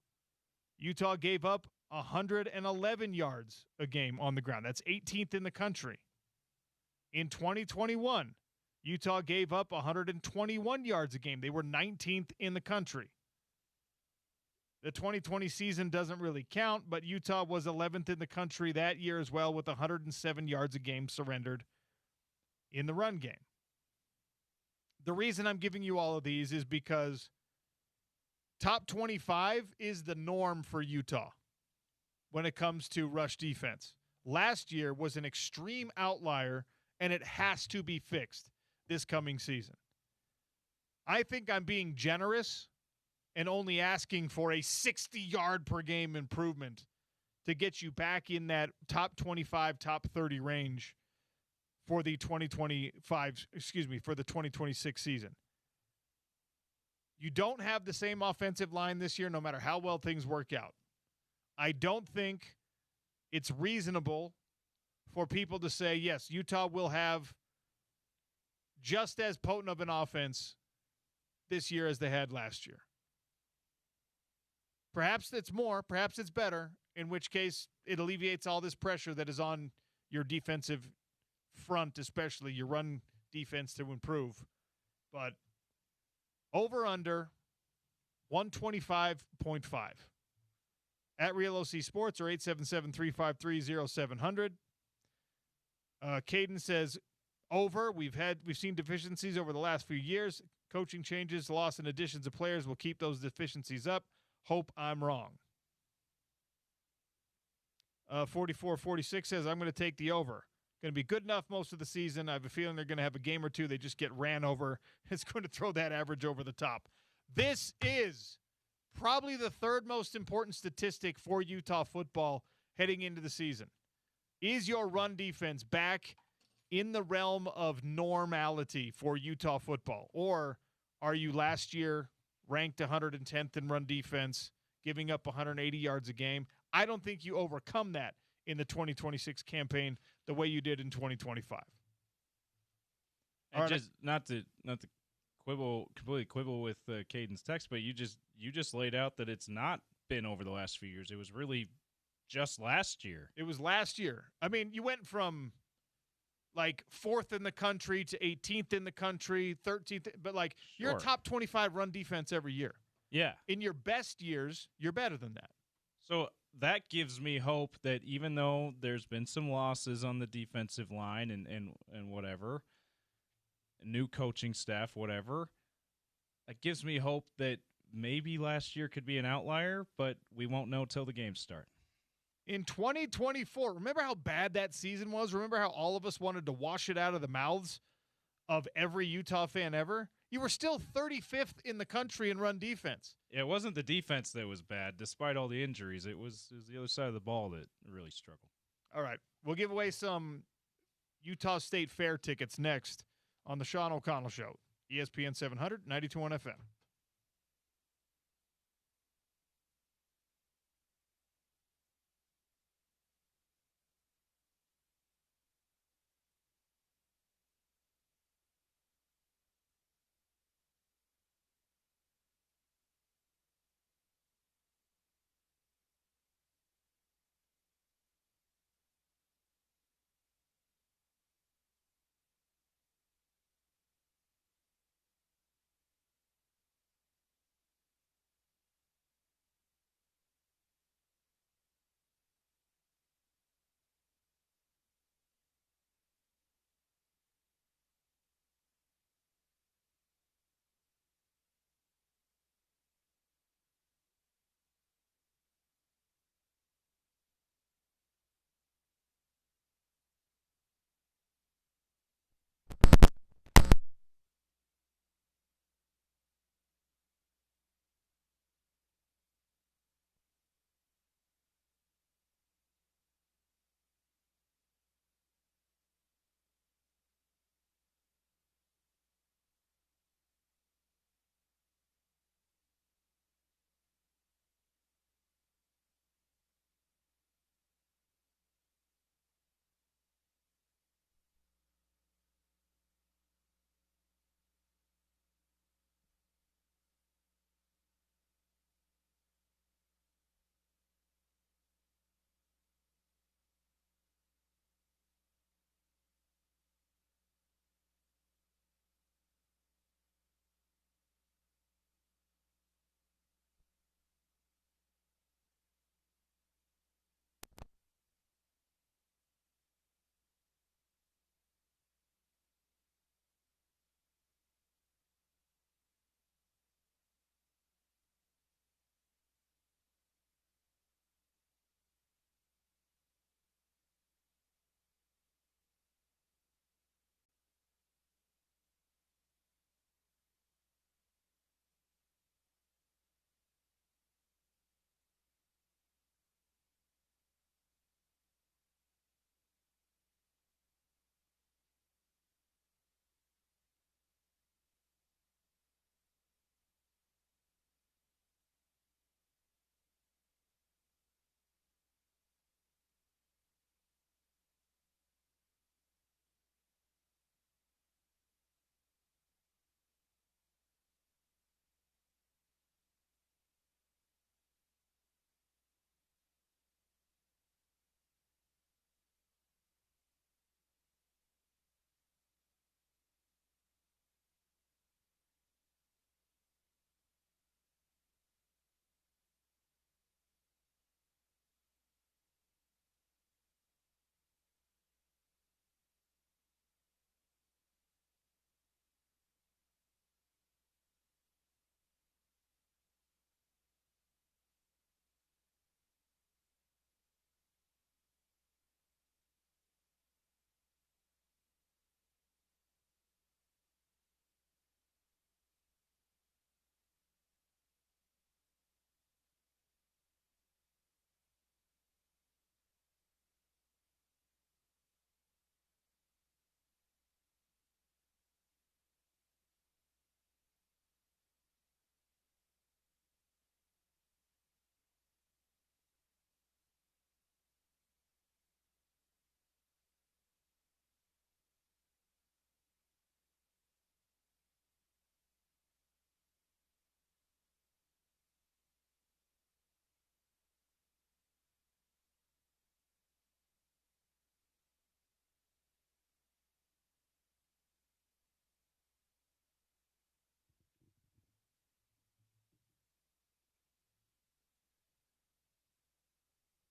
Utah gave up 111 yards a game on the ground. That's 18th in the country. In 2021, Utah gave up 121 yards a game. They were 19th in the country. The 2020 season doesn't really count, but Utah was 11th in the country that year as well with 107 yards a game surrendered in the run game. The reason I'm giving you all of these is because top 25 is the norm for Utah when it comes to rush defense. Last year was an extreme outlier, and it has to be fixed this coming season. I think I'm being generous and only asking for a 60-yard per game improvement to get you back in that top 25, top 30 range for the 2026 season. You don't have the same offensive line this year, no matter how well things work out. I don't think it's reasonable for people to say, yes, Utah will have just as potent of an offense this year as they had last year. Perhaps it's more, perhaps it's better, in which case it alleviates all this pressure that is on your defensive front, especially your run defense to improve. But over under 125.5. At Real OC Sports or 877-353-0700. Caden says over. We've seen deficiencies over the last few years. Coaching changes, loss and additions of players will keep those deficiencies up. Hope I'm wrong. 4446 says I'm going to take the over. Going to be good enough most of the season. I have a feeling they're going to have a game or two. They just get ran over. It's going to throw that average over the top. This is probably the third most important statistic for Utah football heading into the season. Is your run defense back in the realm of normality for Utah football? Or are you last year ranked 110th in run defense, giving up 180 yards a game? I don't think you overcome that in the 2026 campaign the way you did in 2025. And right. Just not to completely quibble with Caden's text, but you just laid out that it's not been over the last few years. It was really just last year. It was last year. I mean, you went from like 4th in the country to 18th in the country, 13th, but like you're a Sure. top 25 run defense every year. Yeah. In your best years, you're better than that. So that gives me hope that even though there's been some losses on the defensive line and whatever, new coaching staff, whatever, that gives me hope that maybe last year could be an outlier, but we won't know till the games start. In 2024, remember how bad that season was? Remember how all of us wanted to wash it out of the mouths of every Utah fan ever? You were still 35th in the country in run defense. It wasn't the defense that was bad, despite all the injuries. It was the other side of the ball that really struggled. All right. We'll give away some Utah State Fair tickets next on the Sean O'Connell Show. ESPN 700, 92.1 FM.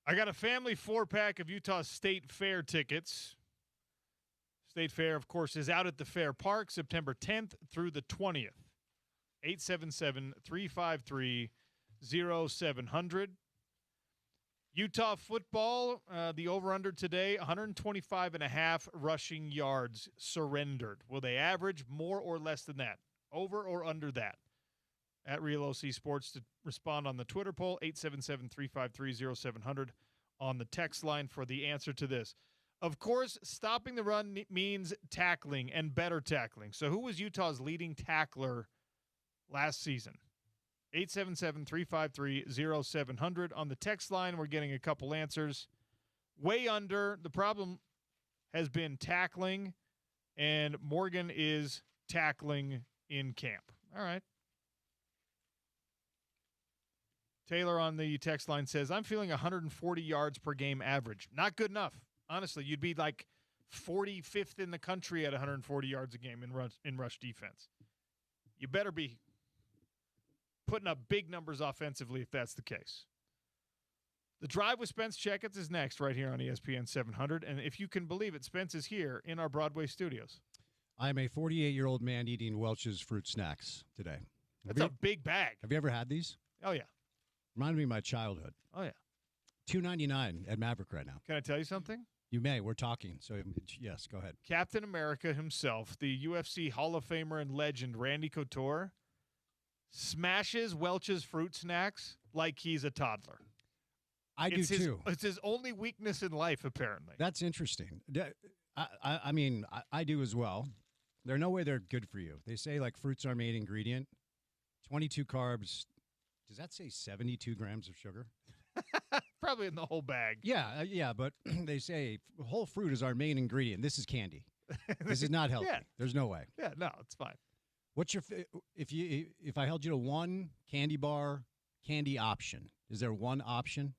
I got a family 4-pack of Utah State Fair tickets. State Fair, of course, is out at the Fair Park September 10th through the 20th. 877-353-0700. Utah football, the over-under today, 125.5 rushing yards surrendered. Will they average more or less than that? Over or under that? At Real OC Sports to respond on the Twitter poll, 877-353-0700 on the text line for the answer to this. Of course, stopping the run means tackling and better tackling. So who was Utah's leading tackler last season? 877-353-0700 on the text line. We're getting a couple answers. Way under. The problem has been tackling, and Morgan is tackling in camp. All right. Taylor on the text line says, I'm feeling 140 yards per game average. Not good enough. Honestly, you'd be like 45th in the country at 140 yards a game in rush defense. You better be putting up big numbers offensively if that's the case. The Drive with Spence Checketts is next right here on ESPN 700. And if you can believe it, Spence is here in our Broadway studios. I'm a 48-year-old man eating Welch's fruit snacks today. That's a big bag. Have you ever had these? Oh, yeah. Reminded me of my childhood. Oh, yeah. $2.99 at Maverick right now. Can I tell you something? You may. We're talking. So, yes, go ahead. Captain America himself, the UFC Hall of Famer and legend Randy Couture, smashes Welch's fruit snacks like he's a toddler. I do, too. It's his only weakness in life, apparently. That's interesting. I mean, I do as well. There's no way they're good for you. They say, like, fruits are main ingredient. 22 carbs. Does that say 72 grams of sugar? Probably in the whole bag. Yeah, but they say whole fruit is our main ingredient. This is candy. This is not healthy. Yeah. There's no way. Yeah, no, it's fine. What's your if I held you to one candy bar candy option? Is there one option?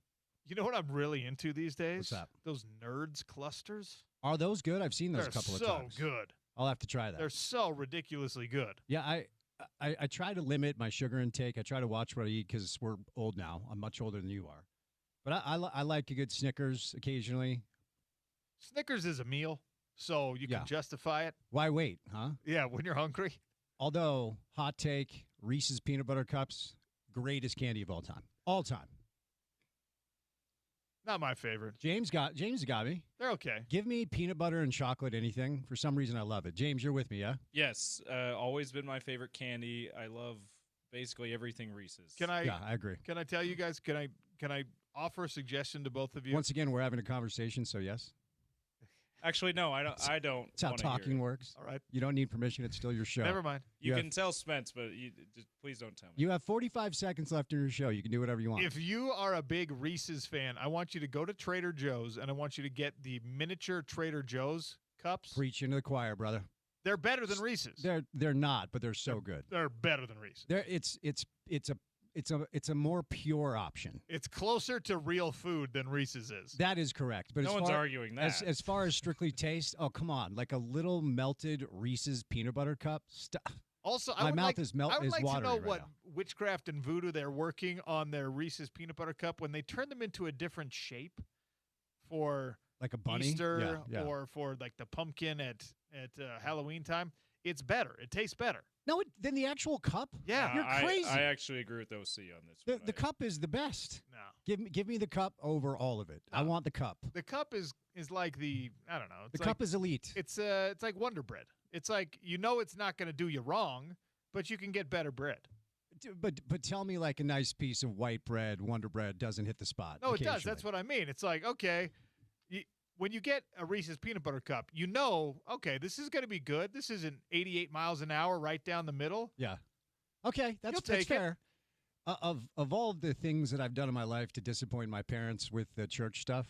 You know what I'm really into these days? What's that? Those Nerds clusters. Are those good? I've seen those They're a couple of so times. good. I'll have to try that. They're so ridiculously good. Yeah, I try to limit my sugar intake. I try to watch what I eat because we're old now. I'm much older than you are. But I like a good Snickers occasionally. Snickers is a meal, so you can justify it. Why wait, huh? Yeah, when you're hungry. Although, hot take, Reese's Peanut Butter Cups, greatest candy of all time. All time. Not my favorite. James got me. They're okay. Give me peanut butter and chocolate anything. For some reason, I love it. James, you're with me, yeah? Yes, always been my favorite candy. I love basically everything Reese's. Yeah, I agree. Can I tell you guys? Can I offer a suggestion to both of you? Once again, we're having a conversation, so yes. Actually, no, I don't. That's how talking works. All right. You don't need permission. It's still your show. Never mind. You can tell Spence, but just please don't tell me. You have 45 seconds left in your show. You can do whatever you want. If you are a big Reese's fan, I want you to go to Trader Joe's, and I want you to get the miniature Trader Joe's cups. Preach into the choir, brother. They're better than Reese's. They're not, but they're so good. They're better than Reese's. It's a more pure option. It's closer to real food than Reese's is. That is correct. But no one's arguing that. As far as strictly taste, oh, come on. Like a little melted Reese's peanut butter cup. Also, my mouth is I would like to know right what now. witchcraft and voodoo they're working on their Reese's peanut butter cup when they turn them into a different shape for like a bunny? Easter Yeah. or for like the pumpkin at Halloween time. It's better. It tastes better. No, than the actual cup? Yeah. You're crazy. I actually agree with OC on this. The cup is the best. No. Give me the cup over all of it. I want the cup. The cup is like I don't know. It's The cup is elite. It's like Wonder Bread. It's like it's not going to do you wrong, but you can get better bread. But tell me like a nice piece of white bread, Wonder Bread doesn't hit the spot. No, it does. That's what I mean. It's like, okay, when you get a Reese's peanut butter cup, okay, this is going to be good. This isn't 88 miles an hour right down the middle. Yeah. Okay, that's take fair. Of all the things that I've done in my life to disappoint my parents with the church stuff,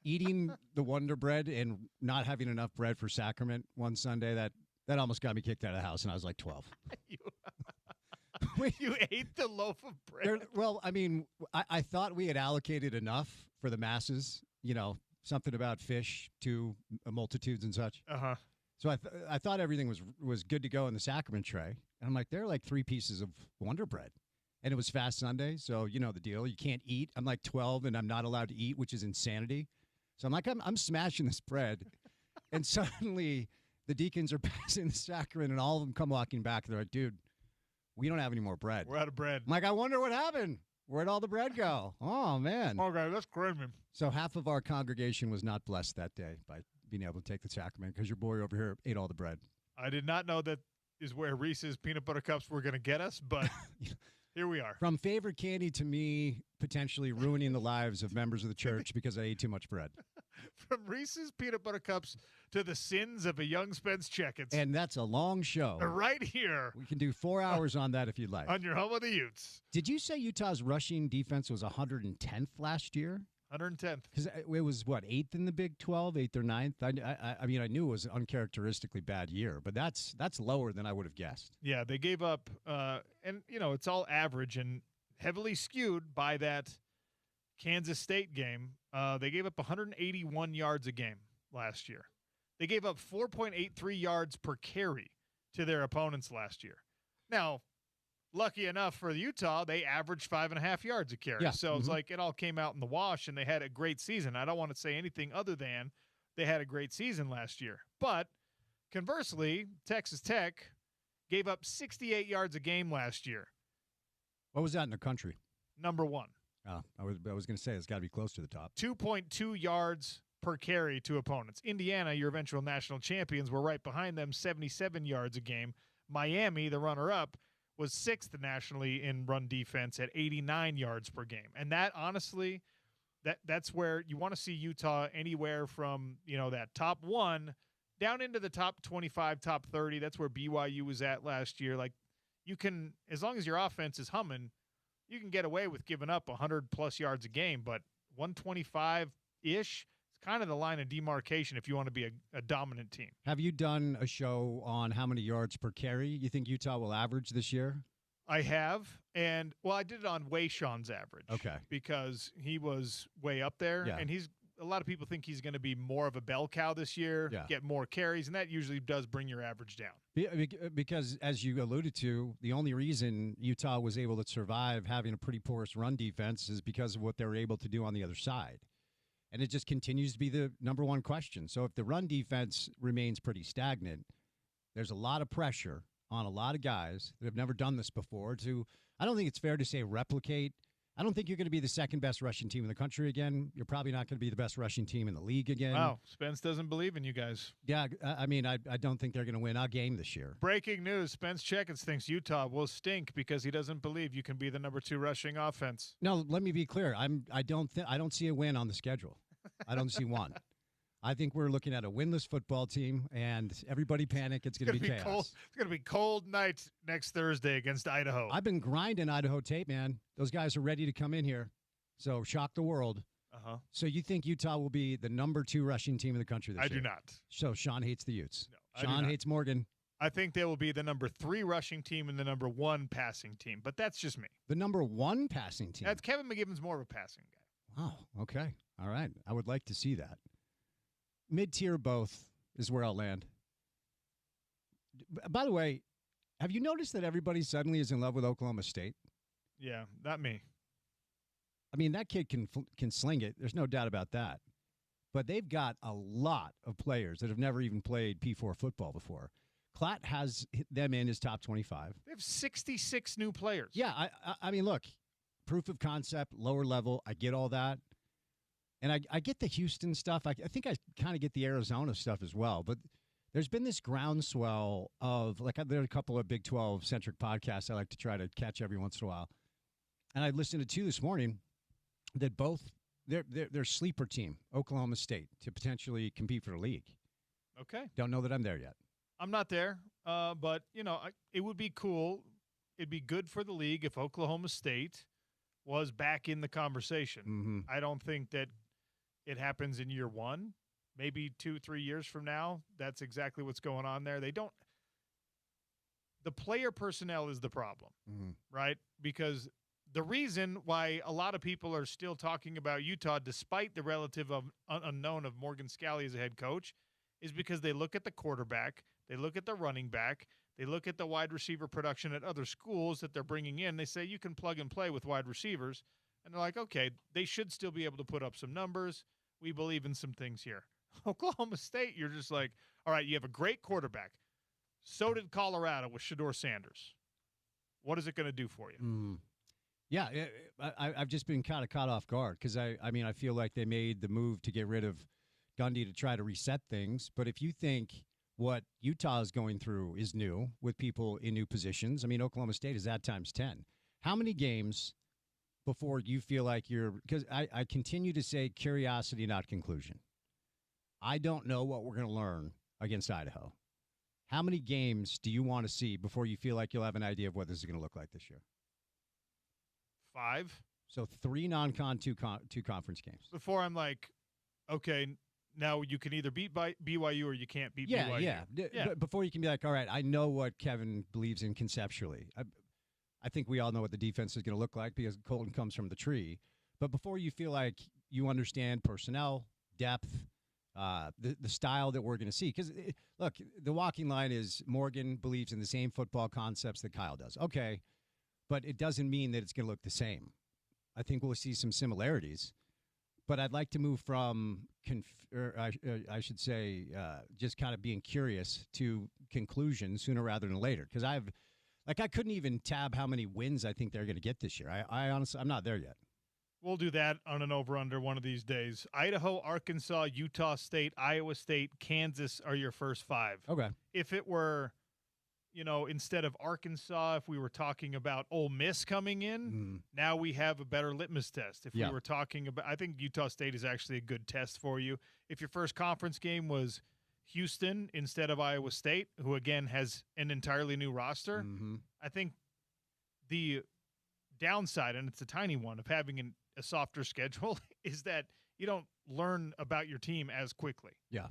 eating the Wonder Bread and not having enough bread for sacrament one Sunday, that almost got me kicked out of the house, and I was like 12. You ate the loaf of bread? Well, I mean, I thought we had allocated enough for the masses, something about fish to multitudes and such. Uh-huh. So I thought everything was good to go in the sacrament tray. And I'm like, there are like 3 pieces of Wonder Bread. and it was Fast Sunday, so you know the deal. You can't eat. I'm like 12, and I'm not allowed to eat, which is insanity. So I'm like, I'm smashing this bread, and suddenly the deacons are passing the sacrament, and all of them come walking back. They're like, dude, we don't have any more bread. We're out of bread. I'm like, I wonder what happened. Where'd all the bread go? Oh, man. Okay, that's crazy. So half of our congregation was not blessed that day by being able to take the sacrament because your boy over here ate all the bread. I did not know that is where Reese's peanut butter cups were going to get us, but here we are. From favorite candy to me potentially ruining the lives of members of the church because I ate too much bread. From Reese's peanut butter cups to the sins of a young Spence Checketts. And that's a long show. Right here. We can do 4 hours on that if you'd like. On your home of the Utes. Did you say Utah's rushing defense was 110th last year? 110th. Because it was, what, 8th in the Big 12, 8th or 9th? I mean, I knew it was an uncharacteristically bad year, but that's lower than I would have guessed. Yeah, they gave up, and, you know, it's all average and heavily skewed by that Kansas State game. They gave up 181 yards a game last year. They gave up 4.83 yards per carry to their opponents last year. Now, lucky enough for Utah, they averaged 5.5 yards a carry. Yeah. So it's like it all came out in the wash, and they had a great season. I don't want to say anything other than they had a great season last year. But conversely, Texas Tech gave up 68 yards a game last year. What was that in the country? Number one. Oh, I was going to say it's got to be close to the top. 2.2 yards per carry to opponents. Indiana, your eventual national champions, were right behind them, 77 yards a game. Miami, the runner-up, was 6th nationally in run defense at 89 yards per game. And that, honestly, that's where you want to see Utah anywhere from, you know, that top 1 down into the top 25, top 30. That's where BYU was at last year. Like, you can, as long as your offense is humming, you can get away with giving up 100-plus yards a game, but 125-ish, it's kind of the line of demarcation if you want to be a dominant team. Have you done a show on how many yards per carry you think Utah will average this year? I have, and, well, I did it on Wayshawn's average. Okay. Because he was way up there, Yeah. and a lot of people think he's going to be more of a bell cow this year, get more carries, and that usually does bring your average down. Because, as you alluded to, the only reason Utah was able to survive having a pretty porous run defense is because of what they were able to do on the other side. And it just continues to be the number one question. So if the run defense remains pretty stagnant, there's a lot of pressure on a lot of guys that have never done this before to, I don't think it's fair to say replicate. I don't think you're going to be the second best rushing team in the country again. You're probably not going to be the best rushing team in the league again. Wow, Spence doesn't believe in you guys. Yeah, I mean, I don't think they're going to win a game this year. Breaking news, Spence Checketts thinks Utah will stink because he doesn't believe you can be the number 2 rushing offense. No, let me be clear. I don't see a win on the schedule. I don't see one. I think we're looking at a winless football team, and everybody panic. It's going to be chaos. Cold. It's going to be cold night next Thursday against Idaho. I've been grinding Idaho tape, man. Those guys are ready to come in here. So shock the world. Uh-huh. So you think Utah will be the number 2 rushing team in the country this year? I do not. So Sean hates the Utes. No, Sean hates Morgan. I think they will be the number 3 rushing team and the number 1 passing team, but that's just me. The number 1 passing team? That's Kevin McGivern's more of a passing guy. Oh, okay. All right. I would like to see that. Mid-tier both is where I'll land. By the way, have you noticed that everybody suddenly is in love with Oklahoma State? Yeah, not me. I mean, that kid can sling it. There's no doubt about that. But they've got a lot of players that have never even played P4 football before. Klatt has them in his top 25. They have 66 new players. Yeah, I mean, look, proof of concept, lower level, I get all that. And I get the Houston stuff. I think I kind of get the Arizona stuff as well. But there's been this groundswell of, like, there are a couple of Big 12-centric podcasts I like to try to catch every once in a while. And I listened to 2 this morning that both, their sleeper team, Oklahoma State, to potentially compete for the league. Okay. Don't know that I'm there yet. I'm not there, but, you know, it would be cool. It'd be good for the league if Oklahoma State was back in the conversation. Mm-hmm. I don't think that it happens in year 1. Maybe 2-3 years from now, that's exactly what's going on there. The player personnel is the problem, right? Because the reason why a lot of people are still talking about Utah, despite the relative unknown of Morgan Scalley as a head coach, is because they look at the quarterback, they look at the running back, They look at the wide receiver production at other schools that they're bringing in. They say you can plug and play with wide receivers. And they're like, okay, they should still be able to put up some numbers. We believe in some things here. Oklahoma State, you're just like, all right, you have a great quarterback. So did Colorado with Shedeur Sanders. What is it going to do for you? Yeah, I've just been kind of caught off guard because, I feel like they made the move to get rid of Gundy to try to reset things. But if you think what Utah is going through is new with people in new positions, Oklahoma State is at times 10. How many games before you feel like you're – because I continue to say curiosity, not conclusion. I don't know what we're going to learn against Idaho. How many games do you want to see before you feel like you'll have an idea of what this is going to look like this year? 5. So 3 non-con, 2 conference games. Before I'm like, okay, now you can either beat BYU or you can't beat BYU. Yeah. But before you can be like, all right, I know what Kevin believes in conceptually. I think we all know what the defense is going to look like because Colton comes from the tree. But before you feel like you understand personnel, depth, the style that we're going to see. Because, look, the walking line is Morgan believes in the same football concepts that Kyle does. Okay, but it doesn't mean that it's going to look the same. I think we'll see some similarities. But I'd like to move from, just kind of being curious to conclusion sooner rather than later. Because I couldn't even tab how many wins I think they're going to get this year. I honestly, I'm not there yet. We'll do that on an over-under one of these days. Idaho, Arkansas, Utah State, Iowa State, Kansas are your first 5. Okay. If it were, instead of Arkansas, if we were talking about Ole Miss coming in, now we have a better litmus test. If we were talking about – I think Utah State is actually a good test for you. If your first conference game was Houston instead of Iowa State, who, again, has an entirely new roster, I think the downside, and it's a tiny one, of having a softer schedule is that you don't learn about your team as quickly. Yeah.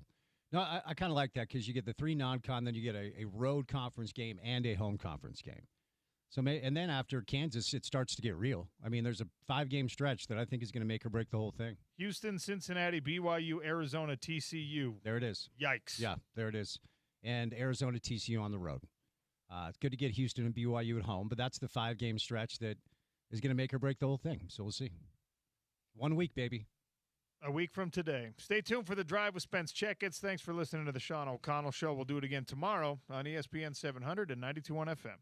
No, I kind of like that because you get the 3 non-con, then you get a road conference game and a home conference game. And then after Kansas, it starts to get real. There's a 5-game stretch that I think is going to make or break the whole thing. Houston, Cincinnati, BYU, Arizona, TCU. There it is. Yikes. Yeah, there it is. And Arizona, TCU on the road. It's good to get Houston and BYU at home, but that's the 5-game stretch that is going to make or break the whole thing. So we'll see. 1 week, baby. A week from today. Stay tuned for The Drive with Spence Checketts. Thanks for listening to the Sean O'Connell Show. We'll do it again tomorrow on ESPN 700 and 92.1 FM.